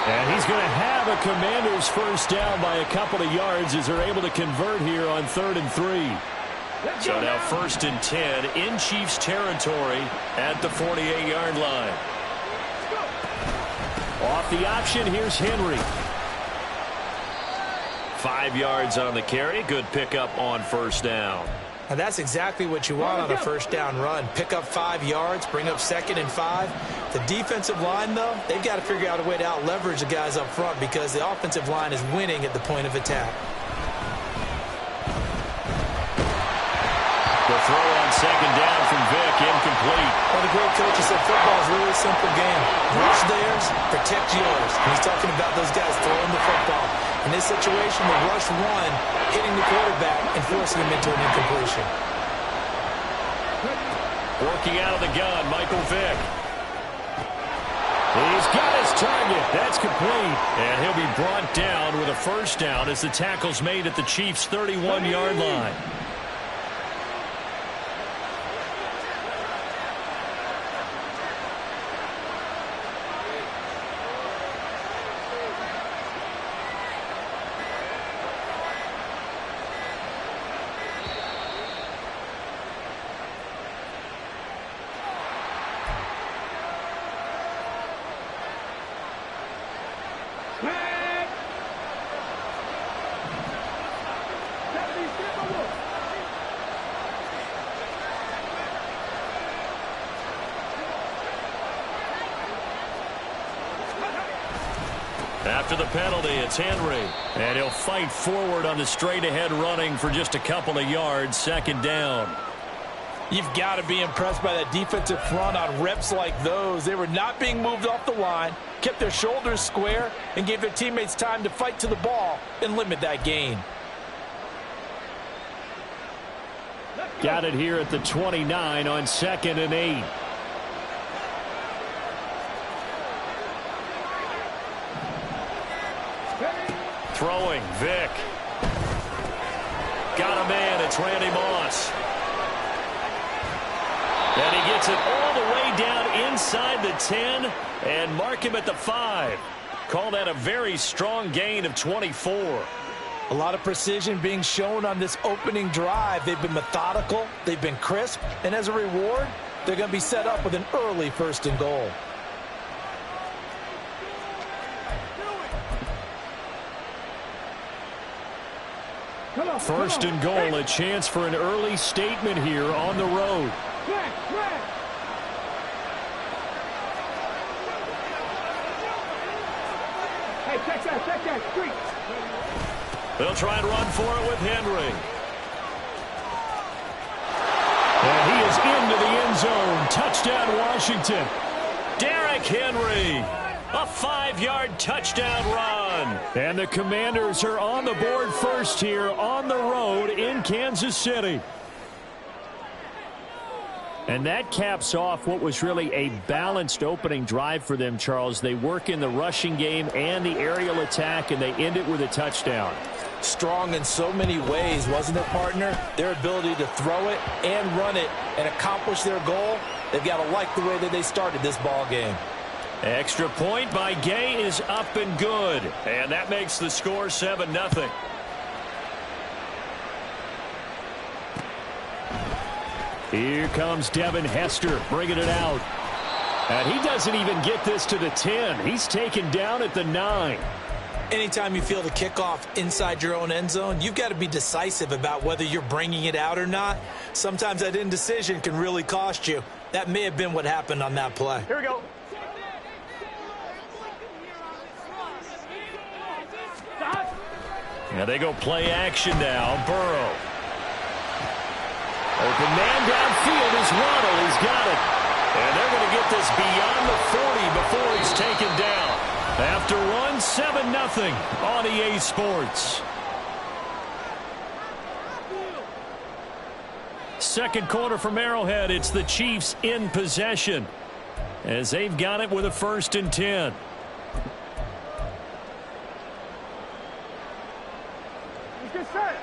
And he's going to have a Commander's first down by a couple of yards as they're able to convert here on 3rd and 3. So now 1st and 10 in Chiefs territory at the 48-yard line. Off the option, here's Henry. 5 yards on the carry. Good pickup on first down. Now that's exactly what you want on a first down run. Pick up 5 yards, bring up 2nd and 5. The defensive line, though, they've got to figure out a way to out-leverage the guys up front because the offensive line is winning at the point of attack. The throw on 2nd down from Vick, incomplete. Well, the great coach said football is really a simple game. Rush theirs, protect yours. And he's talking about those guys throwing the football. In this situation, the rush one, hitting the quarterback and forcing him into an incompletion. Working out of the gun, Michael Vick. He's got his target. That's complete. And he'll be brought down with a first down as the tackle's made at the Chiefs' 31-yard line. After the penalty, it's Henry. And he'll fight forward on the straight-ahead running for just a couple of yards. 2nd down. You've got to be impressed by that defensive front on reps like those. They were not being moved off the line, kept their shoulders square, and gave their teammates time to fight to the ball and limit that gain. Got it here at the 29 on 2nd and 8. Throwing, Vick. Got a man, it's Randy Moss. And he gets it all the way down inside the 10 and mark him at the 5. Call that a very strong gain of 24. A lot of precision being shown on this opening drive. They've been methodical, they've been crisp, and as a reward, they're going to be set up with an early 1st and goal. First and goal, a chance for an early statement here on the road. Hey, check that street. They'll try and run for it with Henry. And he is into the end zone. Touchdown, Washington. Derrick Henry, a 5-yard touchdown run. And the Commanders are on the board first here on the road in Kansas City. And that caps off what was really a balanced opening drive for them, Charles. They work in the rushing game and the aerial attack, and they end it with a touchdown. Strong in so many ways, wasn't it, partner? Their ability to throw it and run it and accomplish their goal, they've got to like the way that they started this ball game. Extra point by Gay is up and good. And that makes the score 7-0. Here comes Devin Hester bringing it out. And he doesn't even get this to the 10. He's taken down at the 9. Anytime you feel the kickoff inside your own end zone, you've got to be decisive about whether you're bringing it out or not. Sometimes that indecision can really cost you. That may have been what happened on that play. Here we go. Now they go play action now. Burrow. Open man downfield is Waddle. He's got it. And they're going to get this beyond the 40 before he's taken down. After one, 7-0 on EA Sports. Second quarter from Arrowhead. It's the Chiefs in possession as they've got it with a 1st and 10. Get set.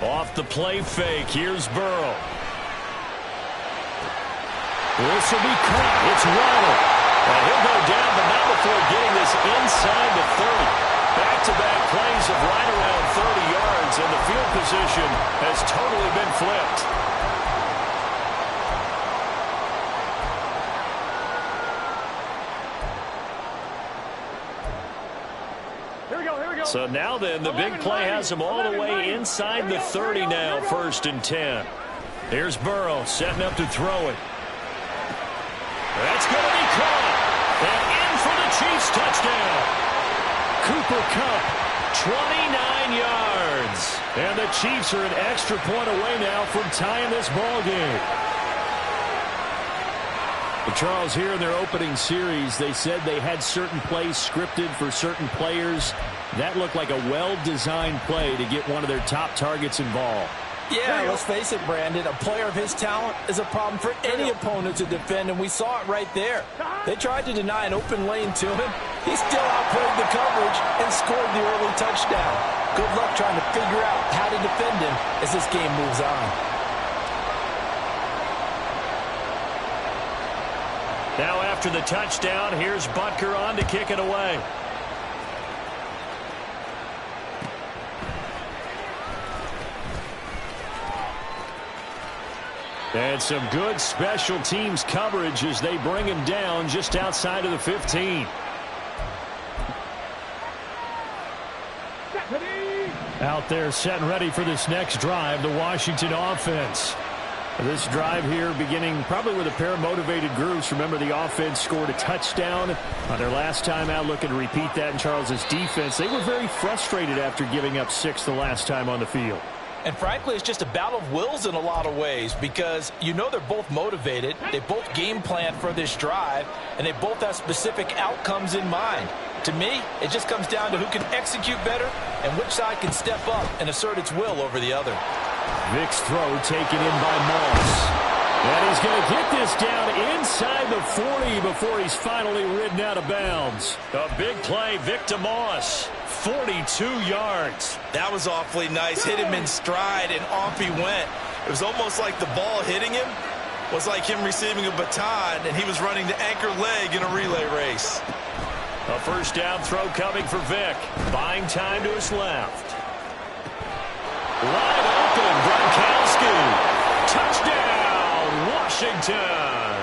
Off the play fake. Here's Burrow. This will be caught. It's Waddle. And he'll go down, but not before getting this inside the 30. Back-to-back plays of right around 30 yards, and the field position has totally been flipped. Here we go, here we go. So now then, the big play has him all the way inside the 30 now, 1st and 10. Here's Burrow setting up to throw it. That's going to be caught. And in for the Chiefs touchdown. Cooper Kupp, 29 yards. And the Chiefs are an extra point away now from tying this ball game. But Charles, here in their opening series, they said they had certain plays scripted for certain players. That looked like a well-designed play to get one of their top targets involved. Yeah, let's face it, Brandon. A player of his talent is a problem for any opponent to defend, and we saw it right there. They tried to deny an open lane to him. He still outplayed the coverage and scored the early touchdown. Good luck trying to figure out how to defend him as this game moves on. Now after the touchdown, here's Butker on to kick it away. And some good special teams coverage as they bring him down just outside of the 15. Out there set and ready for this next drive, the Washington offense. This drive here beginning probably with a pair of motivated groups. Remember, the offense scored a touchdown on their last time out. Looking to repeat that in Charles's defense. They were very frustrated after giving up 6 the last time on the field. And frankly, it's just a battle of wills in a lot of ways because you know they're both motivated. They both game plan for this drive, and they both have specific outcomes in mind. To me, it just comes down to who can execute better and which side can step up and assert its will over the other. Vic's throw taken in by Moss. And he's going to get this down inside the 40 before he's finally ridden out of bounds. A big play, Vic to Moss. 42 yards. That was awfully nice. Hit him in stride, and off he went. It was almost like the ball hitting him was like him receiving a baton, and he was running the anchor leg in a relay race. A first down throw coming for Vic. Buying time to his left. Wide open, Gronkowski. Touchdown, Washington.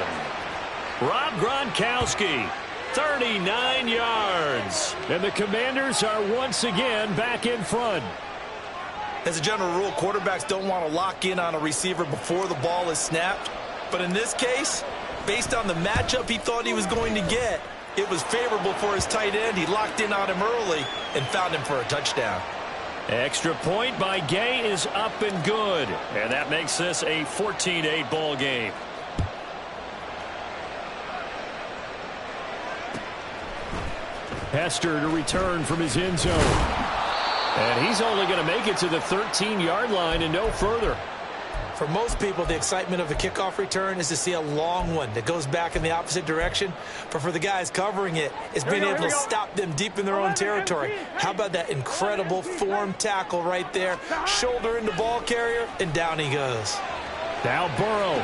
Rob Gronkowski. 39 yards. And the Commanders are once again back in front. As a general rule, quarterbacks don't want to lock in on a receiver before the ball is snapped. But in this case, based on the matchup he thought he was going to get, it was favorable for his tight end. He locked in on him early and found him for a touchdown. Extra point by Gay is up and good. And that makes this a 14-8 ball game. Hester to return from his end zone. And he's only going to make it to the 13-yard line and no further. For most people, the excitement of a kickoff return is to see a long one that goes back in the opposite direction. But for the guys covering it, it's being able to stop them deep in their own territory. How about that incredible form tackle right there? Shoulder into ball carrier, and down he goes. Now Burrow.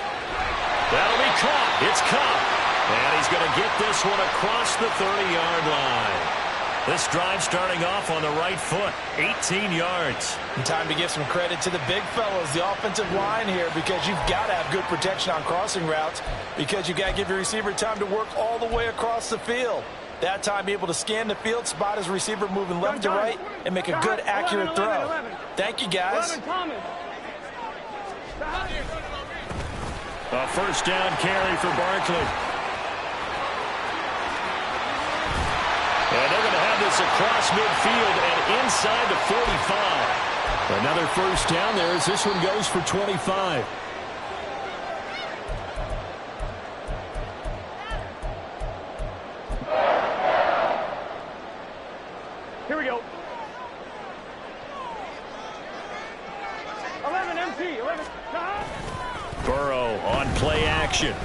That'll be caught. It's caught. And he's going to get this one across the 30-yard line. This drive starting off on the right foot, 18 yards. And time to give some credit to the big fellas, the offensive line here, because you've got to have good protection on crossing routes, because you've got to give your receiver time to work all the way across the field. That time, be able to scan the field, spot his receiver moving left to right, and make a good, accurate throw. Thank you, guys. A first down carry for Barkley. And they're going to have this across midfield and inside the 45. Another first down there as this one goes for 25. Here we go. 11 MT, 11. Burrow on play action.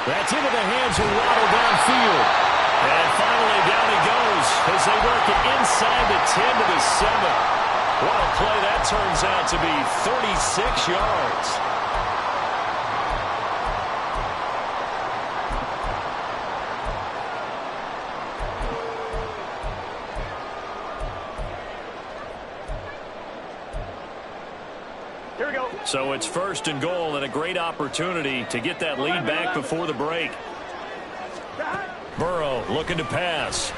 That's into the hands of Waddle downfield. And finally down he goes as they work it inside the 10 to the 7. What a play that turns out to be, 36 yards. Here we go. So it's first and goal and a great opportunity to get that lead back before the break. Burrow looking to pass.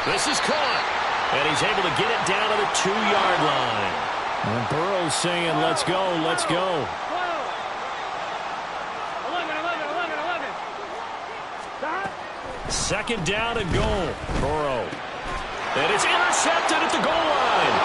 This is caught. And he's able to get it down to the 2-yard line. And Burrow's saying, let's go, let's go. 11. Second down and goal. Burrow. And it's intercepted at the goal line.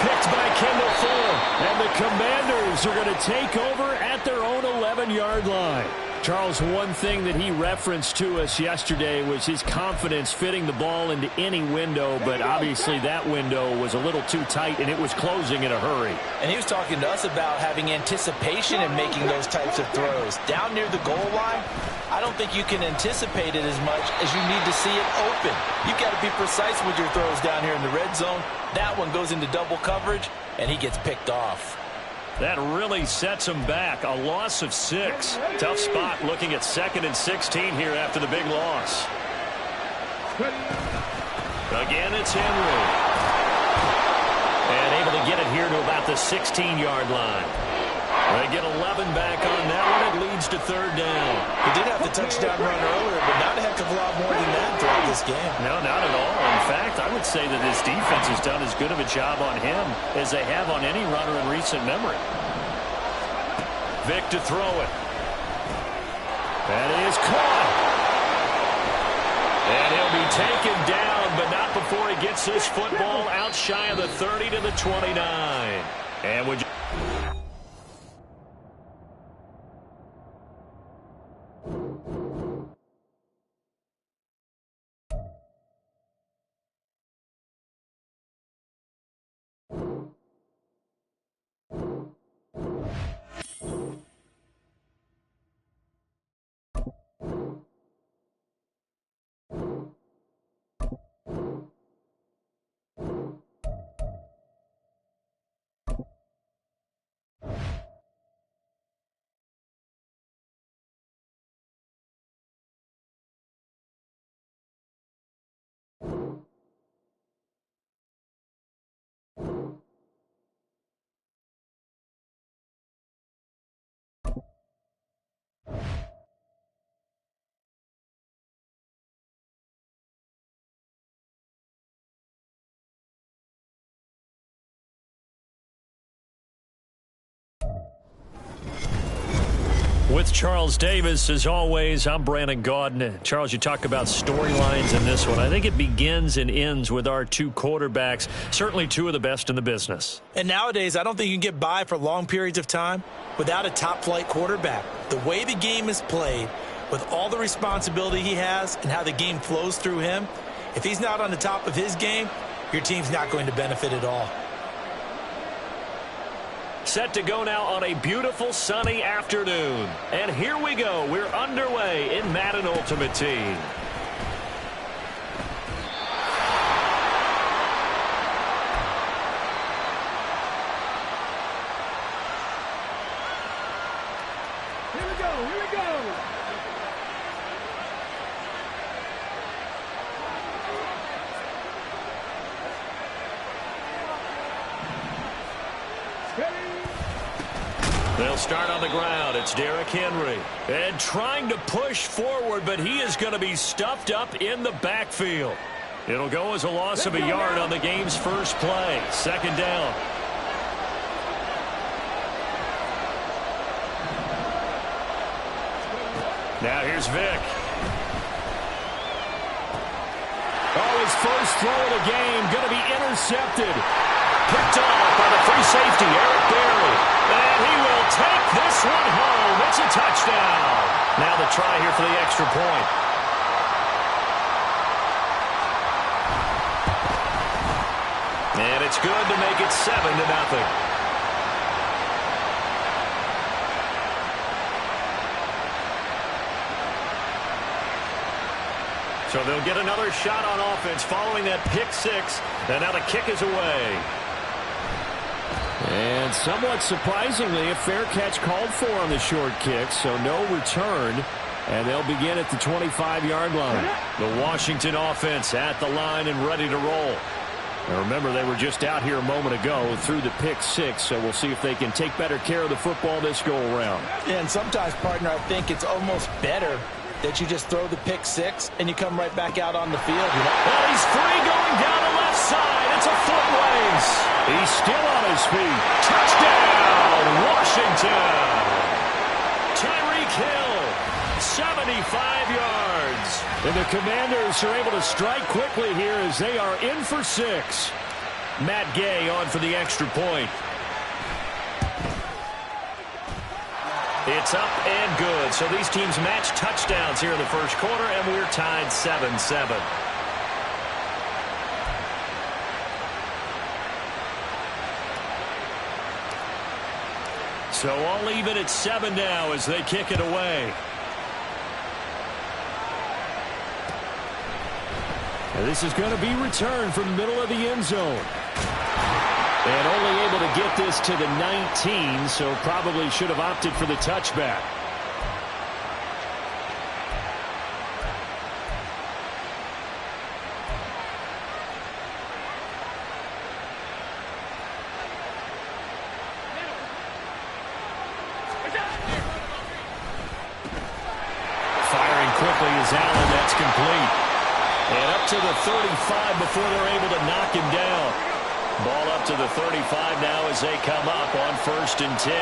Picked by Kendall Fuller. And the Commanders are going to take over at their own 11-yard line. Charles, one thing that he referenced to us yesterday was his confidence fitting the ball into any window, but obviously that window was a little too tight, and it was closing in a hurry. And he was talking to us about having anticipation in making those types of throws. Down near the goal line, I don't think you can anticipate it as much as you need to see it open. You've got to be precise with your throws down here in the red zone. That one goes into double coverage, and he gets picked off. That really sets him back. A loss of 6. Tough spot looking at 2nd and 16 here after the big loss. Again, it's Henry. And able to get it here to about the 16-yard line. They get 11 back on that one. It leads to 3rd down. He did have the touchdown run earlier, but not a heck of a lot more than that throughout this game. No, not at all. In fact, I would say that this defense has done as good of a job on him as they have on any runner in recent memory. Vick to throw it. That is caught. And he'll be taken down, but not before he gets this football out shy of the 30 to the 29. And would you... With Charles Davis, as always, I'm Brandon Gaudin. Charles, you talk about storylines in this one. I think it begins and ends with our 2 quarterbacks, certainly 2 of the best in the business. And nowadays, I don't think you can get by for long periods of time without a top-flight quarterback. The way the game is played, with all the responsibility he has and how the game flows through him, if he's not on the top of his game, your team's not going to benefit at all. Set to go now on a beautiful sunny afternoon. And here we go. We're underway in Madden Ultimate Team. Here we go, here we go. They'll start on the ground. It's Derrick Henry. And trying to push forward, but he is going to be stuffed up in the backfield. It'll go as a loss of a yard on the game's first play. Second down. Now here's Vick. Oh, his first throw of the game going to be intercepted. Picked off by the free safety, Eric Berry. And he will take this one home. It's a touchdown. Now the try here for the extra point. And it's good to make it 7-0. So they'll get another shot on offense following that pick six. And now the kick is away. And somewhat surprisingly, a fair catch called for on the short kick, so no return. And they'll begin at the 25-yard line. The Washington offense at the line and ready to roll. Now remember, they were just out here a moment ago through the pick six, so we'll see if they can take better care of the football this go-around. Yeah, and sometimes, partner, I think it's almost better that you just throw the pick six and you come right back out on the field. You know? Well, he's free going down the left side. It's a foot race. He's still on his feet. Touchdown, Washington. Tyreek Hill, 75 yards. And the Commanders are able to strike quickly here as they are in for 6. Matt Gay on for the extra point. It's up and good. So these teams match touchdowns here in the first quarter, and we're tied 7-7. So all even at 7 now as they kick it away. And this is going to be returned from the middle of the end zone. And only able to get this to the 19, so probably should have opted for the touchback. Firing quickly is Allen. That's complete. And up to the 35 before they're able to knock him down. Ball up to the 35 now as they come up on 1st and 10.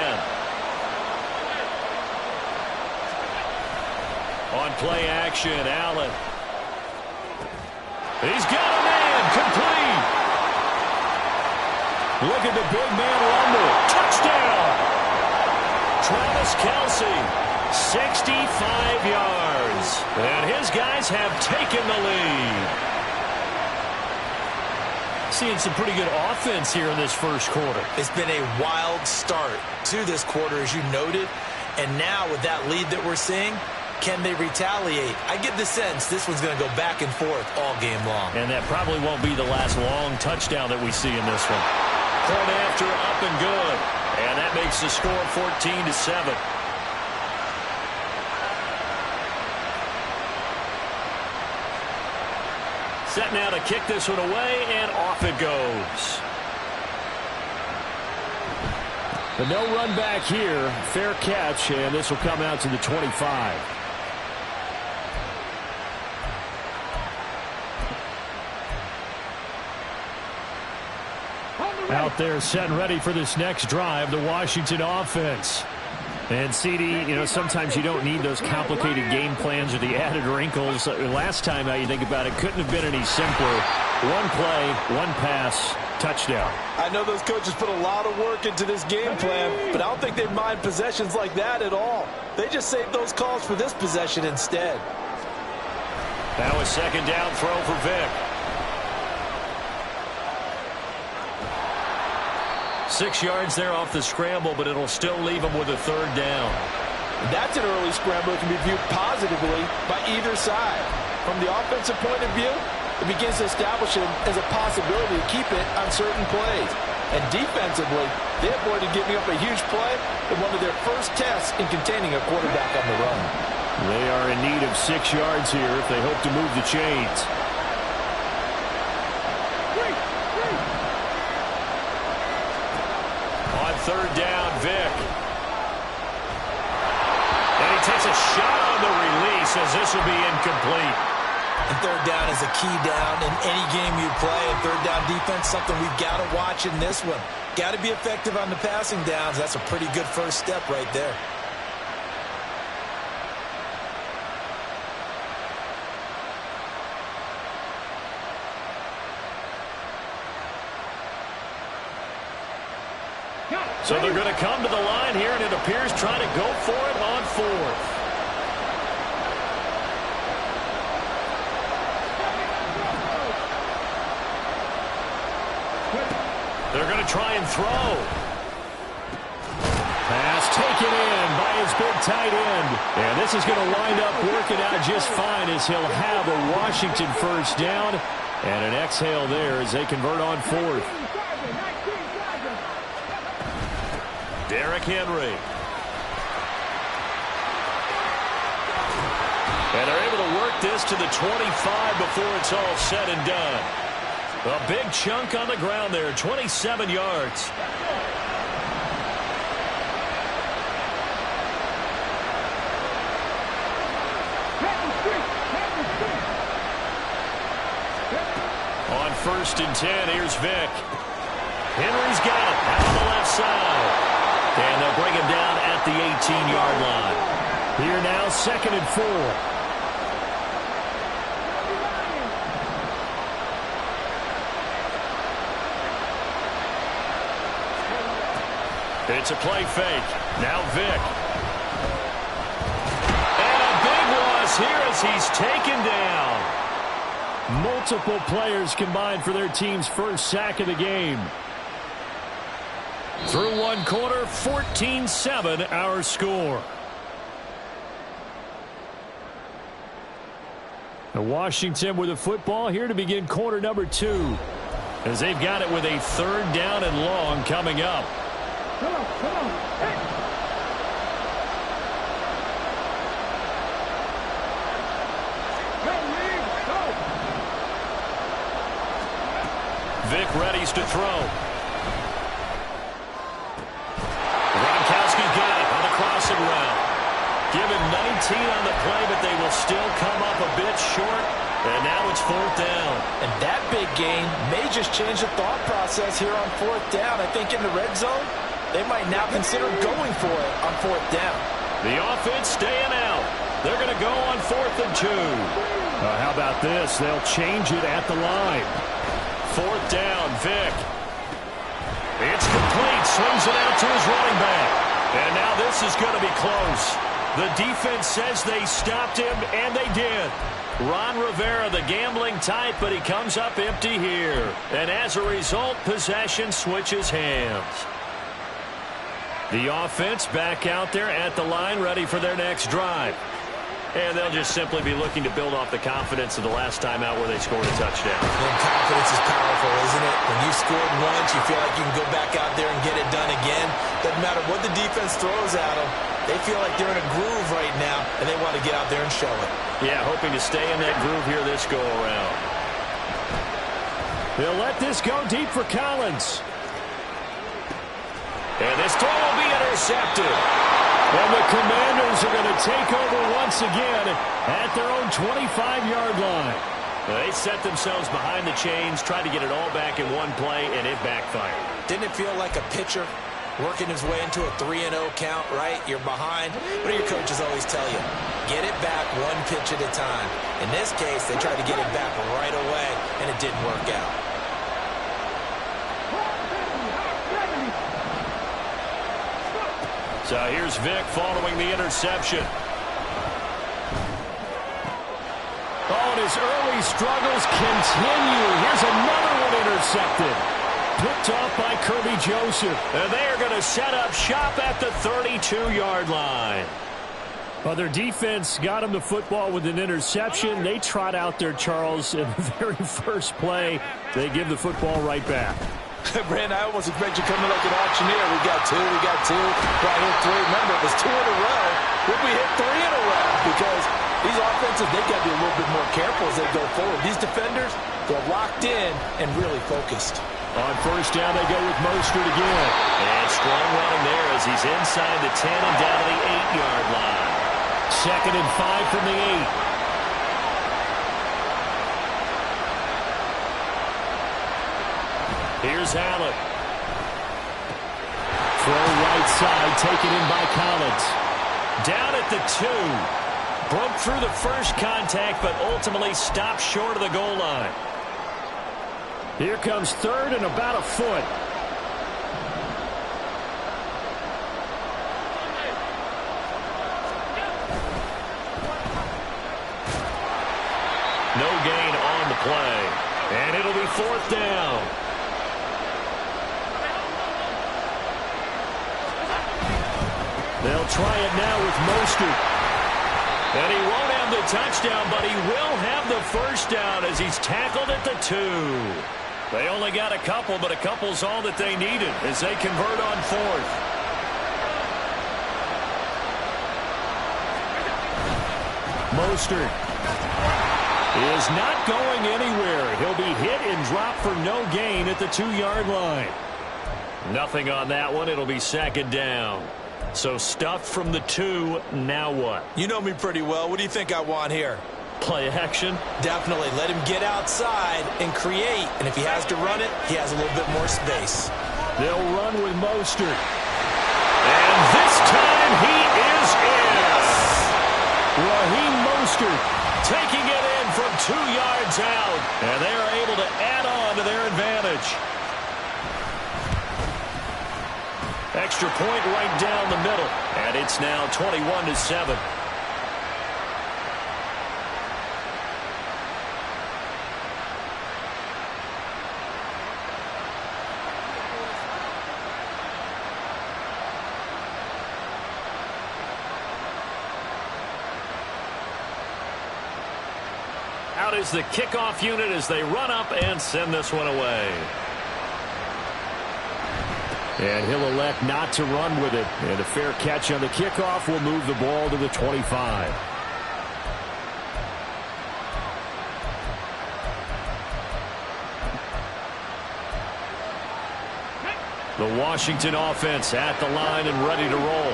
On play action, Allen. He's got a man, complete. Look at the big man rumble. Touchdown. Travis Kelce, 65 yards. And his guys have taken the lead. Seeing some pretty good offense here in this first quarter. It's been a wild start to this quarter, as you noted. And now with that lead that we're seeing, can they retaliate? I get the sense this one's going to go back and forth all game long. And that probably won't be the last long touchdown that we see in this one. Point after, up and good. And that makes the score 14-7. Set now to kick this one away, and off it goes. But no run back here. Fair catch, and this will come out to the 25. Out there set and ready for this next drive, the Washington offense. And, CD, you know, sometimes you don't need those complicated game plans or the added wrinkles. Last time, how you think about it, couldn't have been any simpler. One play, one pass, touchdown. I know those coaches put a lot of work into this game plan, but I don't think they mind possessions like that at all. They just save those calls for this possession instead. That was second down throw for Vic. 6 yards there off the scramble, but it'll still leave him with a third down. That's an early scramble that can be viewed positively by either side. From the offensive point of view, it begins to establish it as a possibility to keep it on certain plays. And defensively, they avoided giving up a huge play in one of their first tests in containing a quarterback on the run. They are in need of 6 yards here if they hope to move the chains. On third down, Vic. And he takes a shot on the release as this will be incomplete. And third down is a key down in any game you play. And third down defense, something we've got to watch in this one. Got to be effective on the passing downs. That's a pretty good first step right there. So they're going to come to the line here, and it appears trying to go for it on fourth. They're going to try and throw. Pass taken in by his big tight end. And this is going to wind up working out just fine as he'll have a Washington first down. And an exhale there as they convert on fourth. Derrick Henry. And they're able to work this to the 25 before it's all said and done. A big chunk on the ground there, 27 yards. On 1st and 10, here's Vic. Henry's got it out on the left side. And they'll bring him down at the 18-yard line. Here now, 2nd and 4. It's a play fake. Now Vic. And a big loss here as he's taken down. Multiple players combined for their team's first sack of the game. Through one quarter, 14-7 our score. And Washington with the football here to begin quarter number 2. As they've got it with a third down and long coming up. Come on, come on. Hey. Vic readies to throw. Gronkowski got it on the crossing route. Given 19 on the play, but they will still come up a bit short. And now it's 4th down. And that big gain may just change the thought process here on 4th down. I think in the red zone, they might now consider going for it on 4th down. The offense staying out. They're going to go on 4th and 2. How about this? They'll change it at the line. 4th down, Vic. It's complete. Swings it out to his running back. And now this is going to be close. The defense says they stopped him, and they did. Ron Rivera, the gambling type, but he comes up empty here. And as a result, possession switches hands. The offense back out there at the line, ready for their next drive. And they'll just simply be looking to build off the confidence of the last time out where they scored a touchdown. And confidence is powerful, isn't it? When you scored once, you feel like you can go back out there and get it done again. Doesn't matter what the defense throws at them. They feel like they're in a groove right now, and they want to get out there and show it. Yeah, hoping to stay in that groove here this go-around. They'll let this go deep for Collins. And this throw will be intercepted. And the Commanders are going to take over once again at their own 25-yard line. They set themselves behind the chains, tried to get it all back in one play, and it backfired. Didn't it feel like a pitcher working his way into a 3-0 count, right? You're behind. What do your coaches always tell you? Get it back one pitch at a time. In this case, they tried to get it back right away, and it didn't work out. So here's Vick following the interception. Oh, and his early struggles continue. Here's another one intercepted. Picked off by Kirby Joseph. And they are going to set up shop at the 32-yard line. Well, their defense got him the football with an interception. They trot out there, Charles, in the very first play. They give the football right back. Brandon, I almost expect you coming like an auctioneer. We got two. Right here, three. Remember, it was 2 in a row. Would we hit 3 in a row? Because these offenses, they got to be a little bit more careful as they go forward. These defenders, they're locked in and really focused. On first down, they go with Mostert again. And strong running there as he's inside the 10 and down to the 8-yard line. 2nd and 5 from the 8. Here's Allen. Throw right side, taken in by Collins. Down at the 2. Broke through the first contact, but ultimately stopped short of the goal line. Here comes 3rd and about a foot. No gain on the play. And it'll be 4th down. They'll try it now with Mostert. And he won't have the touchdown, but he will have the first down as he's tackled at the 2. They only got a couple, but a couple's all that they needed as they convert on 4th. Mostert is not going anywhere. He'll be hit and dropped for no gain at the 2-yard line. Nothing on that one. It'll be 2nd down. So stuffed from the 2. Now what? You know me pretty well. What do you think I want here? Play action? Definitely. Let him get outside and create. And if he has to run it, he has a little bit more space. They'll run with Mostert. And this time he is in. Raheem Mostert taking it in from 2 yards out. And they are able to add on to their advantage. Extra point right down the middle. And it's now 21-7. Out is the kickoff unit as they run up and send this one away. And he'll elect not to run with it. And a fair catch on the kickoff will move the ball to the 25. The Washington offense at the line and ready to roll.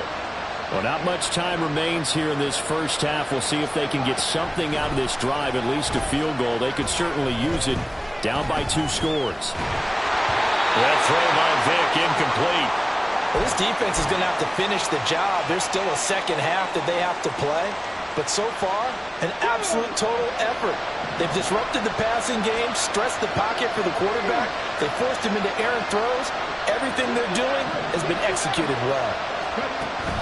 Well, not much time remains here in this first half. We'll see if they can get something out of this drive, at least a field goal. They could certainly use it down by 2 scores. That throw by Vick incomplete. Well, this defense is going to have to finish the job. There's still a second half that they have to play. But so far, an absolute total effort. They've disrupted the passing game, stressed the pocket for the quarterback. They forced him into errant throws. Everything they're doing has been executed well.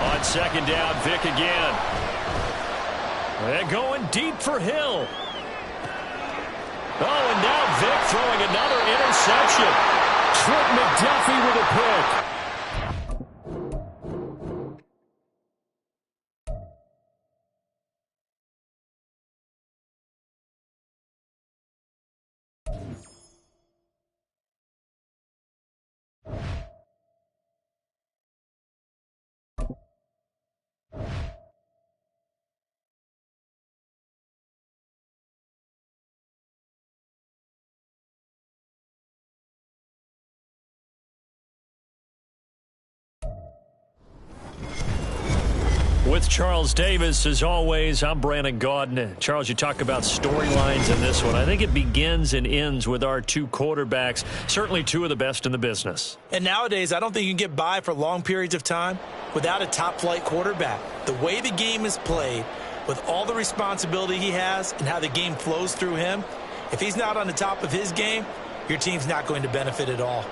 On 2nd down, Vick again. They're going deep for Hill. Oh, and now Vick throwing another interception. Trent McDuffie with a pick. With Charles Davis, as always, I'm Brandon Gaudin. Charles, you talk about storylines in this one. I think it begins and ends with our 2 quarterbacks, certainly 2 of the best in the business. And nowadays, I don't think you can get by for long periods of time without a top-flight quarterback. The way the game is played, with all the responsibility he has and how the game flows through him, if he's not on the top of his game, your team's not going to benefit at all.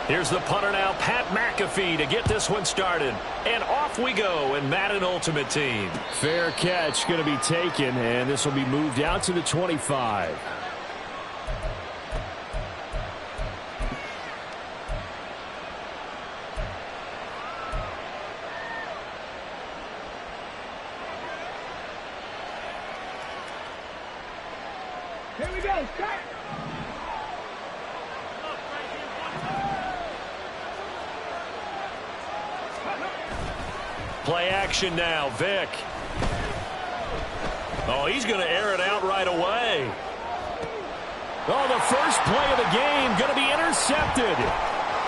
Here's the punter now, Pat McAfee, to get this one started. And off we go in Madden Ultimate Team. Fair catch going to be taken, and this will be moved out to the 25. Here we go. Start. Play action now, Vic. Oh, he's going to air it out right away. Oh, the first play of the game going to be intercepted.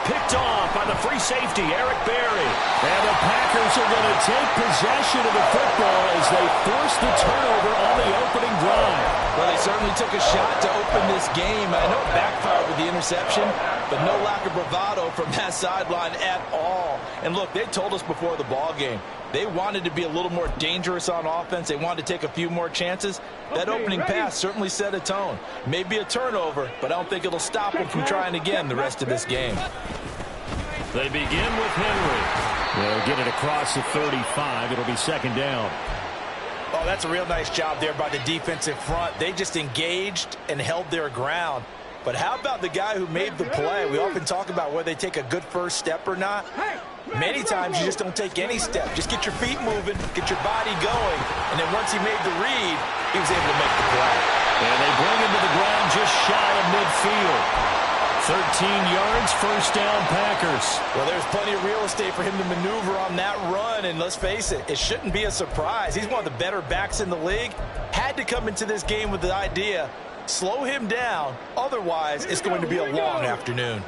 Picked off by the free safety, Eric Berry. And the Packers are going to take possession of the football as they force the turnover on the opening drive. Well, they certainly took a shot to open this game. I know it backfired with the interception, but no lack of bravado from that sideline at all. And look, they told us before the ball game, they wanted to be a little more dangerous on offense. They wanted to take a few more chances. That opening pass certainly set a tone. Maybe a turnover, but I don't think it'll stop them from trying again the rest of this game. They begin with Henry. They'll get it across the 35. It'll be second down. Oh, that's a real nice job there by the defensive front. They just engaged and held their ground. But how about the guy who made the play? We often talk about whether they take a good first step or not. Many times you just don't take any step. Just get your feet moving, get your body going, and then once he made the read, he was able to make the play. And they bring him to the ground just shy of midfield. 13 yards, first down, Packers. Well, there's plenty of real estate for him to maneuver on that run, and let's face it, it shouldn't be a surprise. He's one of the better backs in the league. Had to come into this game with the idea, slow him down, otherwise it's going to be a long afternoon.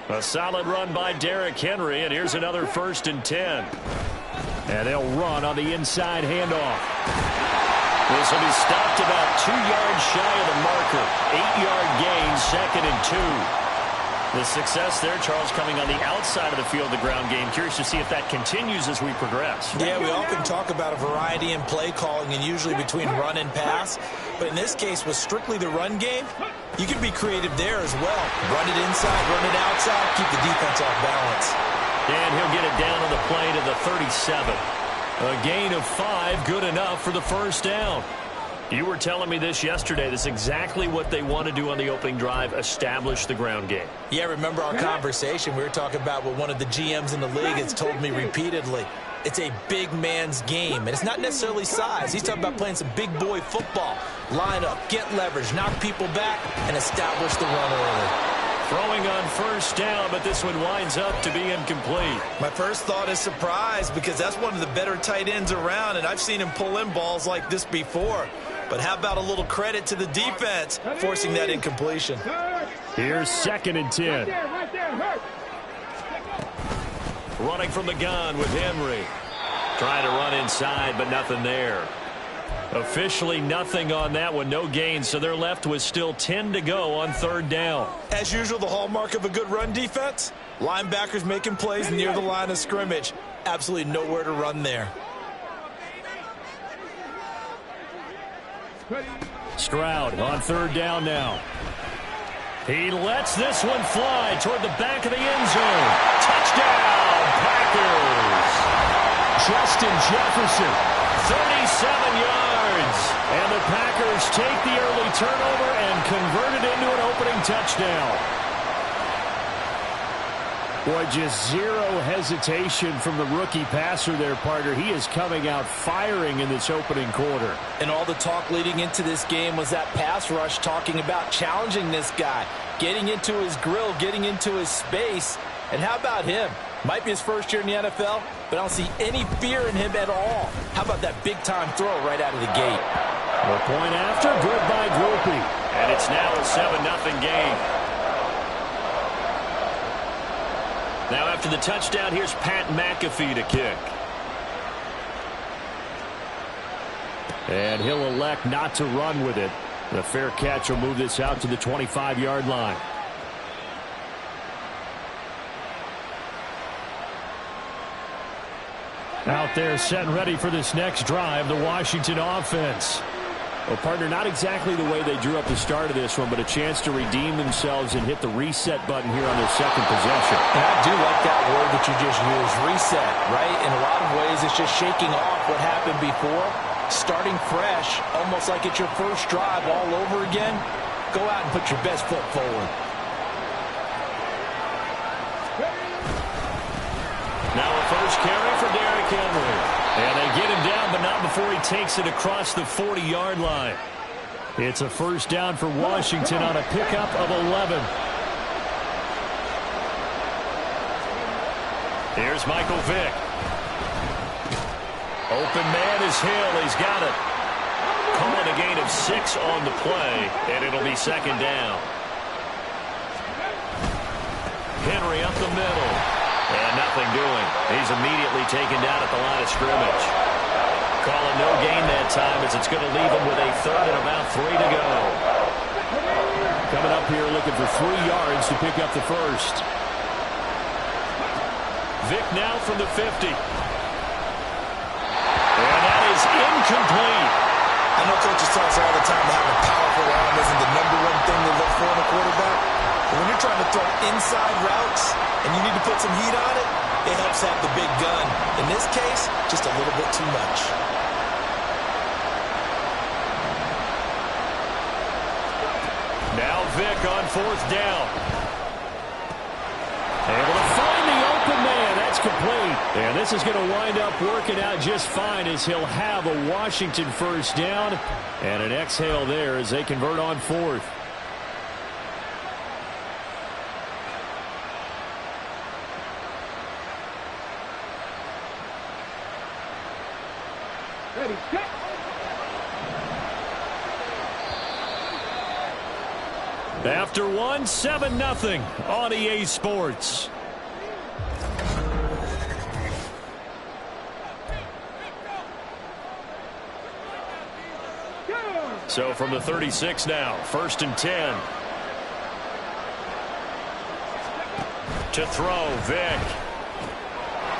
A solid run by Derrick Henry, and here's another 1st and 10. And they'll run on the inside handoff. This will be stopped about 2 yards shy of the marker. 8-yard gain, 2nd and 2. The success there, Charles, coming on the outside of the field, the ground game. Curious to see if that continues as we progress. Yeah, we often talk about a variety in play calling and usually between run and pass. But in this case, with strictly the run game, you can be creative there as well. Run it inside, run it outside, keep the defense off balance. And he'll get it down on the play to the 37. A gain of 5, good enough for the first down. You were telling me this yesterday. That's exactly what they want to do on the opening drive, establish the ground game. Yeah, remember our conversation? We were talking about what one of the GMs in the league has told me repeatedly. It's a big man's game, and it's not necessarily size. He's talking about playing some big boy football. Line up, get leverage, knock people back, and establish the run early. Throwing on first down, but this one winds up to be incomplete. My first thought is surprise, because that's one of the better tight ends around, and I've seen him pull in balls like this before. But how about a little credit to the defense forcing that incompletion? Here's 2nd and 10. Right there, hurt. Running from the gun with Henry. Trying to run inside, but nothing there. Officially nothing on that one, no gain, so they're left with still 10 to go on 3rd down. As usual, the hallmark of a good run defense, linebackers making plays near the line of scrimmage. Absolutely nowhere to run there. Stroud on 3rd down now. He lets this one fly toward the back of the end zone. Touchdown, Packers. Justin Jefferson. 37 yards. And the Packers take the early turnover and convert it into an opening touchdown. Boy, just zero hesitation from the rookie passer there, partner. He is coming out firing in this opening quarter. And all the talk leading into this game was that pass rush talking about challenging this guy, getting into his grill, getting into his space. And how about him? Might be his first year in the NFL, but I don't see any fear in him at all. How about that big-time throw right out of the gate? The point after, good by Groupie. And it's now a 7-0 game. Now after the touchdown, here's Pat McAfee to kick. And he'll elect not to run with it. The fair catch will move this out to the 25-yard line. Out there set and ready for this next drive, the Washington offense. Well, partner, not exactly the way they drew up the start of this one, but a chance to redeem themselves and hit the reset button here on their second possession. And I do like that word that you just used, reset, right? In a lot of ways, it's just shaking off what happened before, starting fresh, almost like it's your first drive all over again. Go out and put your best foot forward. Now a first carry for Derrick Henry. And they get him down, but not before he takes it across the 40-yard line. It's a first down for Washington on a pickup of 11. Here's Michael Vick. Open man is Hill. He's got it. Calling a gain of 6 on the play, and it'll be second down. Henry up the middle. And nothing doing. He's immediately taken down at the line of scrimmage. Calling no gain that time as it's going to leave him with a third and about 3 to go. Coming up here looking for 3 yards to pick up the first. Vick now from the 50. And that is incomplete. I know coaches tell us all the time that having a powerful arm isn't the #1 thing to look for in a quarterback. But when you're trying to throw inside routes and you need to put some heat on it, it helps have the big gun. In this case, just a little bit too much. Now Vick on 4th down. Able to find the open man. That's complete. And this is going to wind up working out just fine as he'll have a Washington first down. And an exhale there as they convert on 4th. Ready, set. After 1, 7-0 on EA Sports. So from the 36 now, 1st and 10. To throw, Vick.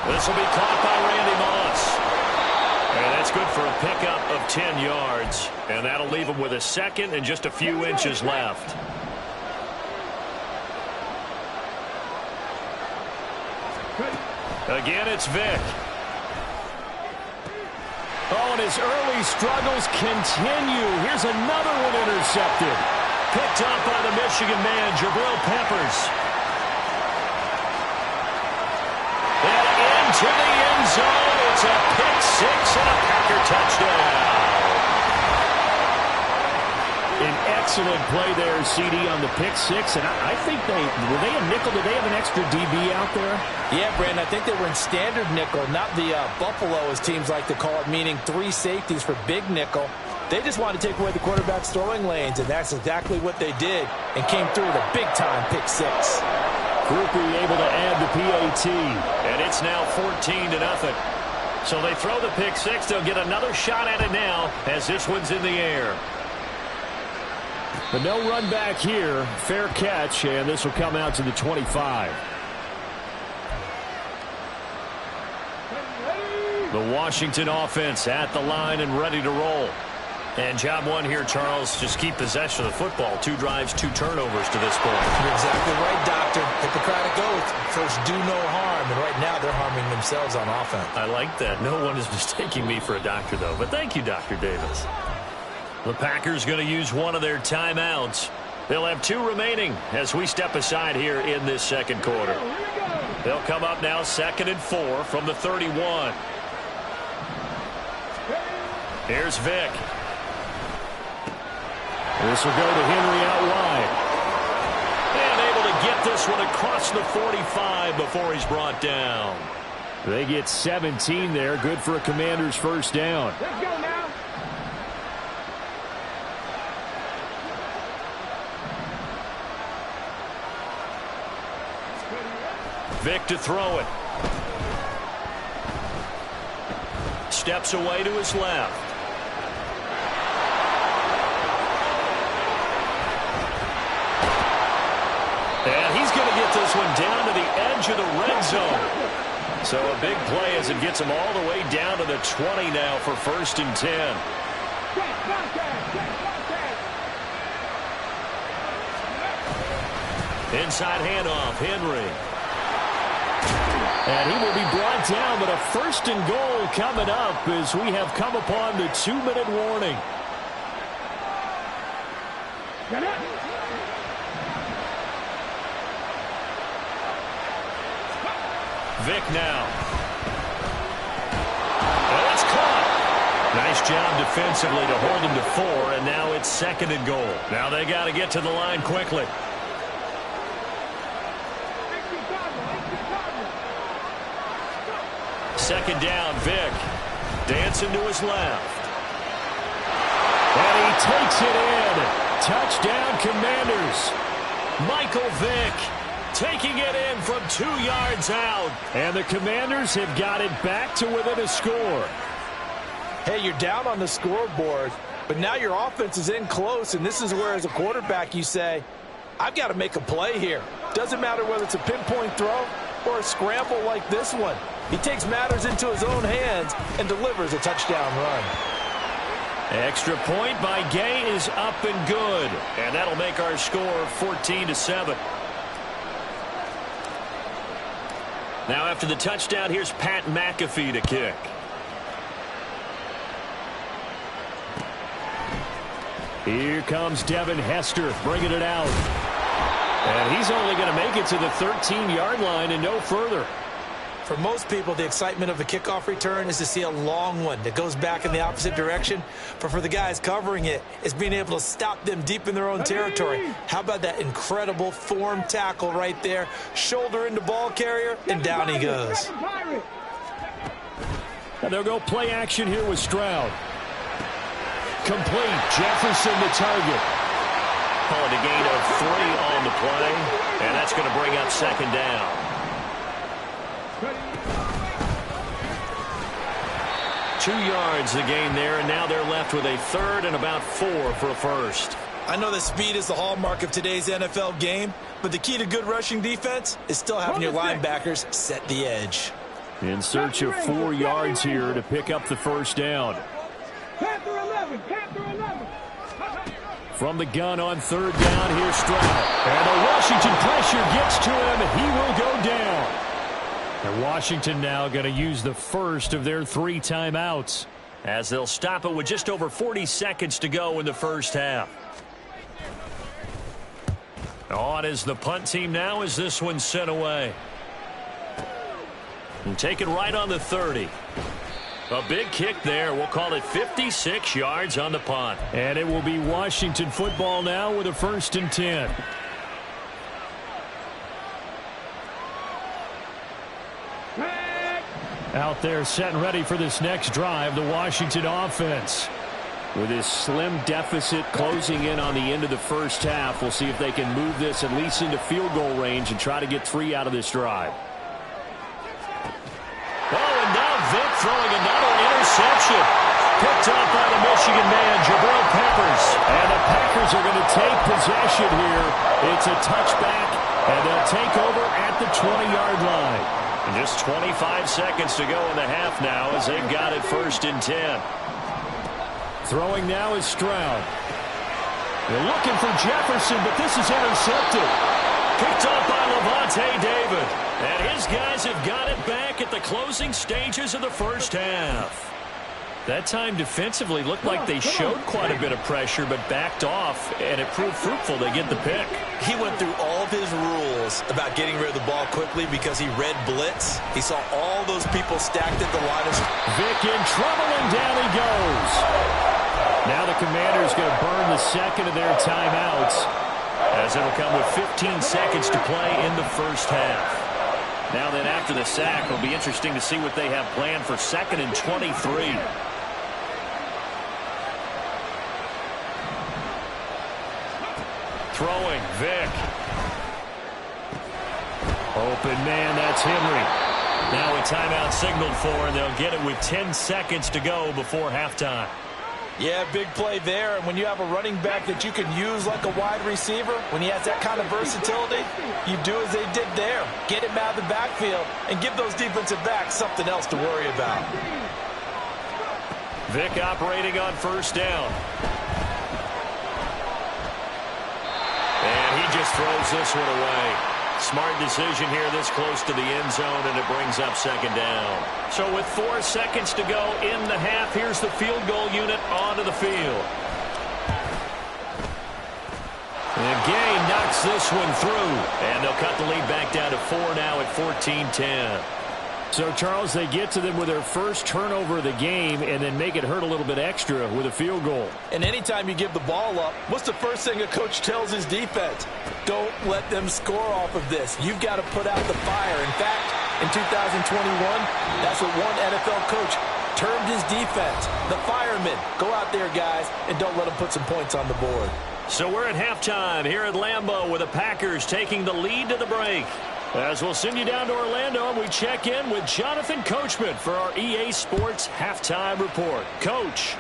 This will be caught by Randy Moss. And that's good for a pickup of 10 yards. And that'll leave him with a second and just a few inches left. Again, it's Vick. Oh, and his early struggles continue. Here's another one intercepted. Picked up by the Michigan man, Jabril Peppers. And into the end zone. It's a pick 6 and a Packer touchdown. An excellent play there, CD, on the pick 6. And I think were they a nickel? Did they have an extra DB out there? Yeah, Brandon, I think they were in standard nickel, not the Buffalo, as teams like to call it, meaning 3 safeties for big nickel. They just wanted to take away the quarterback's throwing lanes, and that's exactly what they did, and came through with a big-time pick 6. Groupie able to add the PAT. And it's now 14-0. So they throw the pick 6. They'll get another shot at it now as this one's in the air. But no run back here. Fair catch, and this will come out to the 25. The Washington offense at the line and ready to roll. And job 1 here, Charles, just keep possession of the football. 2 drives, 2 turnovers to this point. You're exactly right, Doctor. Hippocratic oath. First, do no harm. And right now, they're harming themselves on offense. I like that. No one is mistaking me for a doctor, though. But thank you, Dr. Davis. The Packers going to use one of their timeouts. They'll have 2 remaining as we step aside here in this second quarter. They'll come up now 2nd and 4 from the 31. Here's Vick. This will go to Henry out wide. And able to get this one across the 45 before he's brought down. They get 17 there. Good for a Commander's first down. Let's go now. Vick to throw it. Steps away to his left. And he's going to get this one down to the edge of the red zone. So a big play as it gets him all the way down to the 20 now for 1st and 10. Check, contact, check, contact. Inside handoff, Henry. And he will be brought down, but a first and goal coming up as we have come upon the 2-minute warning. Get it. Vic now. Oh, it's caught. Nice job defensively to hold him to 4, and now it's second and goal. Now they got to get to the line quickly. Second down, Vic. Dancing to his left. And he takes it in. Touchdown, Commanders. Michael Vick taking it in from 2 yards out. And the Commanders have got it back to within a score. Hey, you're down on the scoreboard, but now your offense is in close, and this is where, as a quarterback, you say, I've got to make a play here. Doesn't matter whether it's a pinpoint throw or a scramble like this one. He takes matters into his own hands and delivers a touchdown run. Extra point by Gay is up and good. And that'll make our score 14-7. Now after the touchdown, here's Pat McAfee to kick. Here comes Devin Hester bringing it out. And he's only going to make it to the 13-yard line and no further. For most people, the excitement of a kickoff return is to see a long one that goes back in the opposite direction. But for the guys covering it, it's being able to stop them deep in their own territory. How about that incredible form tackle right there? Shoulder into ball carrier, and down he goes. And they'll go play action here with Stroud. Complete. Jefferson the target. Call it a gain of 3 on the play. And that's going to bring up second down. 2 yards the gain there, and now they're left with a third and about 4 for a first. I know that speed is the hallmark of today's NFL game, but the key to good rushing defense is still having your linebackers set the edge. In search of 4 yards here to pick up the first down. Panther 11, Panther 11. From the gun on third down, here's Stroud. And the Washington pressure gets to him. He will go down. And Washington now going to use the first of their 3 timeouts. As they'll stop it with just over 40 seconds to go in the first half. On is the punt team now as this one's sent away. And taken right on the 30. A big kick there. We'll call it 56 yards on the punt. And it will be Washington football now with a 1st and 10. Out there set and ready for this next drive, the Washington offense. With his slim deficit closing in on the end of the first half, we'll see if they can move this at least into field goal range and try to get 3 out of this drive. Oh, and now Vic throwing another interception. Picked up by the Michigan man, Jabril Peppers. And the Packers are going to take possession here. It's a touchback, and they'll take over at the 20-yard line. And just 25 seconds to go in the half now as they've got it 1st and 10. Throwing now is Stroud. They're looking for Jefferson, but this is intercepted. Picked up by Levante David. And his guys have got it back at the closing stages of the first half. That time defensively looked like they showed quite a bit of pressure, but backed off, and it proved fruitful. They get the pick. He went through all of his rules about getting rid of the ball quickly because he read blitz. He saw all those people stacked at the line. Vic in trouble, and down he goes. Now the Commanders going to burn the second of their timeouts, as it'll come with 15 seconds to play in the first half. Now then, after the sack, it'll be interesting to see what they have planned for 2nd and 23. Throwing, Vic. Open man, that's Henry. Now a timeout signaled for, and they'll get it with 10 seconds to go before halftime. Yeah, big play there. And when you have a running back that you can use like a wide receiver, when he has that kind of versatility, you do as they did there. Get him out of the backfield and give those defensive backs something else to worry about. Vick operating on first down. And he just throws this one away. Smart decision here this close to the end zone, and it brings up second down. So with 4 seconds to go in the half, here's the field goal unit onto the field. And Gay knocks this one through, and they'll cut the lead back down to 4 now at 14-10. So, Charles, they get to them with their first turnover of the game and then make it hurt a little bit extra with a field goal. And anytime you give the ball up, what's the first thing a coach tells his defense? Don't let them score off of this. You've got to put out the fire. In fact, in 2021, that's what one NFL coach termed his defense. The firemen. Go out there, guys, and don't let them put some points on the board. So we're at halftime here at Lambeau with the Packers taking the lead to the break. As we'll send you down to Orlando, and we check in with Jonathan Coachman for our EA Sports Halftime Report. Coach.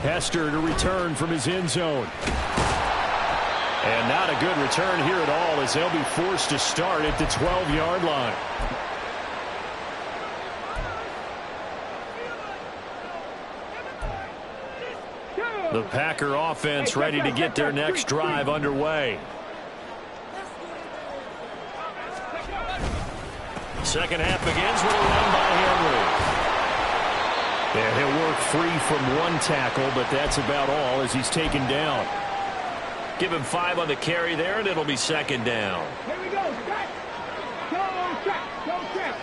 Hester to return from his end zone. And not a good return here at all as they'll be forced to start at the 12-yard line. The Packer offense ready to get their next drive underway. Second half begins with a run by Henry. And he'll work free from one tackle, but that's about all as he's taken down. Give him 5 on the carry there, and it'll be second down. Here we go, track. Go on track. Go track.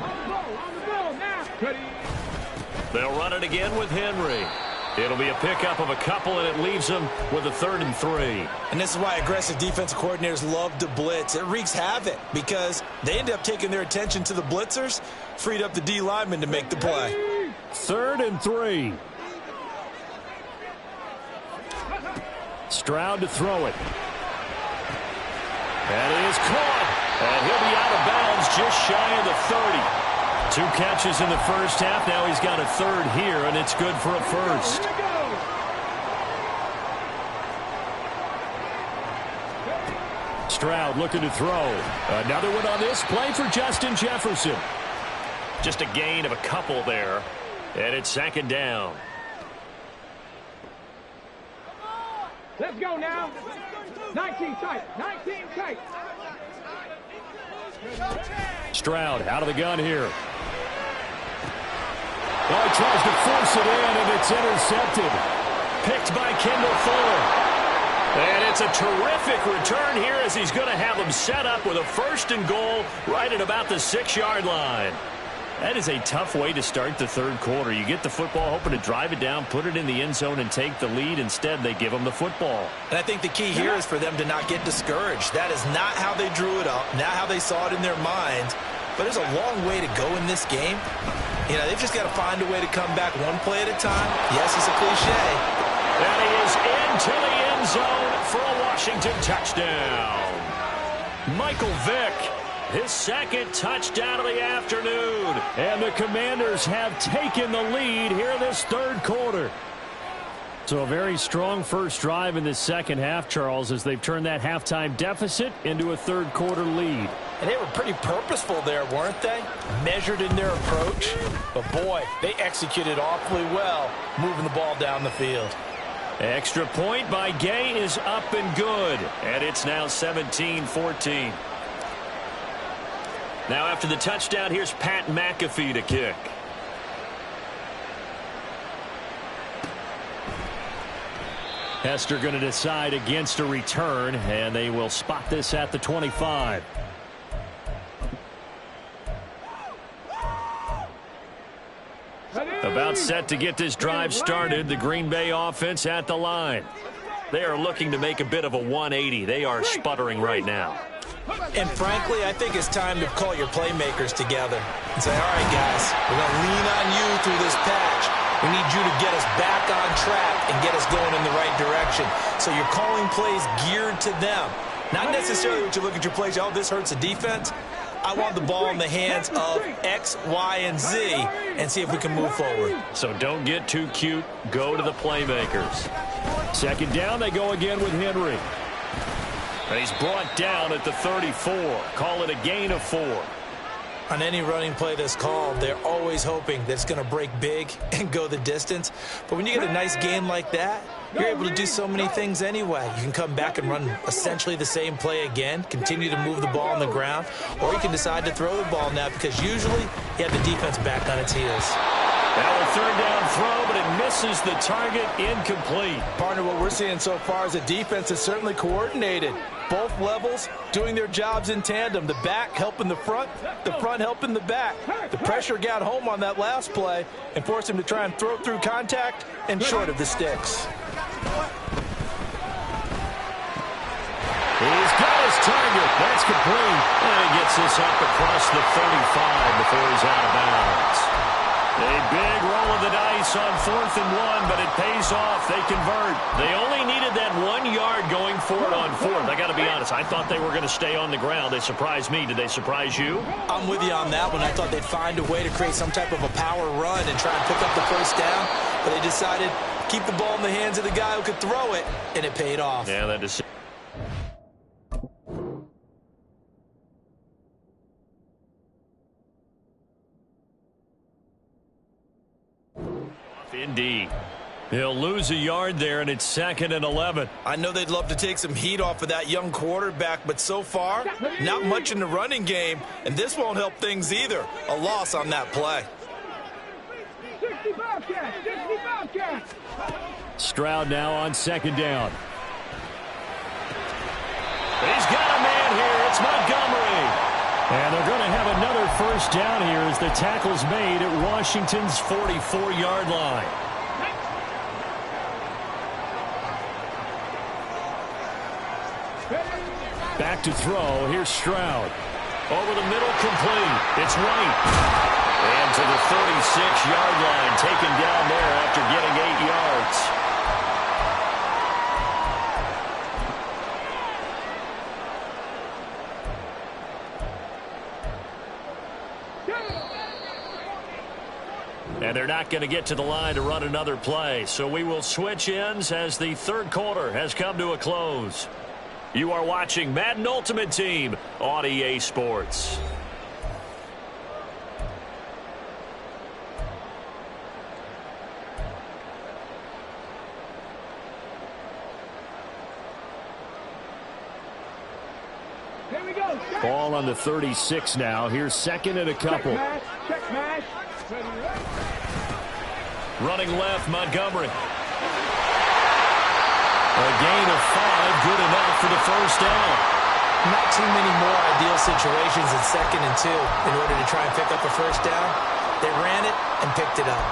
On the ball now. Ready. They'll run it again with Henry. It'll be a pickup of a couple, and it leaves them with a 3rd and 3. And this is why aggressive defensive coordinators love to blitz. It wreaks havoc because they end up taking their attention to the blitzers, freed up the D lineman to make the play. 3rd and 3. Stroud to throw it. And it is caught. And he'll be out of bounds just shy of the 30. 2 catches in the first half. Now he's got a 3rd here, and it's good for a 1st. Stroud looking to throw. Another one on this play for Justin Jefferson. Just a gain of a couple there. And it's second down. Let's go now. 19 tight. 19 tight. Stroud out of the gun here. Oh, he tries to force it in, and it's intercepted. Picked by Kendall Fuller. And it's a terrific return here as he's going to have them set up with a 1st and goal right at about the 6-yard line. That is a tough way to start the 3rd quarter. You get the football, hoping to drive it down, put it in the end zone, and take the lead. Instead, they give them the football. And I think the key here is for them to not get discouraged. That is not how they drew it up, not how they saw it in their minds. But there's a long way to go in this game. You know, they've just got to find a way to come back one play at a time. Yes, it's a cliche. And he is into the end zone for a Washington touchdown. Michael Vick, his 2nd touchdown of the afternoon. And the Commanders have taken the lead here in this 3rd quarter. So a very strong first drive in the second half, Charles, as they've turned that halftime deficit into a 3rd quarter lead. And they were pretty purposeful there, weren't they? Measured in their approach. But, boy, they executed awfully well, moving the ball down the field. Extra point by Gay is up and good. And it's now 17-14. Now after the touchdown, here's Pat McAfee to kick. Hester going to decide against a return, and they will spot this at the 25. About set to get this drive started, the Green Bay offense at the line. They are looking to make a bit of a 180. They are sputtering right now. And frankly, I think it's time to call your playmakers together and say, all right, guys, we're going to lean on you through this patch. We need you to get us back on track and get us going in the right direction. So you're calling plays geared to them. Not necessarily what you look at your plays, oh, this hurts the defense. I want the ball in the hands of X, Y, and Z and see if we can move forward. So don't get too cute. Go to the playmakers. Second down, they go again with Henry. And he's brought down at the 34. Call it a gain of 4. On any running play that's called, they're always hoping that it's going to break big and go the distance. But when you get a nice gain like that, you're able to do so many things anyway. You can come back and run essentially the same play again, continue to move the ball on the ground, or you can decide to throw the ball now because usually you have the defense back on its heels. Now a third down throw, but it misses the target, incomplete. Partner, what we're seeing so far is the defense is certainly coordinated. Both levels doing their jobs in tandem. The back helping the front helping the back. The pressure got home on that last play and forced him to try and throw through contact and short of the sticks. He's got his target. That's complete. And he gets this up across the 35 before he's out of bounds. A big roll of the dice on 4th and 1, but it pays off. They convert. They only needed that 1 yard going for it on 4th. I got to be honest. I thought they were going to stay on the ground. They surprised me. Did they surprise you? I'm with you on that one. I thought they'd find a way to create some type of a power run and try and pick up the first down, but they decided to keep the ball in the hands of the guy who could throw it, and it paid off. Yeah, that is. Indeed. He'll lose a yard there, and it's 2nd and 11. I know they'd love to take some heat off of that young quarterback, but so far, not much in the running game, and this won't help things either. A loss on that play. 65 catch. Stroud now on 2nd down. He's got a man here. It's Montgomery. And they're going to have another first down here as the tackle's made at Washington's 44-yard line. Back to throw. Here's Stroud. Over the middle, complete. It's White. And to the 36-yard line, taken down there after getting 8 yards. And they're not going to get to the line to run another play. So we will switch ends as the third quarter has come to a close. You are watching Madden Ultimate Team on EA Sports. Here we go. Ball on the 36 now. Here's 2nd and a couple. Check mash. Running left, Montgomery. A gain of 5, good enough for the first down. Not too many more ideal situations in 2nd and 2 in order to try and pick up a first down. They ran it and picked it up.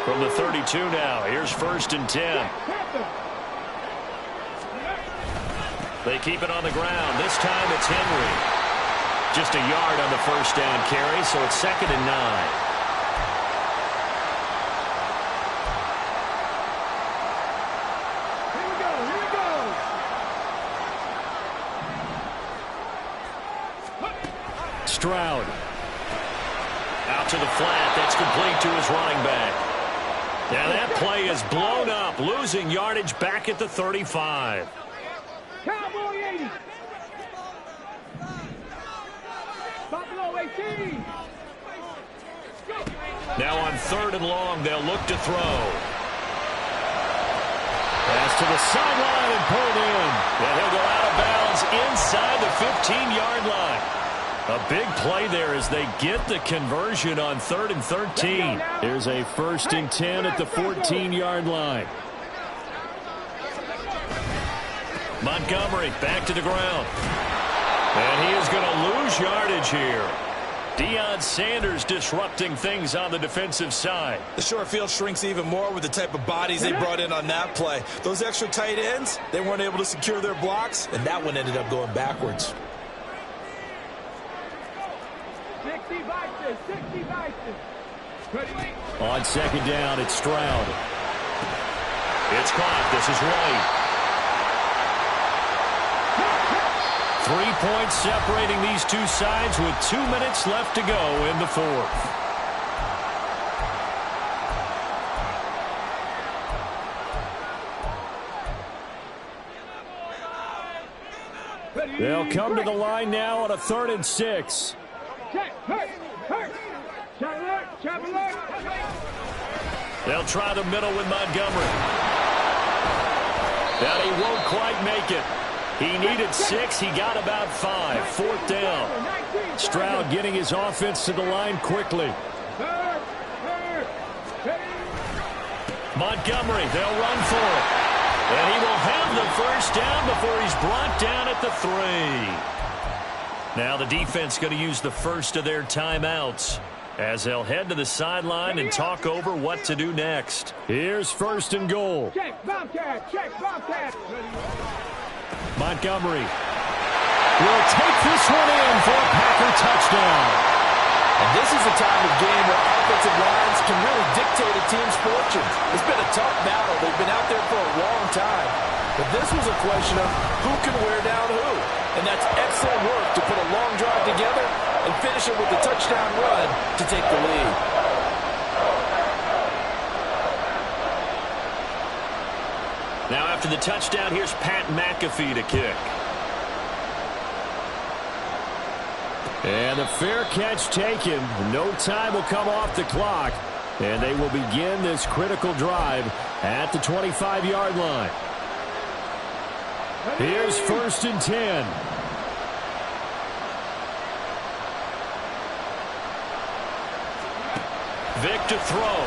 From the 32 now, here's 1st and 10. They keep it on the ground. This time it's Henry. Just a yard on the first down carry, so it's 2nd and 9. Stroud. Out to the flat. That's complete to his running back. Now that play is blown up, losing yardage back at the 35. Cowboy 80. Buffalo 18. Now on 3rd and long, they'll look to throw. Pass to the sideline and pulled in. And he'll go out of bounds inside the 15-yard line. A big play there as they get the conversion on 3rd and 13. Here's a 1st and 10 at the 14-yard line. Montgomery back to the ground. And he is going to lose yardage here. Deion Sanders disrupting things on the defensive side. The short field shrinks even more with the type of bodies they brought in on that play. Those extra tight ends, they weren't able to secure their blocks, and that one ended up going backwards. 60 Vikings, 60 Vikings. On 2nd down, it's Stroud. It's caught. This is White. 3 points separating these two sides with 2 minutes left to go in the 4th. Ready, They'll come to the line now on a 3rd and 6. Check, hurt. Chop alert. They'll try the middle with Montgomery. And he won't quite make it. He needed 6. He got about 5. 4th down. Stroud getting his offense to the line quickly. Montgomery, they'll run for it. And he will have the 1st down before he's brought down at the 3. Now the defense going to use the first of their timeouts as they'll head to the sideline and talk over what to do next. Here's 1st and goal. Check, Bobcat. Montgomery will take this one in for a Packer touchdown. And this is a time of game where offensive lines can really dictate a team's fortunes. It's been a tough battle. They've been out there for a long time. But this was a question of who can wear down who. And that's excellent work to put a long drive together and finish it with a touchdown run to take the lead. Now after the touchdown, here's Pat McAfee to kick. And the fair catch taken. No time will come off the clock. And they will begin this critical drive at the 25-yard line. Here's 1st and 10. Vic to throw.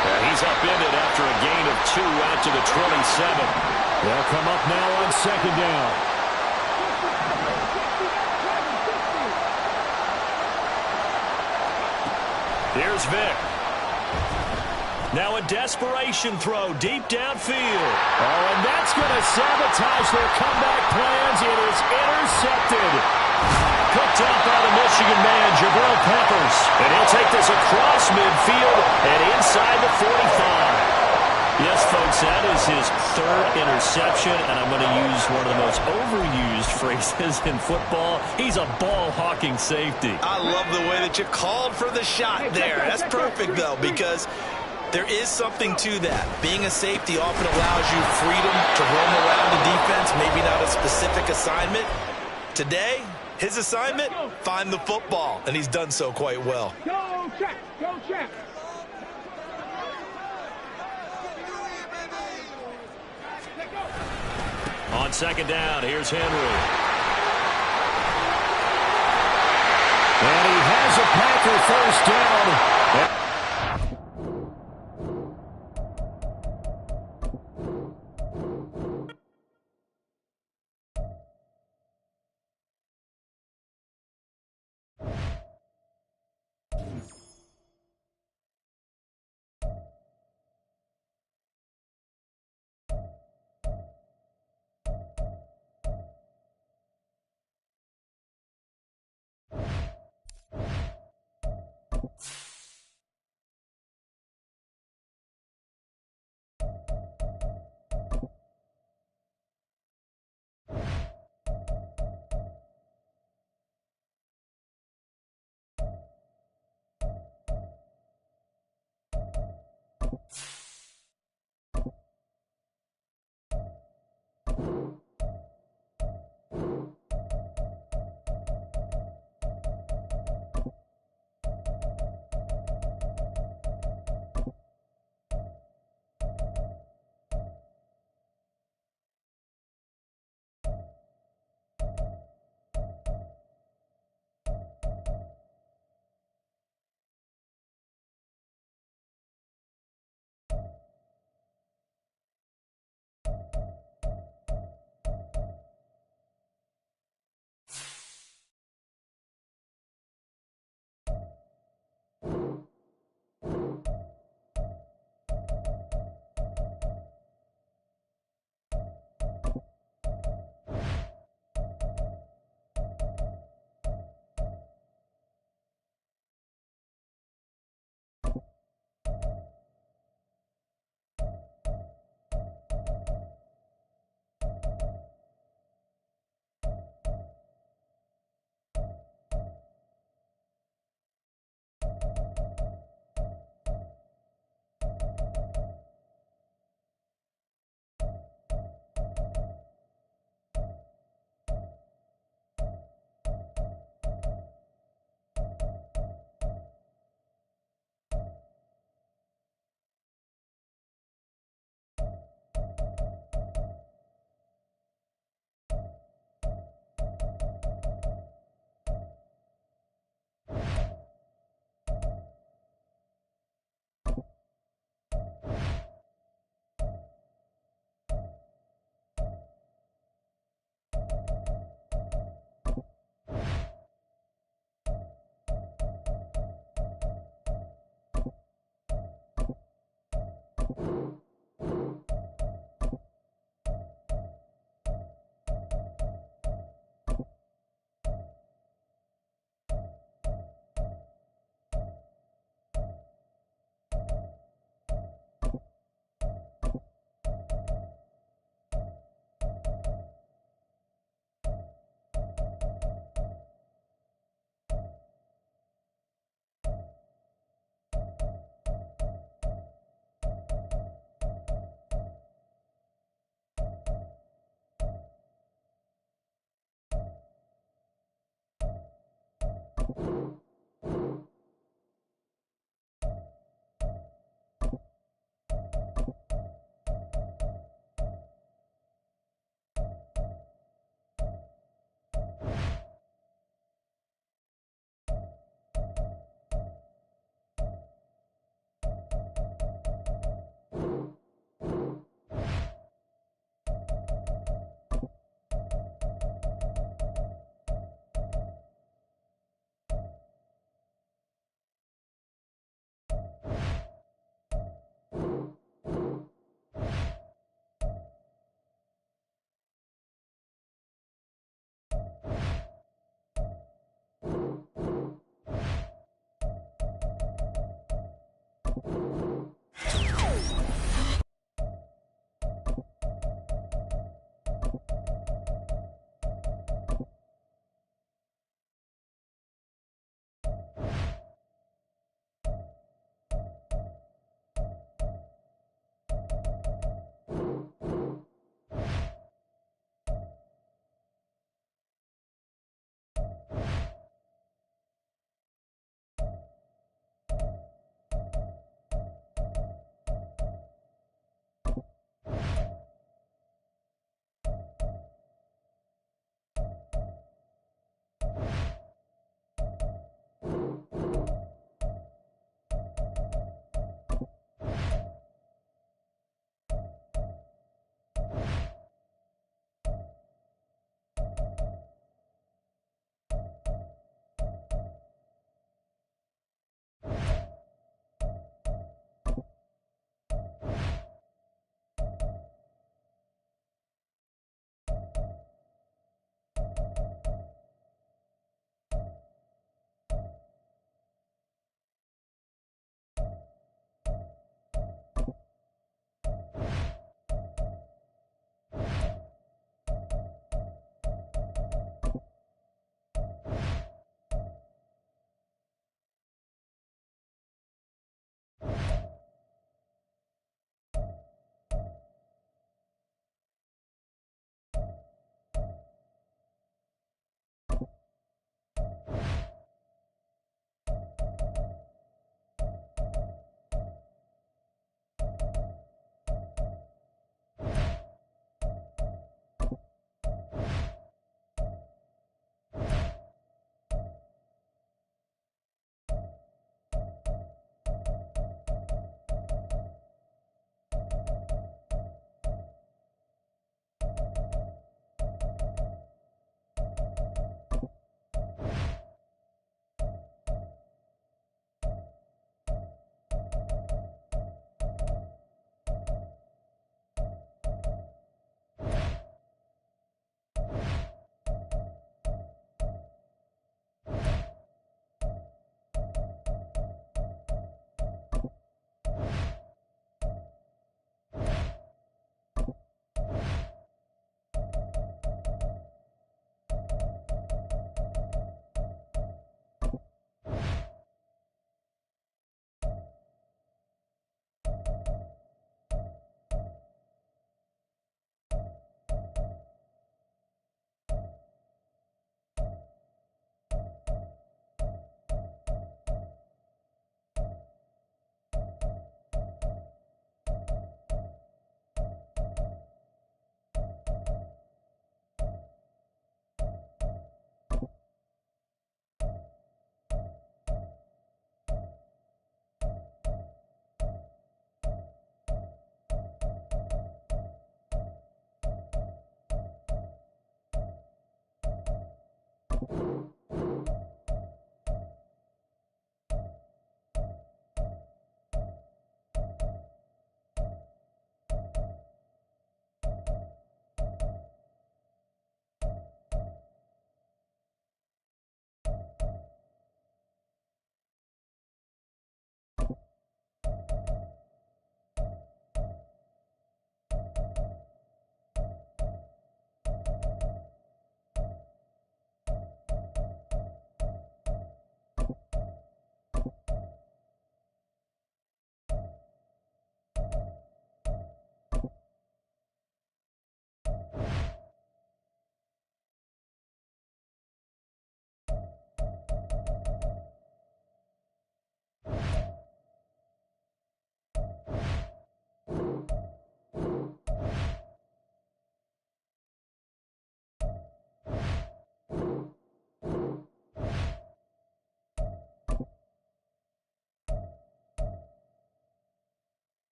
And he's upended after a gain of 2 out to the 27. They'll come up now on 2nd down. Here's Vic. Now a desperation throw deep downfield. Oh, and that's going to sabotage their comeback plans. It is intercepted. Picked up by the Michigan man, Jabril Peppers. And he'll take this across midfield and inside the 45. Yes, folks, that is his 3rd interception, and I'm going to use one of the most overused phrases in football. He's a ball-hawking safety. I love the way that you called for the shot there. That's perfect, though, because there is something to that. Being a safety often allows you freedom to roam around the defense, maybe not a specific assignment. Today, his assignment, find the football, and he's done so quite well. Go check. On 2nd down, here's Henry. And he has a Packer 1st down.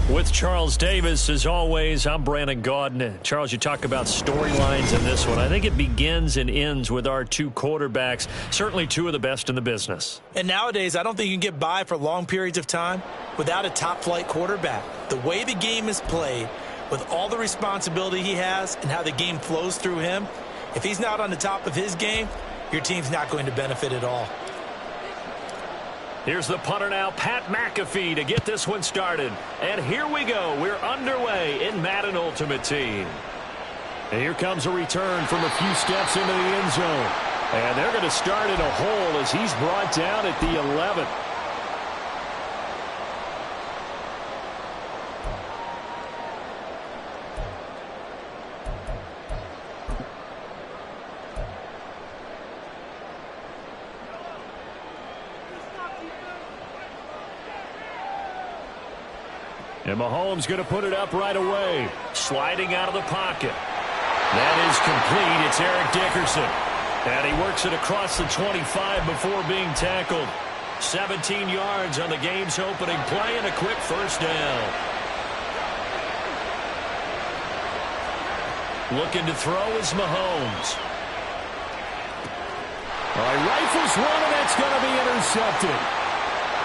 With Charles Davis, as always, I'm Brandon Gaudin. Charles, you talk about storylines in this one. I think it begins and ends with our two quarterbacks, certainly two of the best in the business. And nowadays, I don't think you can get by for long periods of time without a top-flight quarterback. The way the game is played, with all the responsibility he has and how the game flows through him, if he's not on the top of his game, your team's not going to benefit at all. Here's the punter now, Pat McAfee, to get this one started. And here we go. We're underway in Madden Ultimate Team. And here comes a return from a few steps into the end zone. And they're going to start in a hole as he's brought down at the 11. And Mahomes going to put it up right away. Sliding out of the pocket. That is complete. It's Eric Dickerson. And he works it across the 25 before being tackled. 17 yards on the game's opening play and a quick first down. Looking to throw is Mahomes. All right, rifles one, and it's going to be intercepted.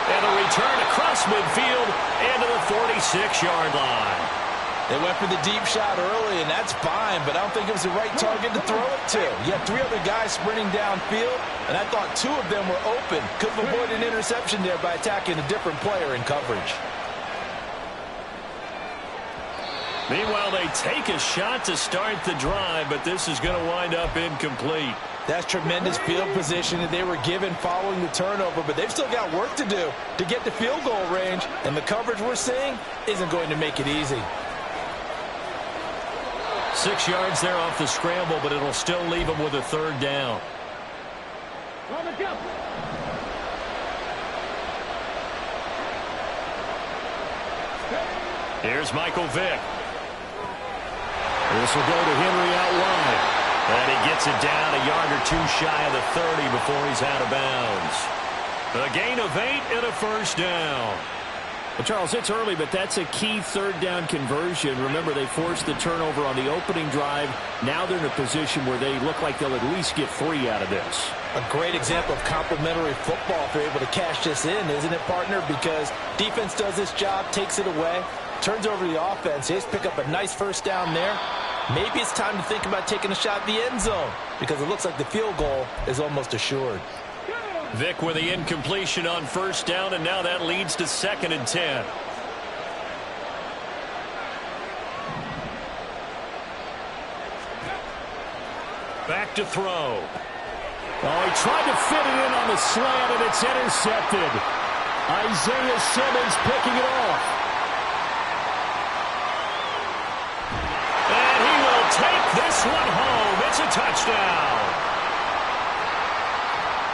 And a return across midfield and to the 46-yard line. They went for the deep shot early, and that's fine, but I don't think it was the right target to throw it to. You had three other guys sprinting downfield, and I thought two of them were open. Could have avoided an interception there by attacking a different player in coverage. Meanwhile, they take a shot to start the drive, but this is going to wind up incomplete. That's tremendous field position that they were given following the turnover, but they've still got work to do to get the field goal range, and the coverage we're seeing isn't going to make it easy. 6 yards there off the scramble, but it'll still leave them with a third down. Here's Michael Vick. This will go to Henry out wide. And he gets it down a yard or two shy of the 30 before he's out of bounds. A gain of 8 and a first down. Well, Charles, it's early, but that's a key third down conversion. Remember, they forced the turnover on the opening drive. Now they're in a position where they look like they'll at least get 3 out of this. A great example of complementary football if they're able to cash this in, isn't it, partner? Because defense does this job, takes it away, turns over the offense. They just pick up a nice first down there. Maybe it's time to think about taking a shot at the end zone because it looks like the field goal is almost assured. Vick with the incompletion on first down, and now that leads to 2nd and 10. Back to throw. Oh, he tried to fit it in on the slant, and it's intercepted. Isaiah Simmons picking it off. And he will take this one home. It's a touchdown.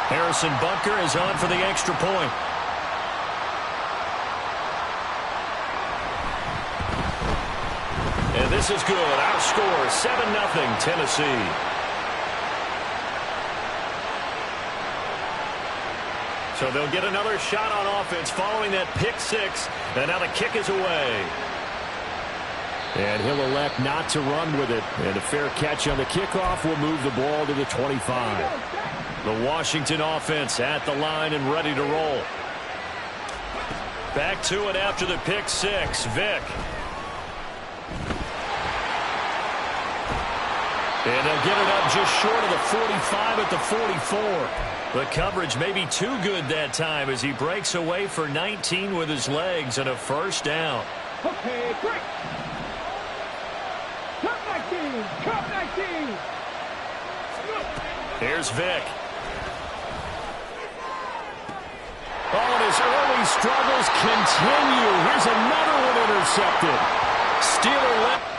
Harrison Bunker is on for the extra point. And this is good. Our score, 7-0 Tennessee. So they'll get another shot on offense following that pick 6. And now the kick is away. And he'll elect not to run with it. And a fair catch on the kickoff will move the ball to the 25. The Washington offense at the line and ready to roll. Back to it after the pick 6. Vick. And they'll get it up just short of the 45 at the 44. The coverage may be too good that time as he breaks away for 19 with his legs and a first down. Okay, great. Cut 19. Cut 19. Here's Vick. Oh, and his early struggles continue. Here's another one intercepted. Steeler left.